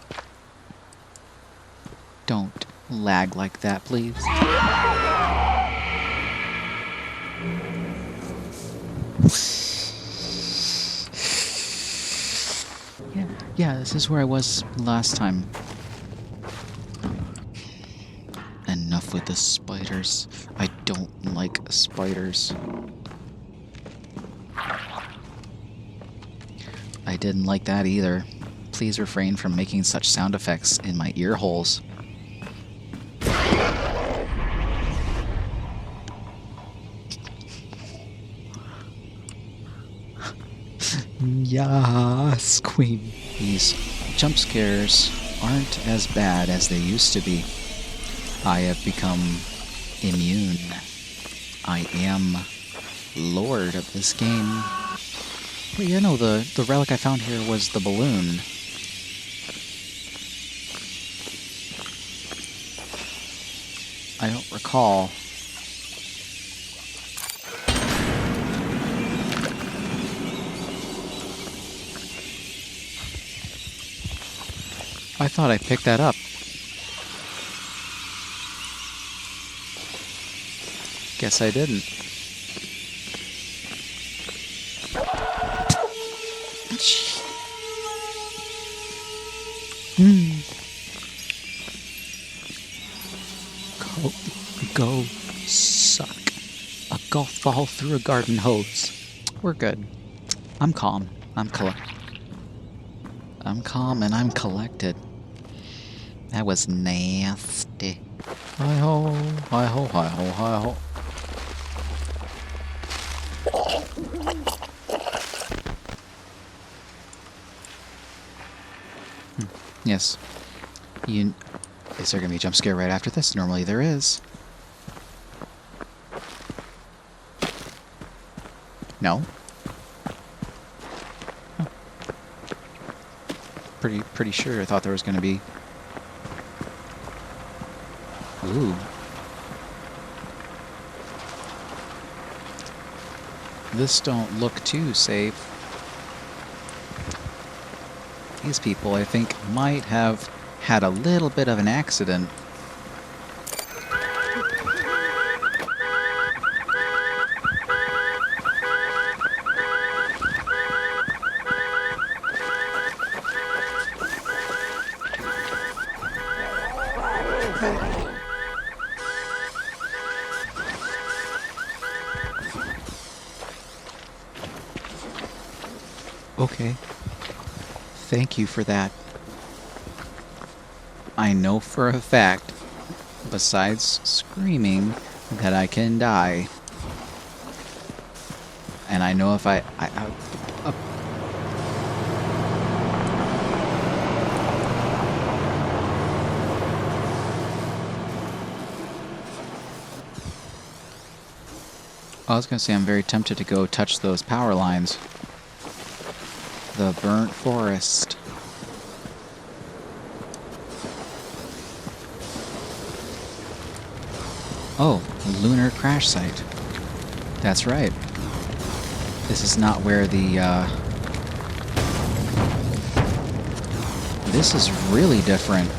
[SPEAKER 5] Don't lag like that, please. Yeah, this is where I was last time. Enough with the spiders. I don't like spiders. I didn't like that either. Please refrain from making such sound effects in my ear holes. Yes, queen. These jump scares aren't as bad as they used to be. I have become immune. I am lord of this game. But you know, the relic I found here was the balloon. I don't recall. I thought I picked that up. Guess I didn't. Go suck a golf ball through a garden hose. We're good. I'm calm. I'm calm and I'm collected. That was nasty. Hi ho, hi ho, hi ho, hi ho. Yes. Is there gonna be a jump scare right after this? Normally there is. No? Oh. Pretty sure I thought there was gonna be. Ooh. This don't look too safe. These people, I think, might have had a little bit of an accident. Okay. Thank you for that. I know for a fact, besides screaming, that I can die. And I know if I was gonna say I'm very tempted to go touch those power lines. The burnt forest. Oh, lunar crash site. That's right. This is not where the, This is really different.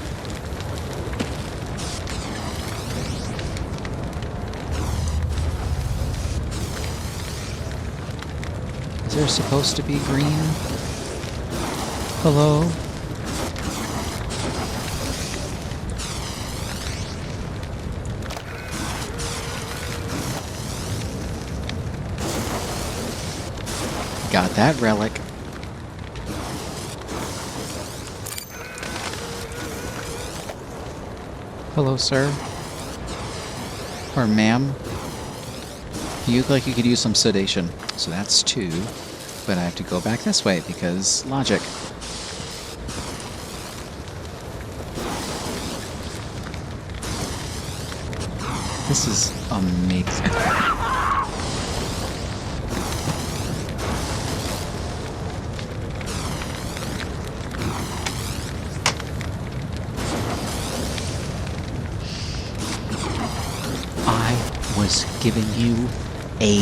[SPEAKER 5] Is there supposed to be green? Hello? Got that relic. Hello, sir. Or ma'am. You look like you could use some sedation. So that's 2. But I have to go back this way because logic. This is amazing. I was giving you a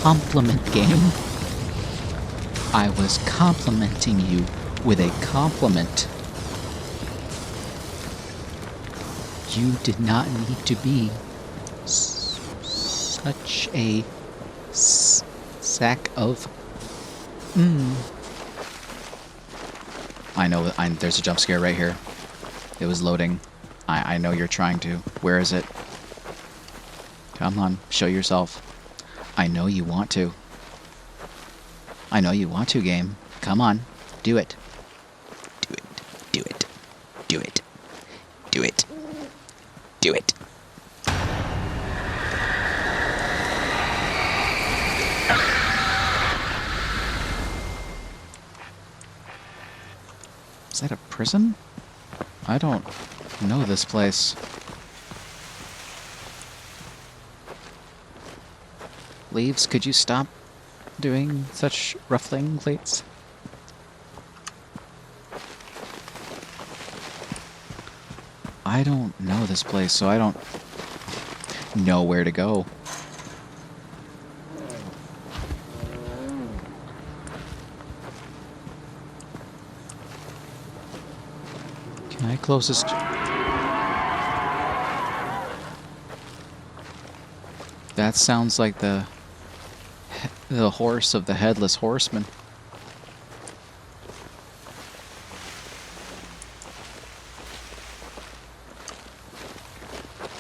[SPEAKER 5] compliment, game. I was complimenting you with a compliment. You did not need to be such a sack of... I know there's a jump scare right here. It was loading. I know you're trying to. Where is it? Come on, show yourself. I know you want to. I know you want to, game. Come on, do it. Do it. Do it. Do it. Do it. Do it. Is that a prison? I don't know this place. Leaves, could you stop doing such ruffling, please? I don't know this place, so I don't know where to go. Can I close this? That sounds like the horse of the Headless Horseman.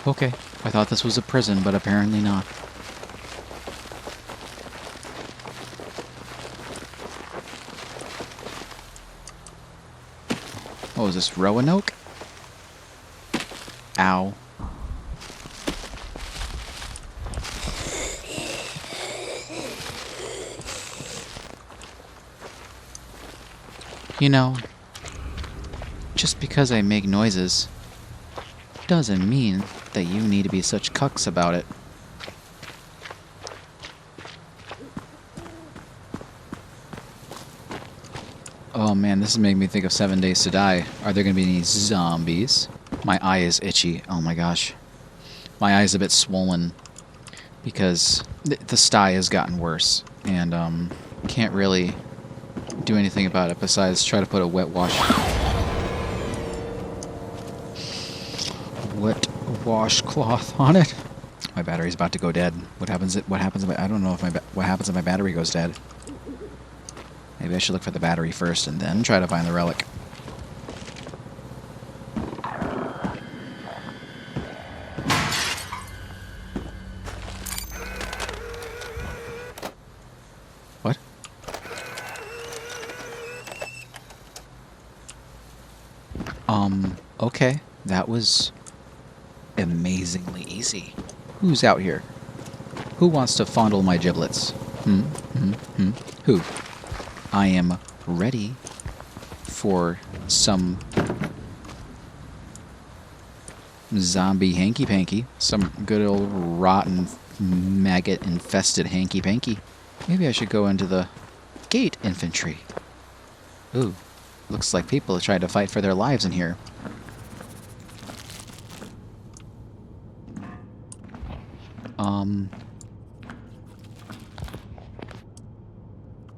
[SPEAKER 5] Okay, I thought this was a prison, but apparently not. Oh, is this Roanoke? Ow. You know, just because I make noises doesn't mean that you need to be such cucks about it. Oh man, this is making me think of 7 Days to Die. Are there going to be any zombies? My eye is itchy. Oh my gosh. My eye is a bit swollen because the sty has gotten worse, and can't really do anything about it besides try to put a wet washcloth on it. My battery's about to go dead. What happens if I don't know if what happens if my battery goes dead? Maybe I should look for the battery first and then try to find the relic. What? Okay. That was amazingly easy. Who's out here? Who wants to fondle my giblets? Who? I am ready for some zombie hanky-panky. Some good old rotten maggot-infested hanky-panky. Maybe I should go into the gate infantry. Ooh, looks like people are trying to fight for their lives in here.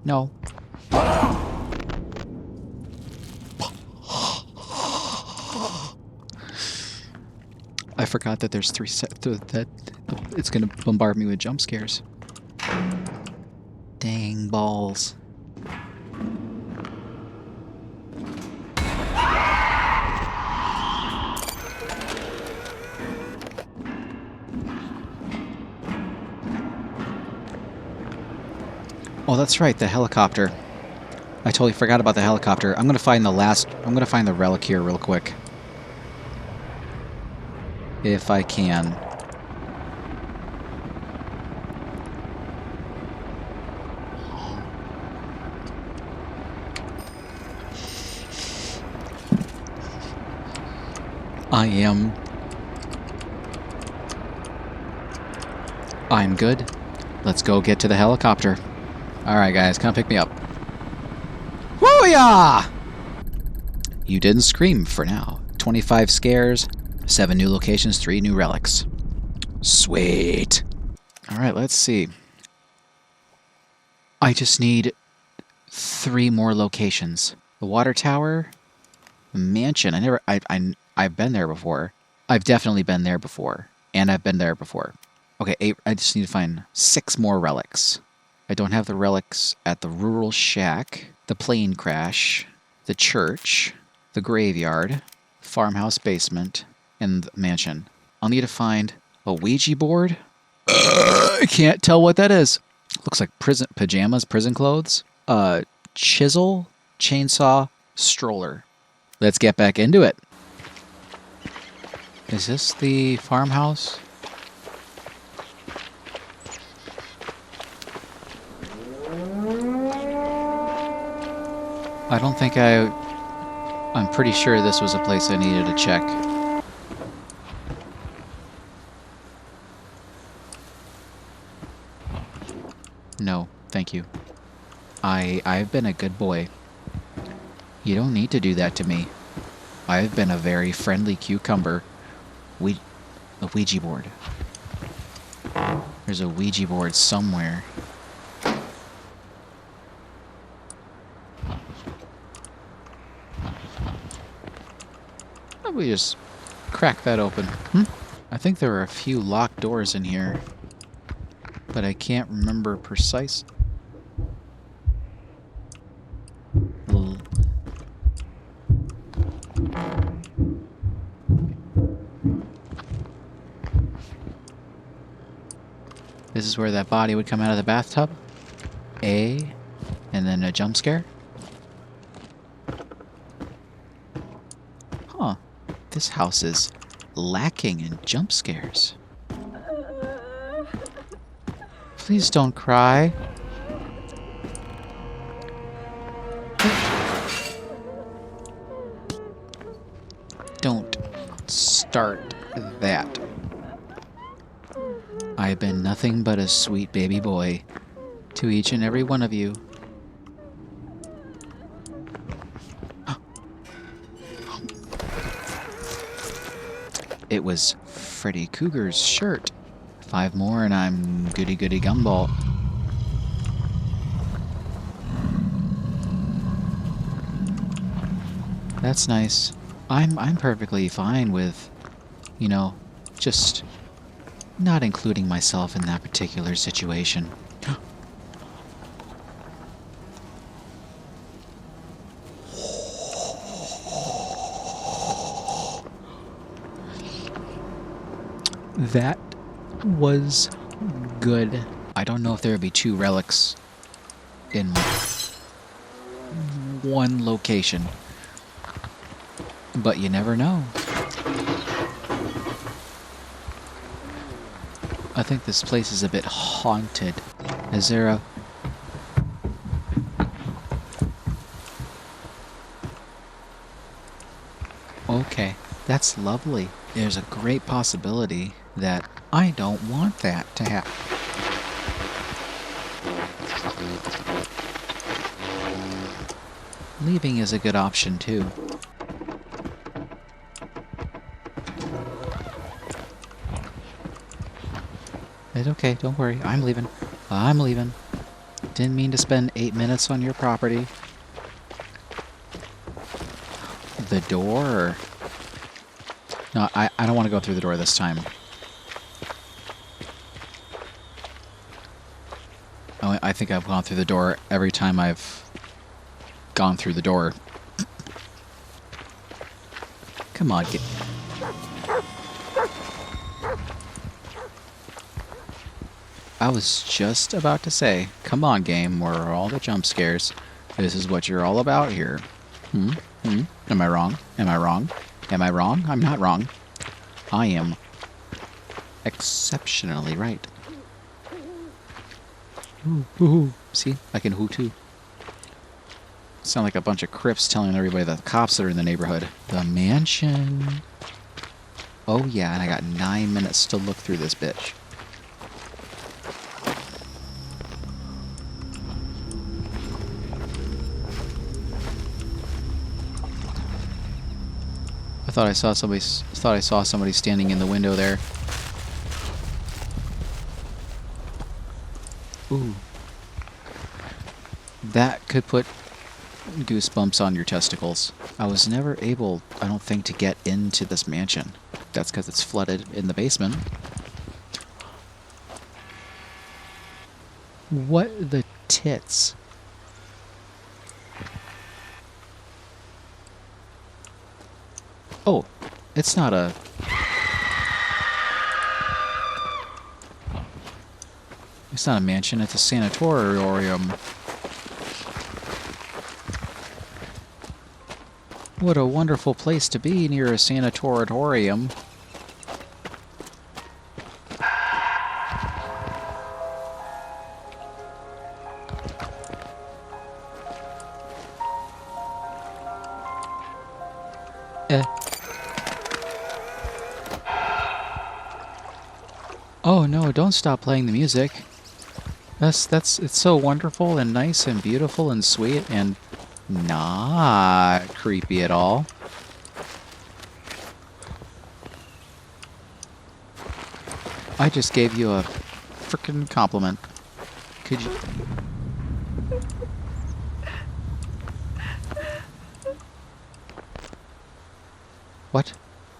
[SPEAKER 5] No. I forgot that there's that it's gonna bombard me with jump scares. Dang balls. Oh, that's right, the helicopter. I totally forgot about the helicopter. I'm gonna find the relic here real quick. If I can. I'm good. Let's go get to the helicopter. Alright guys, come pick me up. Woo-yah! You didn't scream for now. 25 scares, 7 new locations, 3 new relics. Sweet. Alright, let's see. I just need 3 more locations. The water tower, the mansion. I've been there before. I've definitely been there before. And I've been there before. Okay, 8. I just need to find 6 more relics. I don't have the relics at the rural shack, the plane crash, the church, the graveyard, farmhouse basement, and the mansion. I'll need to find a Ouija board. I can't tell what that is. Looks like pajamas, prison clothes. Chisel, chainsaw, stroller. Let's get back into it. Is this the farmhouse? I don't think I'm pretty sure this was a place I needed to check. No, thank you. I've been a good boy. You don't need to do that to me. I've been a very friendly cucumber. A Ouija board. There's a Ouija board somewhere. We just crack that open. I think there are a few locked doors in here. but I can't remember precise. L- This is where that body would come out of the bathtub. And then a jump scare. Huh. This house is lacking in jump scares. Please don't cry. Don't start that. I've been nothing but a sweet baby boy to each and every one of you. It was Freddy Cougar's shirt. 5 more and I'm goody goody gumball. That's nice. I'm perfectly fine with, you know, just not including myself in that particular situation. That was good. I don't know if there would be 2 relics in one location, but you never know. I think this place is a bit haunted. Is there a... Okay, that's lovely. There's a great possibility that I don't want that to happen. Leaving is a good option too. It's okay, don't worry. I'm leaving. I'm leaving. Didn't mean to spend 8 minutes on your property. The door? No, I don't want to go through the door this time. I think I've gone through the door every time I've gone through the door. Come on, get... I was just about to say, come on game, where are all the jump scares? This is what you're all about here. Am I wrong? Am I wrong? Am I wrong? I'm not wrong. I am exceptionally right. Ooh, ooh. See? I can hoo too. Sound like a bunch of Crips telling everybody that the cops are in the neighborhood. The mansion. Oh yeah, and I got 9 minutes to look through this bitch. I thought I saw somebody standing in the window there. Ooh. That could put goosebumps on your testicles. I was never able, I don't think, to get into this mansion. That's because it's flooded in the basement. What the tits? Oh, it's not a... It's not a mansion, it's a sanatorium. What a wonderful place to be near a sanatorium. Oh no, don't stop playing the music. It's so wonderful and nice and beautiful and sweet and not creepy at all. I just gave you a frickin' compliment. Could you... What?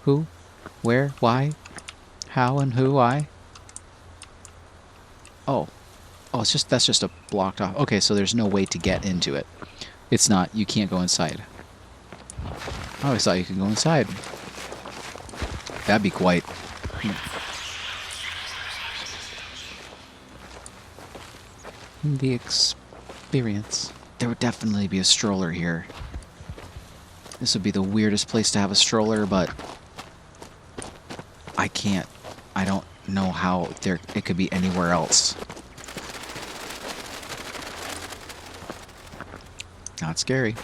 [SPEAKER 5] Who? Where? Why? How and who? I? Oh. Oh, that's just a blocked off. Okay, so there's no way to get into it. It's not, you can't go inside. I always thought you could go inside. That'd be quite... the experience. There would definitely be a stroller here. This would be the weirdest place to have a stroller, but I don't know how it could be anywhere else. Not scary.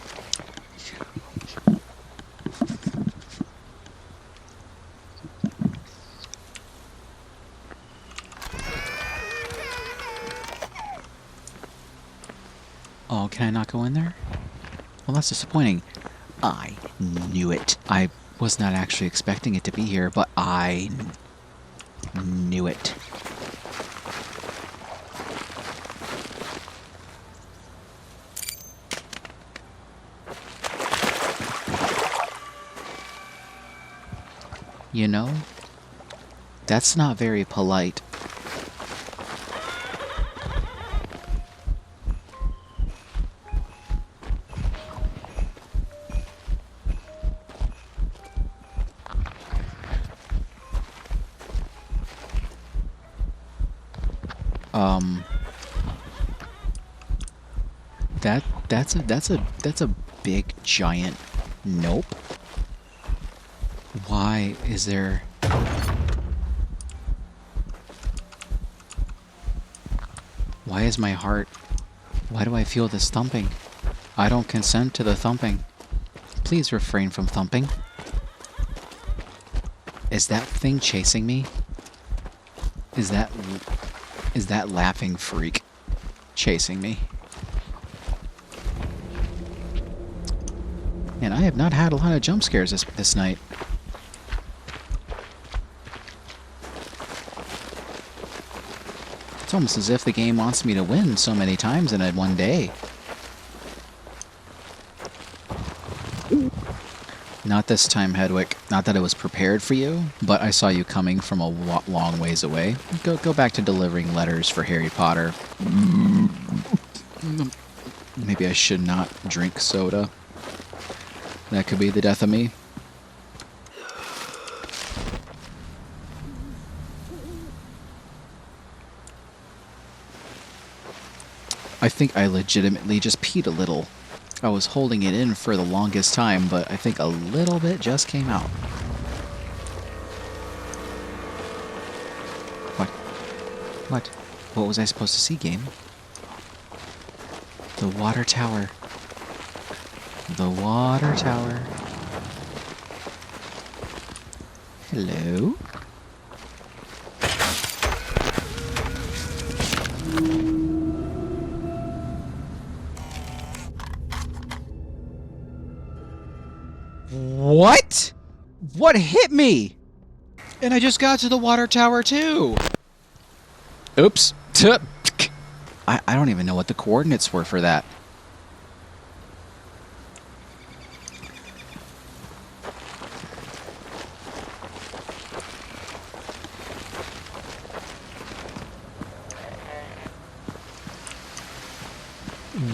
[SPEAKER 5] Oh, can I not go in there? Well, that's disappointing. I knew it. I was not actually expecting it to be here, but I knew it. You know, that's not very polite. That's a big giant nope. Why is there... Why is my heart... Why do I feel this thumping? I don't consent to the thumping. Please refrain from thumping. Is that thing chasing me? Is that laughing freak chasing me? And I have not had a lot of jump scares this night. It's almost as if the game wants me to win so many times in one day. Not this time, Hedwig. Not that I was prepared for you, but I saw you coming from a long ways away. Go back to delivering letters for Harry Potter. Maybe I should not drink soda. That could be the death of me. I think I legitimately just peed a little. I was holding it in for the longest time, but I think a little bit just came out. What? What? What was I supposed to see, game? The water tower. The water tower. Hello? What? What hit me? And I just got to the water tower too. Oops. I don't even know what the coordinates were for that.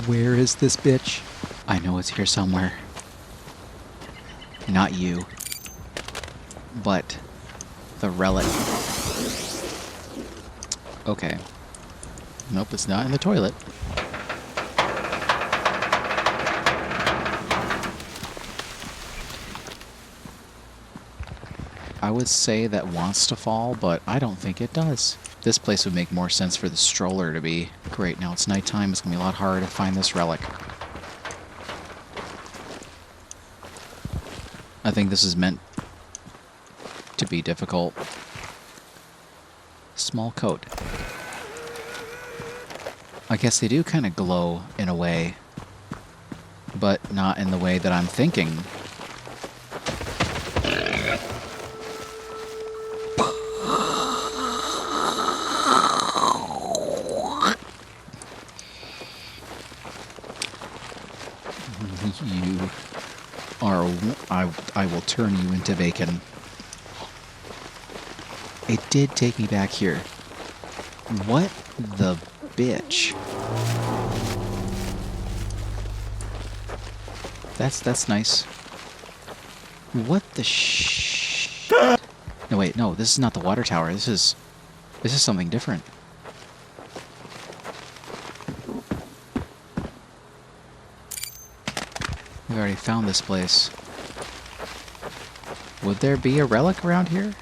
[SPEAKER 5] Where is this bitch? I know it's here somewhere. Not you. But the relic. Okay. Nope, it's not in the toilet. I would say that wants to fall, but I don't think it does. This place would make more sense for the stroller to be. Great, now it's nighttime. It's going to be a lot harder to find this relic. I think this is meant to be difficult. Small coat. I guess they do kind of glow in a way, but not in the way that I'm thinking. You are... I will turn you into bacon. It did take me back here. What the bitch? That's nice. What the No, wait, no, this is not the water tower. This is something different. We've already found this place. Would there be a relic around here?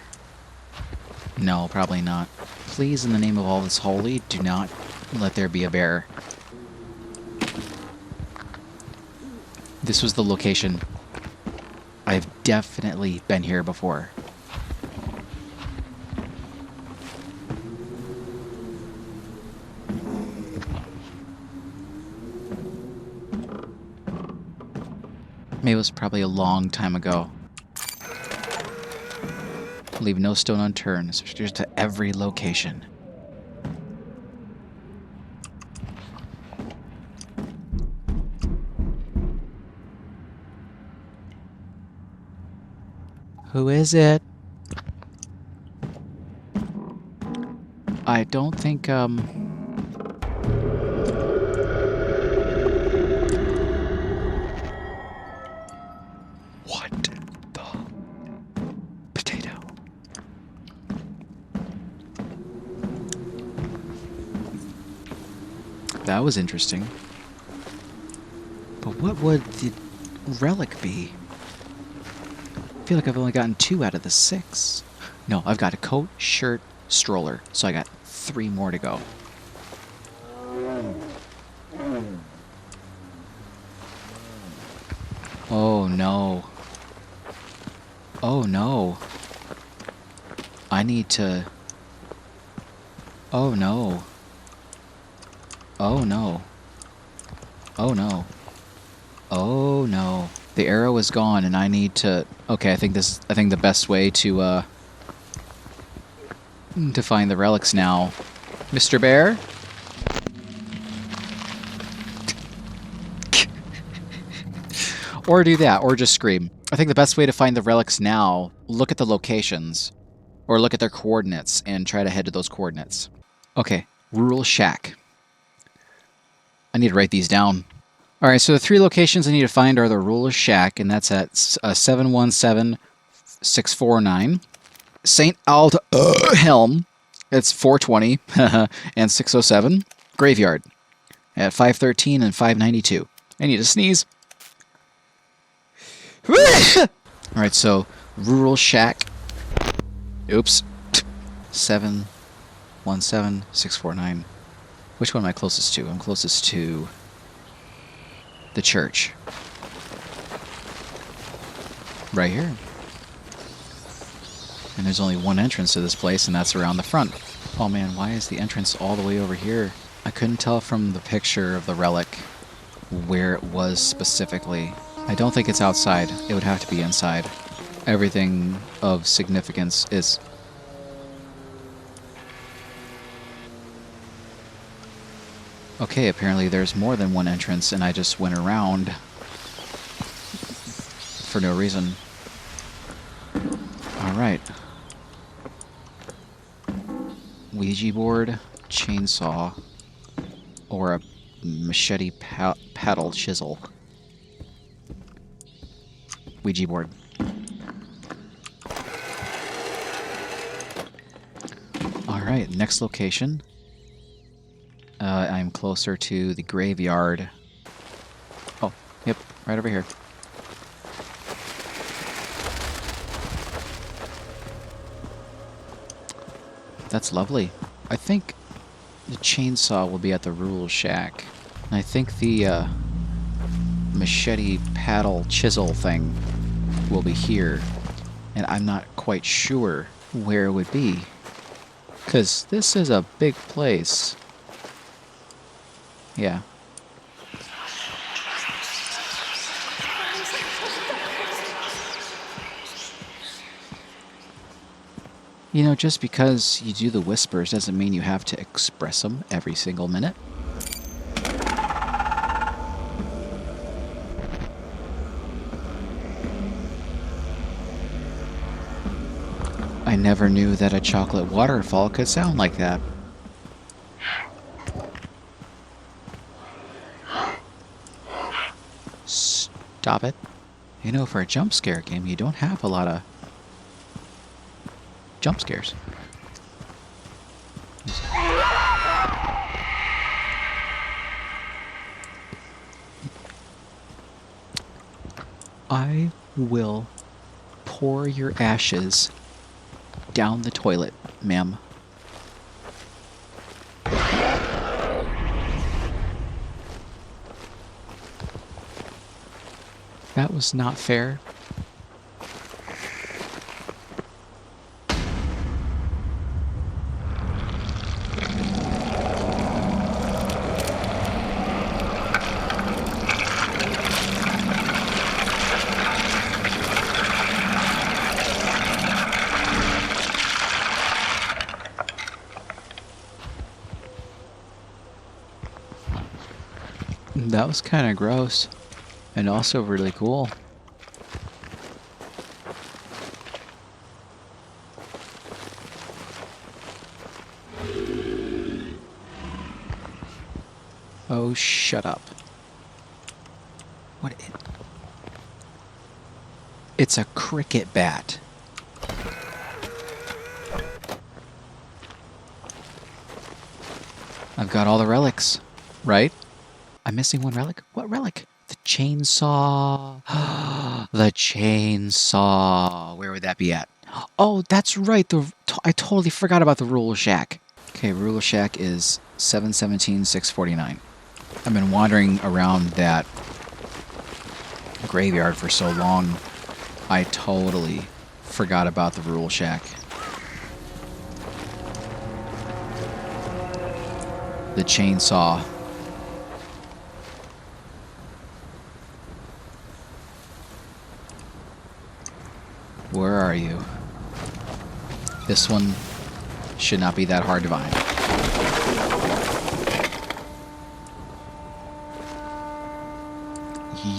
[SPEAKER 5] No, probably not. Please, in the name of all that's holy, do not let there be a bear. This was the location. I've definitely been here before. Maybe it was probably a long time ago. Leave no stone unturned, especially to every location. Who is it? I don't think, What the potato? That was interesting. But what would the relic be? I feel like I've only gotten 2 out of the 6. No, I've got a coat, shirt, stroller, so I got 3 more to go. Oh no. Oh no. I need to... Oh no. Oh no. Oh no. Oh no. The arrow is gone and I need to... Okay, I think the best way to find the relics now. Mr. Bear? Or do that, or just scream. I think the best way to find the relics now, look at the locations, or look at their coordinates, and try to head to those coordinates. Okay, Rural Shack. I need to write these down. Alright, so the 3 locations I need to find are the Rural Shack, and that's at 717649. St. Aldhelm, it's 420, and 607. Graveyard, at 513 and 592. I need to sneeze. Alright, so Rural Shack. Oops. 717649. Which one am I closest to? I'm closest to the church. Right here. And there's only one entrance to this place, and that's around the front. Oh man, why is the entrance all the way over here? I couldn't tell from the picture of the relic where it was specifically. I don't think it's outside. It would have to be inside. Everything of significance is... Okay, apparently there's more than one entrance, and I just went around for no reason. Alright. Ouija board, chainsaw, or a machete paddle chisel. Ouija board. Alright, next location. I'm closer to the graveyard. Oh, yep, right over here. That's lovely. I think the chainsaw will be at the Rural Shack. And I think the machete paddle chisel thing will be here. And I'm not quite sure where it would be. 'Cause this is a big place. Yeah. You know, just because you do the whispers doesn't mean you have to express them every single minute. I never knew that a chocolate waterfall could sound like that. Stop it. You know, for a jump scare game, you don't have a lot of jump scares. I will pour your ashes down the toilet, ma'am. That was not fair. That was kind of gross. And also really cool. Oh, shut up. What? It's a cricket bat. I've got all the relics, right? I'm missing one relic. What relic? The chainsaw. The chainsaw. Where would that be at? Oh, that's right. I totally forgot about the Rule Shack. Okay, Rule Shack is 717-649. I've been wandering around that graveyard for so long, I totally forgot about the Rule Shack. The chainsaw. Where are you? This one should not be that hard to find.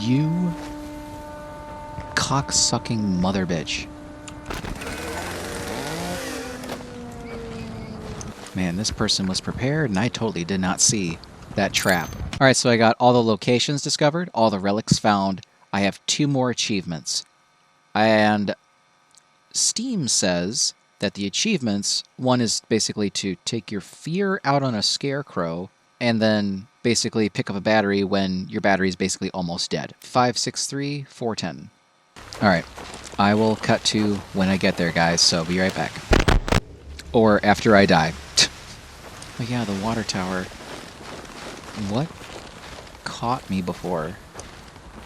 [SPEAKER 5] You cock-sucking mother bitch. Man, this person was prepared and I totally did not see that trap. Alright, so I got all the locations discovered, all the relics found. I have 2 more achievements. And Steam says that the achievements, one is basically to take your fear out on a scarecrow and then basically pick up a battery when your battery is basically almost dead. 563 410. Alright, I will cut to when I get there, guys, so be right back. Or after I die. Oh yeah, the water tower. What caught me before?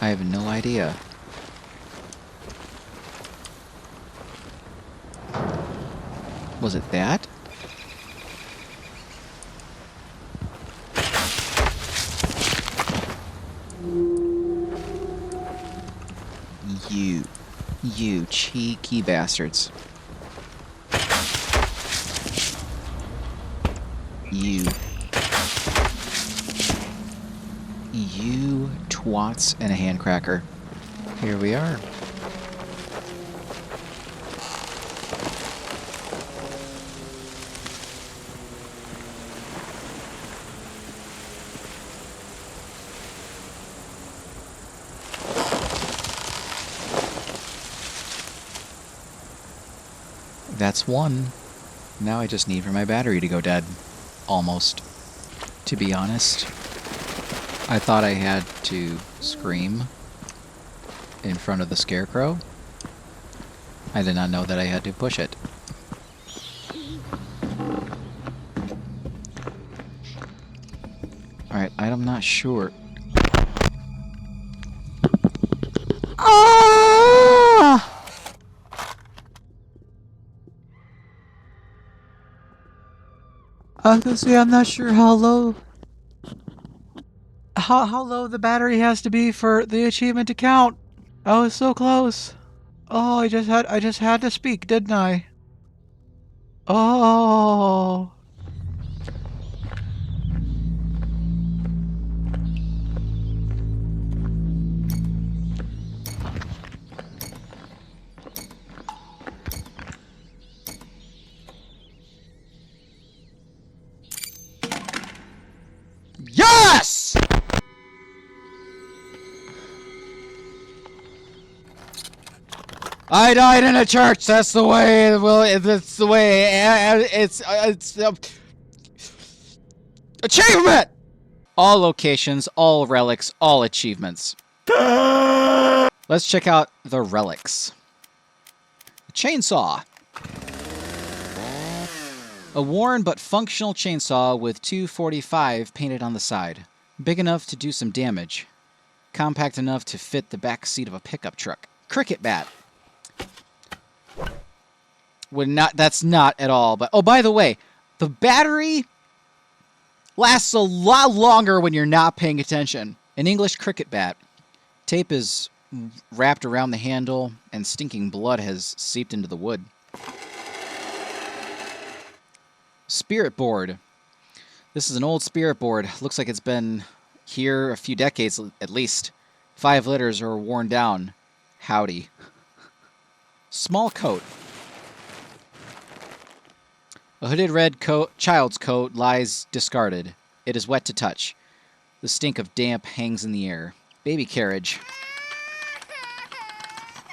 [SPEAKER 5] I have no idea. Was it that? You cheeky bastards. You twats and a handcracker. Here we are. That's one. Now I just need for my battery to go dead. Almost. To be honest, I thought I had to scream in front of the scarecrow. I did not know that I had to push it. Alright, I'm not sure. Ah! I was gonna say, I'm not sure how low the battery has to be for the achievement to count. I was so close. Oh, I just had to speak, didn't I? Oh. Yes! I died in a church. That's the way. Well, that's the way. It's achievement. All locations, all relics, all achievements. Let's check out the relics. Chainsaw. A worn but functional chainsaw with 245 painted on the side. Big enough to do some damage. Compact enough to fit the back seat of a pickup truck. Cricket bat. That's not at all, but... Oh, by the way, the battery lasts a lot longer when you're not paying attention. An English cricket bat. Tape is wrapped around the handle, and stinking blood has seeped into the wood. Spirit board. This is an old spirit board. Looks like it's been here a few decades at least. 5 letters are worn down. Howdy. Small coat. A hooded red child's coat lies discarded. It is wet to touch. The stink of damp hangs in the air. Baby carriage.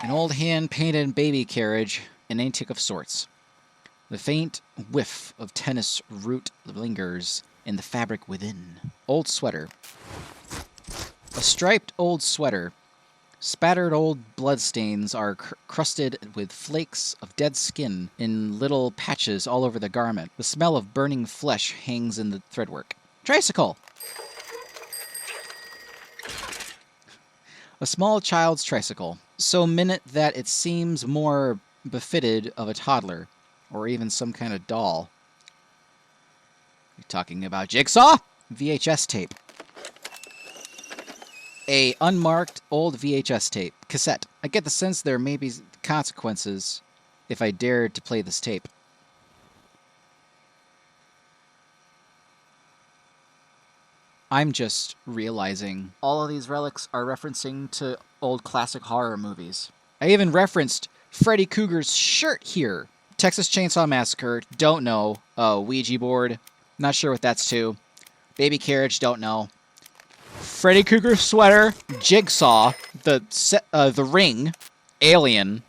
[SPEAKER 5] An old hand-painted baby carriage, an antique of sorts. The faint whiff of tennis root lingers in the fabric within. Old sweater. A striped old sweater. Spattered old bloodstains are crusted with flakes of dead skin in little patches all over the garment. The smell of burning flesh hangs in the threadwork. Tricycle. A small child's tricycle. So minute that it seems more befitted of a toddler, or even some kind of doll. You talking about Jigsaw? VHS tape. A unmarked old VHS tape. Cassette. I get the sense there may be consequences if I dared to play this tape. I'm just realizing all of these relics are referencing to old classic horror movies. I even referenced Freddy Krueger's shirt here. Texas Chainsaw Massacre, don't know. Ouija board, not sure what that's to. Baby carriage, don't know. Freddy Krueger sweater, Jigsaw, the ring, alien,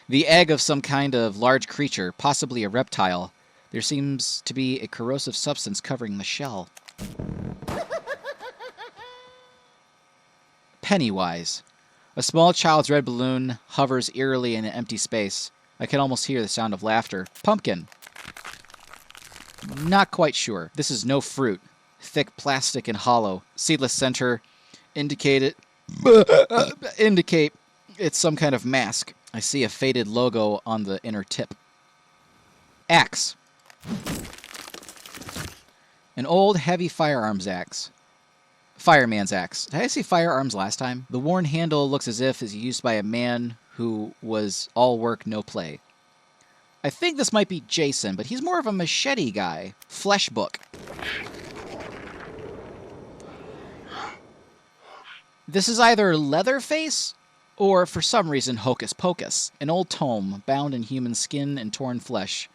[SPEAKER 5] the egg of some kind of large creature, possibly a reptile. There seems to be a corrosive substance covering the shell. Pennywise. A small child's red balloon hovers eerily in an empty space. I can almost hear the sound of laughter. Pumpkin. Not quite sure. This is no fruit. Thick plastic and hollow. Seedless center. Indicate it's some kind of mask. I see a faded logo on the inner tip. Axe. An old, heavy firearms axe. Fireman's axe. Did I say firearms last time? The worn handle looks as if it's used by a man who was all work, no play. I think this might be Jason, but he's more of a machete guy. Flesh book. This is either Leatherface or, for some reason, Hocus Pocus. An old tome bound in human skin and torn flesh.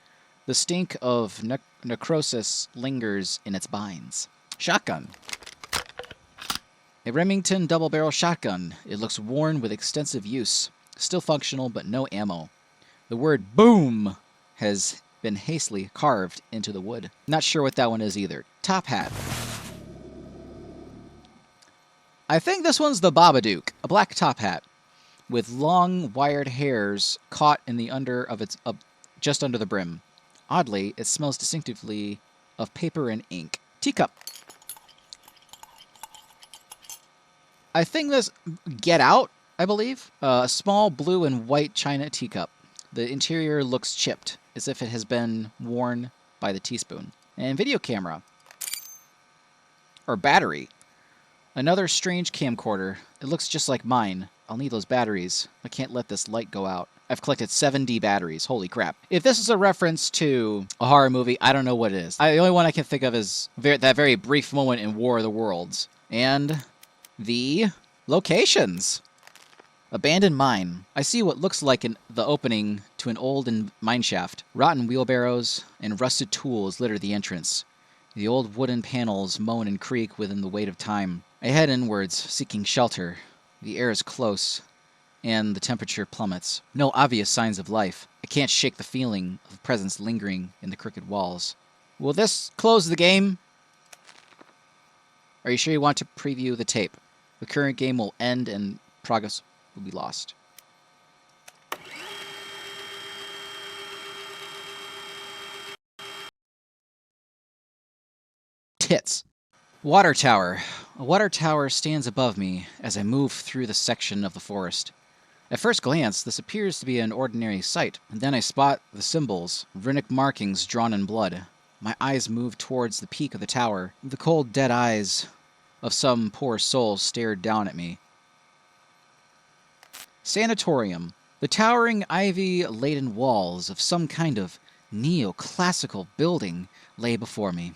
[SPEAKER 5] The stink of necrosis lingers in its binds. Shotgun. A Remington double-barrel shotgun. It looks worn with extensive use. Still functional, but no ammo. The word boom has been hastily carved into the wood. Not sure what that one is either. Top hat. I think this one's the Babadook. A black top hat with long wired hairs caught in the under of its just under the brim. Oddly, it smells distinctively of paper and ink. Teacup. I think this Get Out, I believe. A small blue and white china teacup. The interior looks chipped, as if it has been worn by the teaspoon. And video camera. Or battery. Another strange camcorder. It looks just like mine. I'll need those batteries. I can't let this light go out. I've collected 7D batteries. Holy crap. If this is a reference to a horror movie, I don't know what it is. The only one I can think of is that very brief moment in War of the Worlds. And the locations. Abandoned mine. I see what looks like the opening to an old mine shaft. Rotten wheelbarrows and rusted tools litter the entrance. The old wooden panels moan and creak within the weight of time. I head inwards, seeking shelter. The air is close. and the temperature plummets. No obvious signs of life. I can't shake the feeling of presence lingering in the crooked walls. Will this close the game? Are you sure you want to preview the tape? The current game will end and progress will be lost. Tits. Water tower. A water tower stands above me as I move through the section of the forest. At first glance, this appears to be an ordinary sight, and then I spot the symbols, runic markings drawn in blood. My eyes move towards the peak of the tower. The cold, dead eyes of some poor soul stared down at me. Sanatorium. The towering, ivy-laden walls of some kind of neoclassical building lay before me.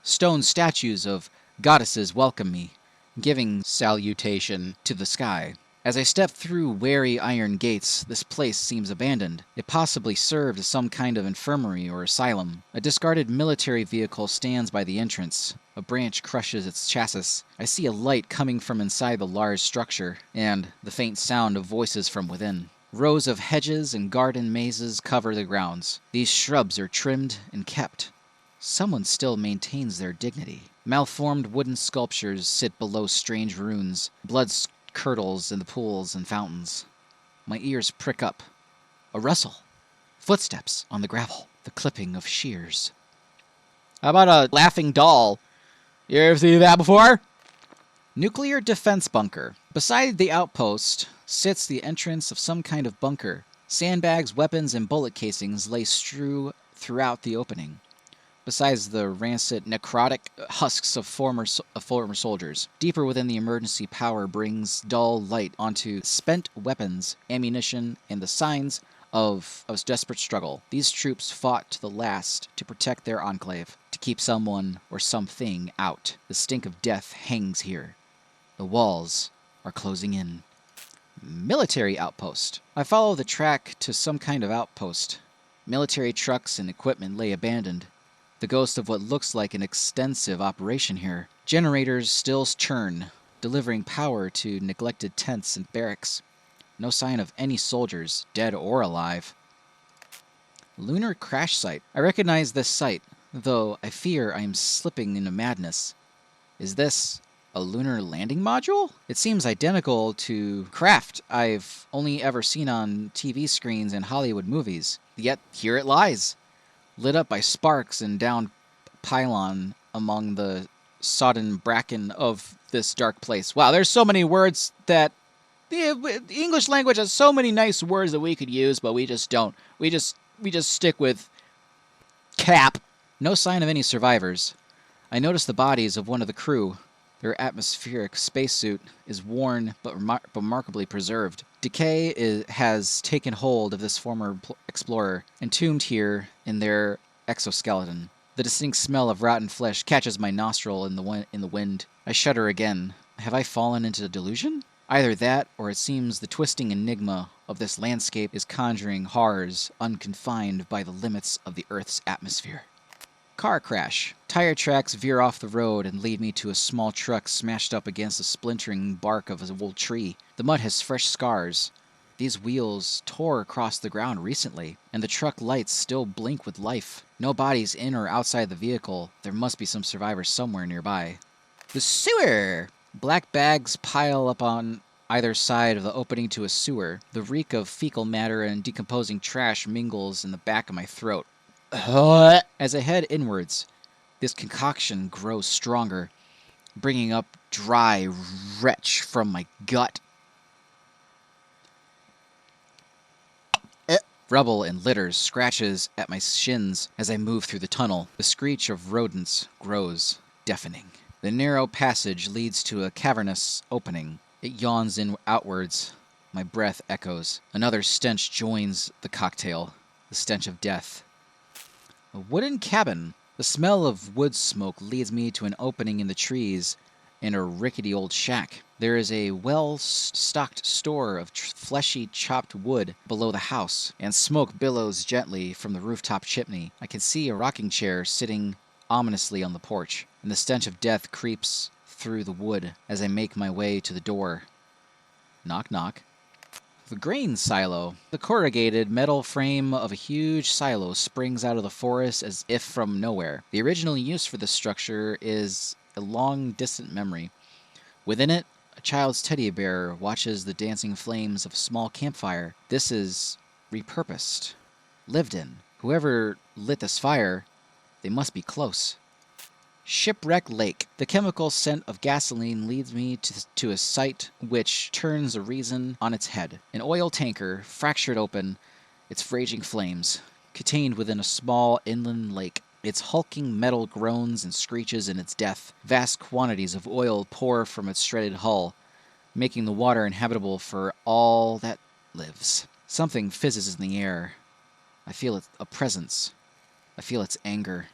[SPEAKER 5] Stone statues of goddesses welcome me, giving salutation to the sky. As I step through wary iron gates, this place seems abandoned. It possibly served as some kind of infirmary or asylum. A discarded military vehicle stands by the entrance. A branch crushes its chassis. I see a light coming from inside the large structure, and the faint sound of voices from within. Rows of hedges and garden mazes cover the grounds. These shrubs are trimmed and kept. Someone still maintains their dignity. Malformed wooden sculptures sit below strange ruins. Blood curdles in the pools and fountains. My ears prick up. A rustle. Footsteps on the gravel. The clipping of shears. How about a laughing doll? You ever seen that before? Nuclear defense bunker. Beside the outpost sits the entrance of some kind of bunker. Sandbags, weapons, and bullet casings lay strewn throughout the opening. Besides the rancid, necrotic husks of former soldiers. Deeper within the emergency power brings dull light onto spent weapons, ammunition, and the signs of a desperate struggle. These troops fought to the last to protect their enclave, to keep someone or something out. The stink of death hangs here. The walls are closing in. Military outpost. I follow the track to some kind of outpost. Military trucks and equipment lay abandoned. The ghost of what looks like an extensive operation here. Generators still churn, delivering power to neglected tents and barracks. No sign of any soldiers, dead or alive. Lunar crash site. I recognize this site, though I fear I am slipping into madness. Is this a lunar landing module? It seems identical to craft I've only ever seen on TV screens and Hollywood movies. Yet here it lies, lit up by sparks and downed pylon among the sodden bracken of this dark place. Wow, there's so many words that the English language has so many nice words that we could use, but we just don't. We just stick with cap. No sign of any survivors. I notice the bodies of one of the crew. Their atmospheric spacesuit is worn but remarkably preserved. Decay has taken hold of this former explorer, entombed here in their exoskeleton. The distinct smell of rotten flesh catches my nostril in the wind. I shudder again. Have I fallen into a delusion? Either that, or it seems the twisting enigma of this landscape is conjuring horrors unconfined by the limits of the Earth's atmosphere. Car crash. Tire tracks veer off the road and lead me to a small truck smashed up against the splintering bark of an old tree. The mud has fresh scars. These wheels tore across the ground recently, and the truck lights still blink with life. No bodies in or outside the vehicle. There must be some survivors somewhere nearby. The sewer! Black bags pile up on either side of the opening to a sewer. The reek of fecal matter and decomposing trash mingles in the back of my throat. As I head inwards, this concoction grows stronger, bringing up dry retch from my gut. Rubble and litter scratches at my shins as I move through the tunnel. The screech of rodents grows deafening. The narrow passage leads to a cavernous opening. It yawns in outwards. My breath echoes. Another stench joins the cocktail, the stench of death. A wooden cabin. The smell of wood smoke leads me to an opening in the trees and a rickety old shack. There is a well-stocked store of fleshy chopped wood below the house, and smoke billows gently from the rooftop chimney. I can see a rocking chair sitting ominously on the porch, and the stench of death creeps through the wood as I make my way to the door. Knock, knock. The grain silo. The corrugated metal frame of a huge silo springs out of the forest as if from nowhere. The original use for this structure is a long, distant memory. Within it, a child's teddy bear watches the dancing flames of a small campfire. This is repurposed, lived in. Whoever lit this fire, they must be close. Shipwreck Lake. The chemical scent of gasoline leads me to a sight which turns a reason on its head. An oil tanker, fractured open, its raging flames, contained within a small inland lake. Its hulking metal groans and screeches in its death. Vast quantities of oil pour from its shredded hull, making the water inhabitable for all that lives. Something fizzes in the air. I feel a presence. I feel its anger.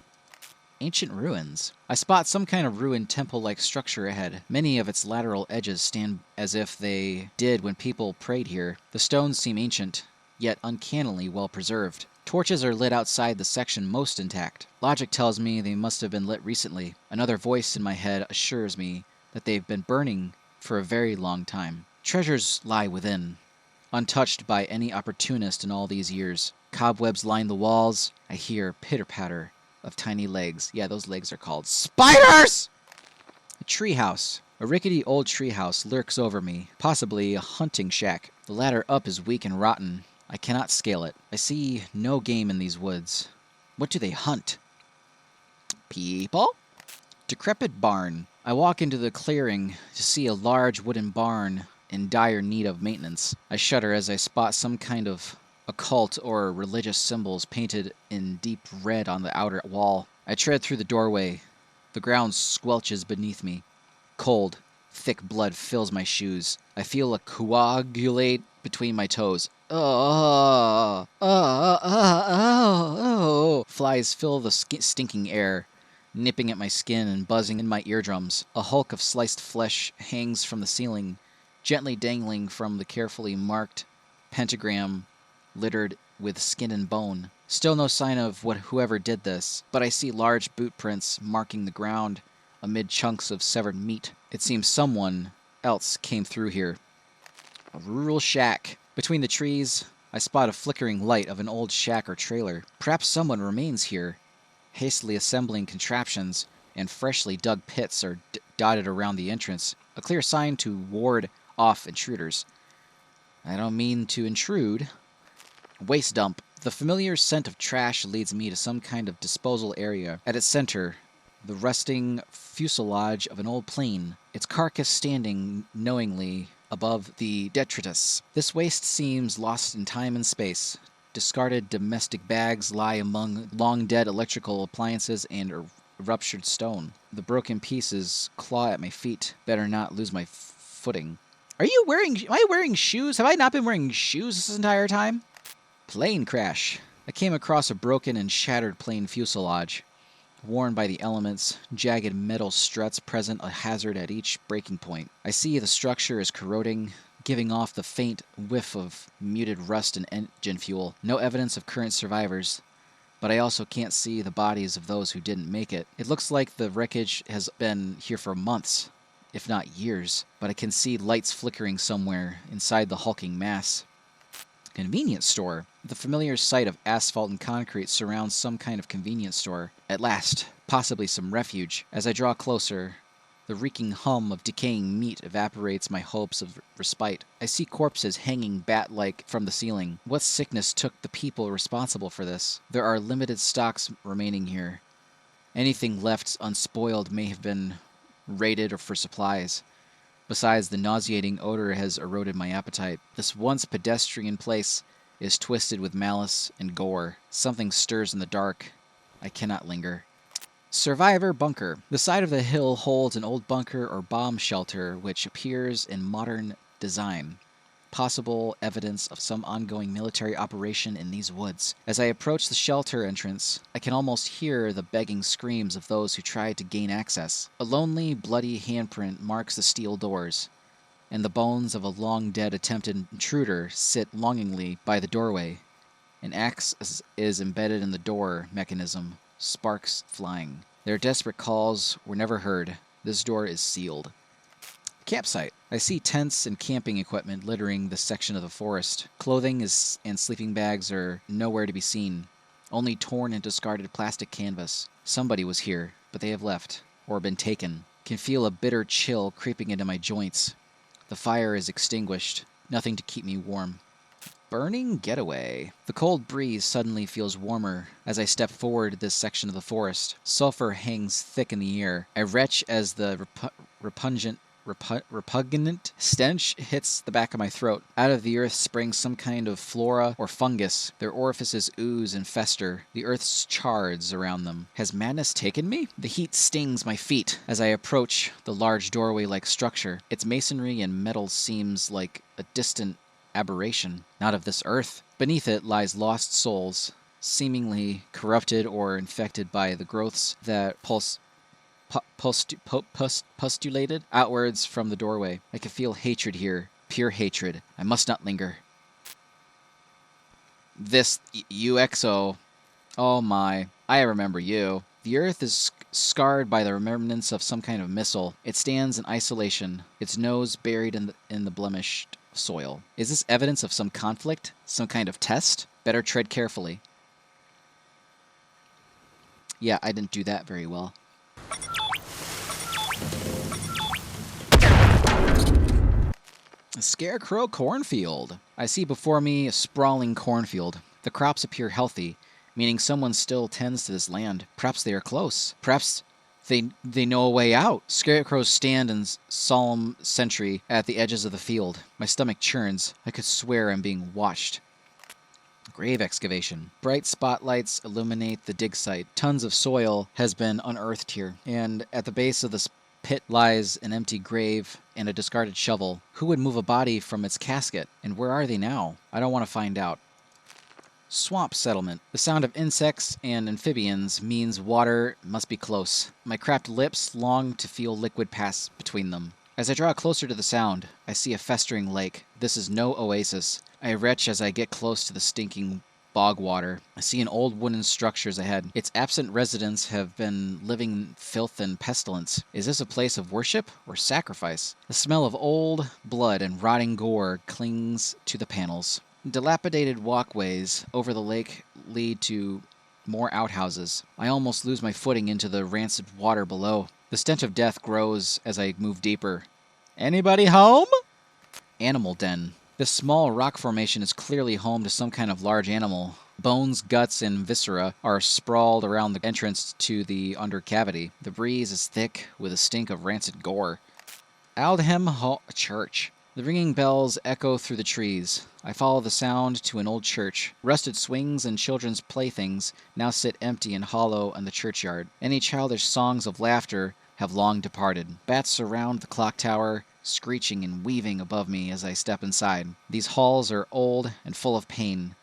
[SPEAKER 5] Ancient ruins. I spot some kind of ruined temple-like structure ahead. Many of its lateral edges stand as if they did when people prayed here. The stones seem ancient, yet uncannily well preserved. Torches are lit outside the section most intact. Logic tells me they must have been lit recently. Another voice in my head assures me that they've been burning for a very long time. Treasures lie within, untouched by any opportunist in all these years. Cobwebs line the walls. I hear pitter-patter of tiny legs. Yeah, those legs are called spiders! A treehouse. A rickety old treehouse lurks over me, possibly a hunting shack. The ladder up is weak and rotten. I cannot scale it. I see no game in these woods. What do they hunt? People? Decrepit barn. I walk into the clearing to see a large wooden barn in dire need of maintenance. I shudder as I spot some kind of occult or religious symbols painted in deep red on the outer wall. I tread through the doorway. The ground squelches beneath me. Cold, thick blood fills my shoes. I feel a coagulate between my toes. Flies fill the stinking air, nipping at my skin and buzzing in my eardrums. A hulk of sliced flesh hangs from the ceiling, gently dangling from the carefully marked pentagram littered with skin and bone. Still no sign of whoever did this, but I see large boot prints marking the ground amid chunks of severed meat. It seems someone else came through here. A rural shack. Between the trees, I spot a flickering light of an old shack or trailer. Perhaps someone remains here. Hastily assembling contraptions and freshly dug pits are dotted around the entrance, a clear sign to ward off intruders. I don't mean to intrude. Waste dump. The familiar scent of trash leads me to some kind of disposal area. At its center, the rusting fuselage of an old plane, its carcass standing knowingly above the detritus. This waste seems lost in time and space. Discarded domestic bags lie among long-dead electrical appliances and ruptured stone. The broken pieces claw at my feet. Better not lose my footing. Am I wearing shoes? Have I not been wearing shoes this entire time? Plane crash. I came across a broken and shattered plane fuselage. Worn by the elements, jagged metal struts present a hazard at each breaking point. I see the structure is corroding, giving off the faint whiff of muted rust and engine fuel. No evidence of current survivors, but I also can't see the bodies of those who didn't make it. It looks like the wreckage has been here for months, if not years, but I can see lights flickering somewhere inside the hulking mass. Convenience store. The familiar sight of asphalt and concrete surrounds some kind of convenience store. At last, possibly some refuge. As I draw closer, the reeking hum of decaying meat evaporates my hopes of respite. I see corpses hanging bat-like from the ceiling. What sickness took the people responsible for this? There are limited stocks remaining here. Anything left unspoiled may have been raided or for supplies. Besides, the nauseating odor has eroded my appetite. This once pedestrian place is twisted with malice and gore. Something stirs in the dark. I cannot linger. Survivor bunker. The side of the hill holds an old bunker or bomb shelter which appears in modern design. Possible evidence of some ongoing military operation in these woods. As I approach the shelter entrance, I can almost hear the begging screams of those who tried to gain access. A lonely, bloody handprint marks the steel doors, and the bones of a long-dead attempted intruder sit longingly by the doorway. An axe is embedded in the door mechanism, sparks flying. Their desperate calls were never heard. This door is sealed. campsite. I see tents and camping equipment littering this section of the forest. Clothing and sleeping bags are nowhere to be seen. Only torn and discarded plastic canvas. Somebody was here, but they have left, or been taken. Can feel a bitter chill creeping into my joints. The fire is extinguished. Nothing to keep me warm. Burning getaway. The cold breeze suddenly feels warmer as I step forward this section of the forest. Sulfur hangs thick in the air. I retch as the repugnant stench hits the back of my throat. Out of the earth springs some kind of flora or fungus. Their orifices ooze and fester. The earth's shards around them. Has madness taken me? The heat stings my feet as I approach the large doorway-like structure. Its masonry and metal seems like a distant aberration, not of this earth. Beneath it lies lost souls, seemingly corrupted or infected by the growths that postulated outwards from the doorway. I can feel hatred here, pure hatred. I must not linger. This UXO, oh my, I remember you. The earth is scarred by the remembrance of some kind of missile. It stands in isolation, its nose buried in the blemished soil. Is this evidence of some conflict? Some kind of test? Better tread carefully. Yeah, I didn't do that very well. A scarecrow cornfield. I see before me a sprawling cornfield. The crops appear healthy, meaning someone still tends to this land. Perhaps they are close. Perhaps they know a way out. Scarecrows stand in solemn sentry at the edges of the field. My stomach churns. I could swear I'm being watched. Grave excavation. Bright spotlights illuminate the dig site. Tons of soil has been unearthed here. And at the base of this pit lies an empty grave and a discarded shovel. Who would move a body from its casket? And where are they now? I don't want to find out. Swamp settlement. The sound of insects and amphibians means water must be close. My cracked lips long to feel liquid pass between them. As I draw closer to the sound, I see a festering lake. This is no oasis. I retch as I get close to the stinking bog water. I see an old wooden structures ahead. Its absent residents have been living in filth and pestilence. Is this a place of worship or sacrifice? The smell of old blood and rotting gore clings to the panels. Dilapidated walkways over the lake lead to more outhouses. I almost lose my footing into the rancid water below. The stench of death grows as I move deeper. Anybody home? Animal den. This small rock formation is clearly home to some kind of large animal. Bones, guts, and viscera are sprawled around the entrance to the under cavity. The breeze is thick with a stink of rancid gore. Aldhelm Church. The ringing bells echo through the trees. I follow the sound to an old church. Rusted swings and children's playthings now sit empty and hollow in the churchyard. Any childish songs of laughter have long departed. Bats surround the clock tower, screeching and weaving above me as I step inside. These halls are old and full of pain.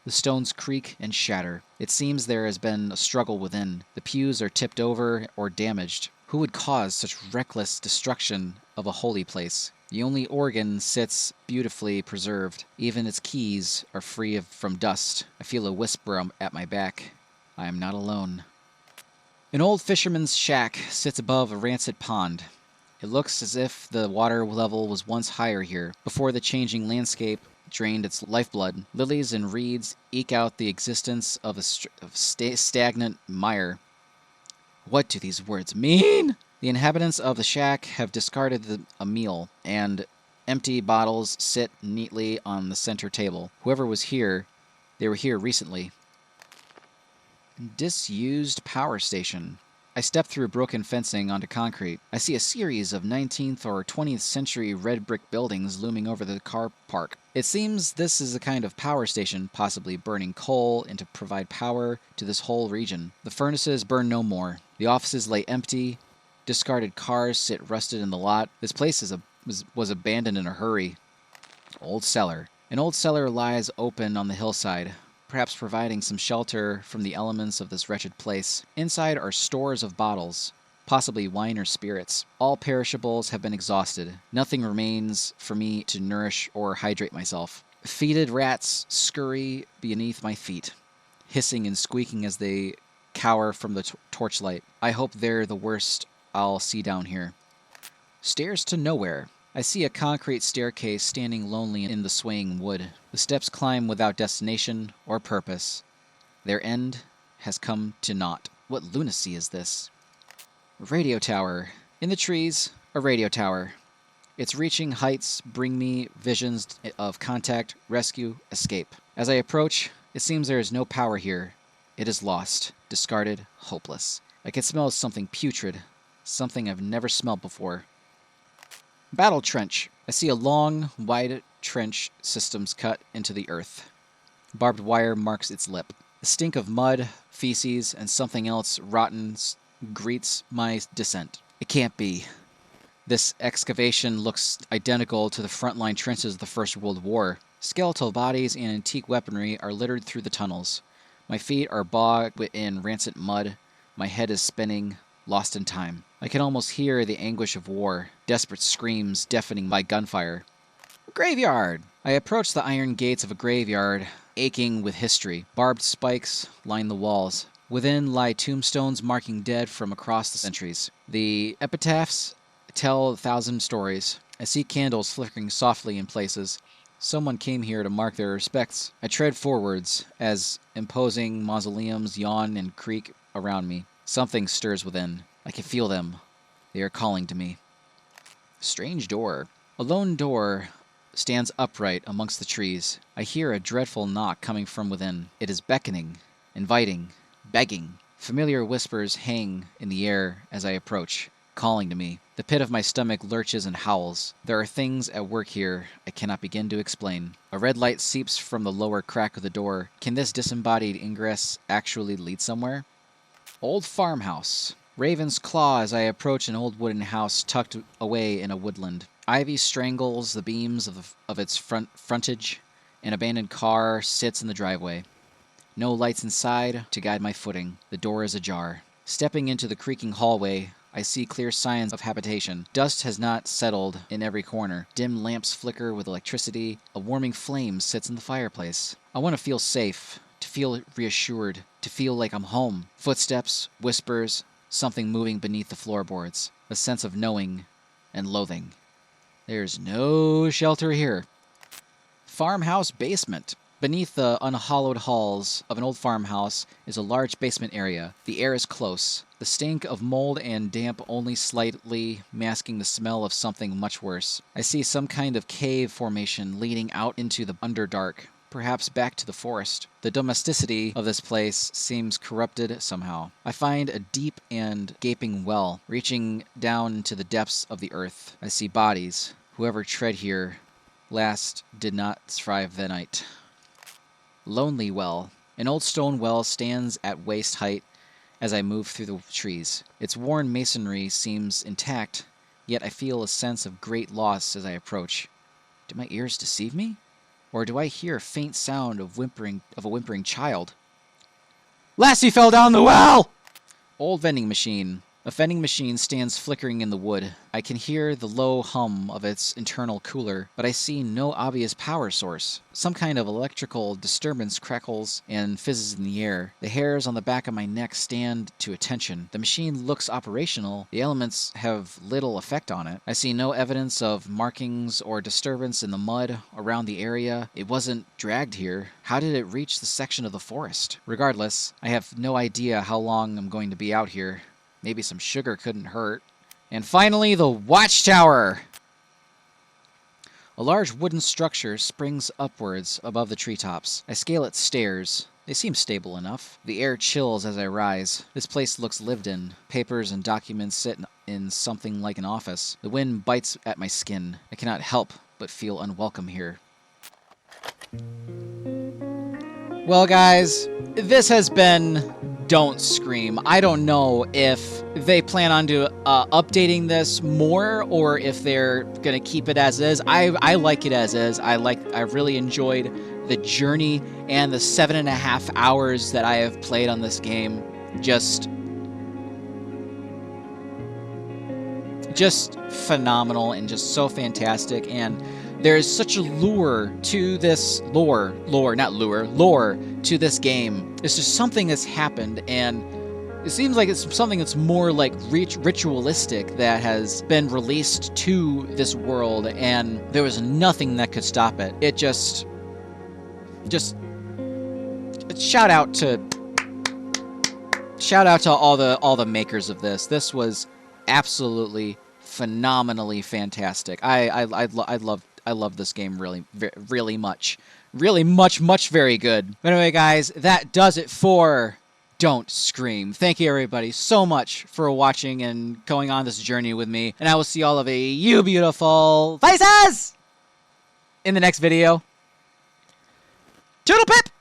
[SPEAKER 5] The stones creak and shatter. It seems there has been a struggle within. The pews are tipped over or damaged. Who would cause such reckless destruction of a holy place? The only organ sits beautifully preserved. Even its keys are free from dust. I feel a whisper at my back. I am not alone. An old fisherman's shack sits above a rancid pond. It looks as if the water level was once higher here, before the changing landscape drained its lifeblood. Lilies and reeds eke out the existence of a stagnant mire. What do these words mean? The inhabitants of the shack have discarded a meal, and empty bottles sit neatly on the center table. Whoever was here, they were here recently. Disused power station. I step through broken fencing onto concrete. I see a series of 19th or 20th century red brick buildings looming over the car park. It seems this is a kind of power station, possibly burning coal and to provide power to this whole region. The furnaces burn no more. The offices lay empty. Discarded cars sit rusted in the lot. This place was abandoned in a hurry. Old cellar. An old cellar lies open on the hillside, perhaps providing some shelter from the elements of this wretched place. Inside are stores of bottles, possibly wine or spirits. All perishables have been exhausted. Nothing remains for me to nourish or hydrate myself. Fetid rats scurry beneath my feet, hissing and squeaking as they cower from the torchlight. I hope they're the worst I'll see down here. Stairs to nowhere. I see a concrete staircase standing lonely in the swaying wood. The steps climb without destination or purpose. Their end has come to naught. What lunacy is this? Radio tower. In the trees, a radio tower. Its reaching heights bring me visions of contact, rescue, escape. As I approach, it seems there is no power here. It is lost, discarded, hopeless. I can smell something putrid, something I've never smelled before. Battle trench. I see a long, wide trench systems cut into the earth. Barbed wire marks its lip. The stink of mud, feces, and something else rotten greets my descent. It can't be. This excavation looks identical to the frontline trenches of the First World War. Skeletal bodies and antique weaponry are littered through the tunnels. My feet are bogged in rancid mud. My head is spinning, lost in time. I can almost hear the anguish of war, desperate screams deafening by gunfire. Graveyard! I approach the iron gates of a graveyard, aching with history. Barbed spikes line the walls. Within lie tombstones marking dead from across the centuries. The epitaphs tell 1,000 stories. I see candles flickering softly in places. Someone came here to mark their respects. I tread forwards as imposing mausoleums yawn and creak around me. Something stirs within. I can feel them. They are calling to me. Strange door. A lone door stands upright amongst the trees. I hear a dreadful knock coming from within. It is beckoning, inviting, begging. Familiar whispers hang in the air as I approach, calling to me. The pit of my stomach lurches and howls. There are things at work here I cannot begin to explain. A red light seeps from the lower crack of the door. Can this disembodied ingress actually lead somewhere? Old farmhouse. Ravens claw as I approach an old wooden house tucked away in a woodland. Ivy strangles the beams of its frontage. An abandoned car sits in the driveway. No lights inside to guide my footing. The door is ajar. Stepping into the creaking hallway, I see clear signs of habitation. Dust has not settled in every corner. Dim lamps flicker with electricity. A warming flame sits in the fireplace. I want to feel safe, to feel reassured, to feel like I'm home. Footsteps, whispers, something moving beneath the floorboards. A sense of knowing and loathing. There's no shelter here. Farmhouse basement. Beneath the unhallowed halls of an old farmhouse is a large basement area. The air is close. The stink of mold and damp only slightly masking the smell of something much worse. I see some kind of cave formation leading out into the underdark, perhaps back to the forest. The domesticity of this place seems corrupted somehow. I find a deep and gaping well, reaching down into the depths of the earth. I see bodies. Whoever tread here last did not thrive the night. Lonely well. An old stone well stands at waist height as I move through the trees. Its worn masonry seems intact, yet I feel a sense of great loss as I approach. Do my ears deceive me? Or do I hear a faint sound of a whimpering child? Lassie fell down the well! Old vending machine. A vending machine stands flickering in the wood. I can hear the low hum of its internal cooler, but I see no obvious power source. Some kind of electrical disturbance crackles and fizzes in the air. The hairs on the back of my neck stand to attention. The machine looks operational. The elements have little effect on it. I see no evidence of markings or disturbance in the mud around the area. It wasn't dragged here. How did it reach the section of the forest? Regardless, I have no idea how long I'm going to be out here. Maybe some sugar couldn't hurt. And finally, the watchtower! A large wooden structure springs upwards above the treetops. I scale its stairs. They seem stable enough. The air chills as I rise. This place looks lived in. Papers and documents sit in something like an office. The wind bites at my skin. I cannot help but feel unwelcome here. Well, guys, this has been Don't Scream. I don't know if they plan on updating this more or if they're gonna keep it as is. I like it as is. I really enjoyed the journey and the 7.5 hours that I have played on this game. Just phenomenal and just so fantastic. And there's such a lure to this lore to this game. It's just something that's happened, and It seems like it's something that's more like ritualistic that has been released to this world, and there was nothing that could stop it. It just shout out to all the makers of this. This was absolutely phenomenally fantastic. I love this game really much. Really much very good. But anyway, guys, that does it for Don't Scream. Thank you everybody so much for watching and going on this journey with me. And I will see all of you beautiful faces in the next video. Toodle pip!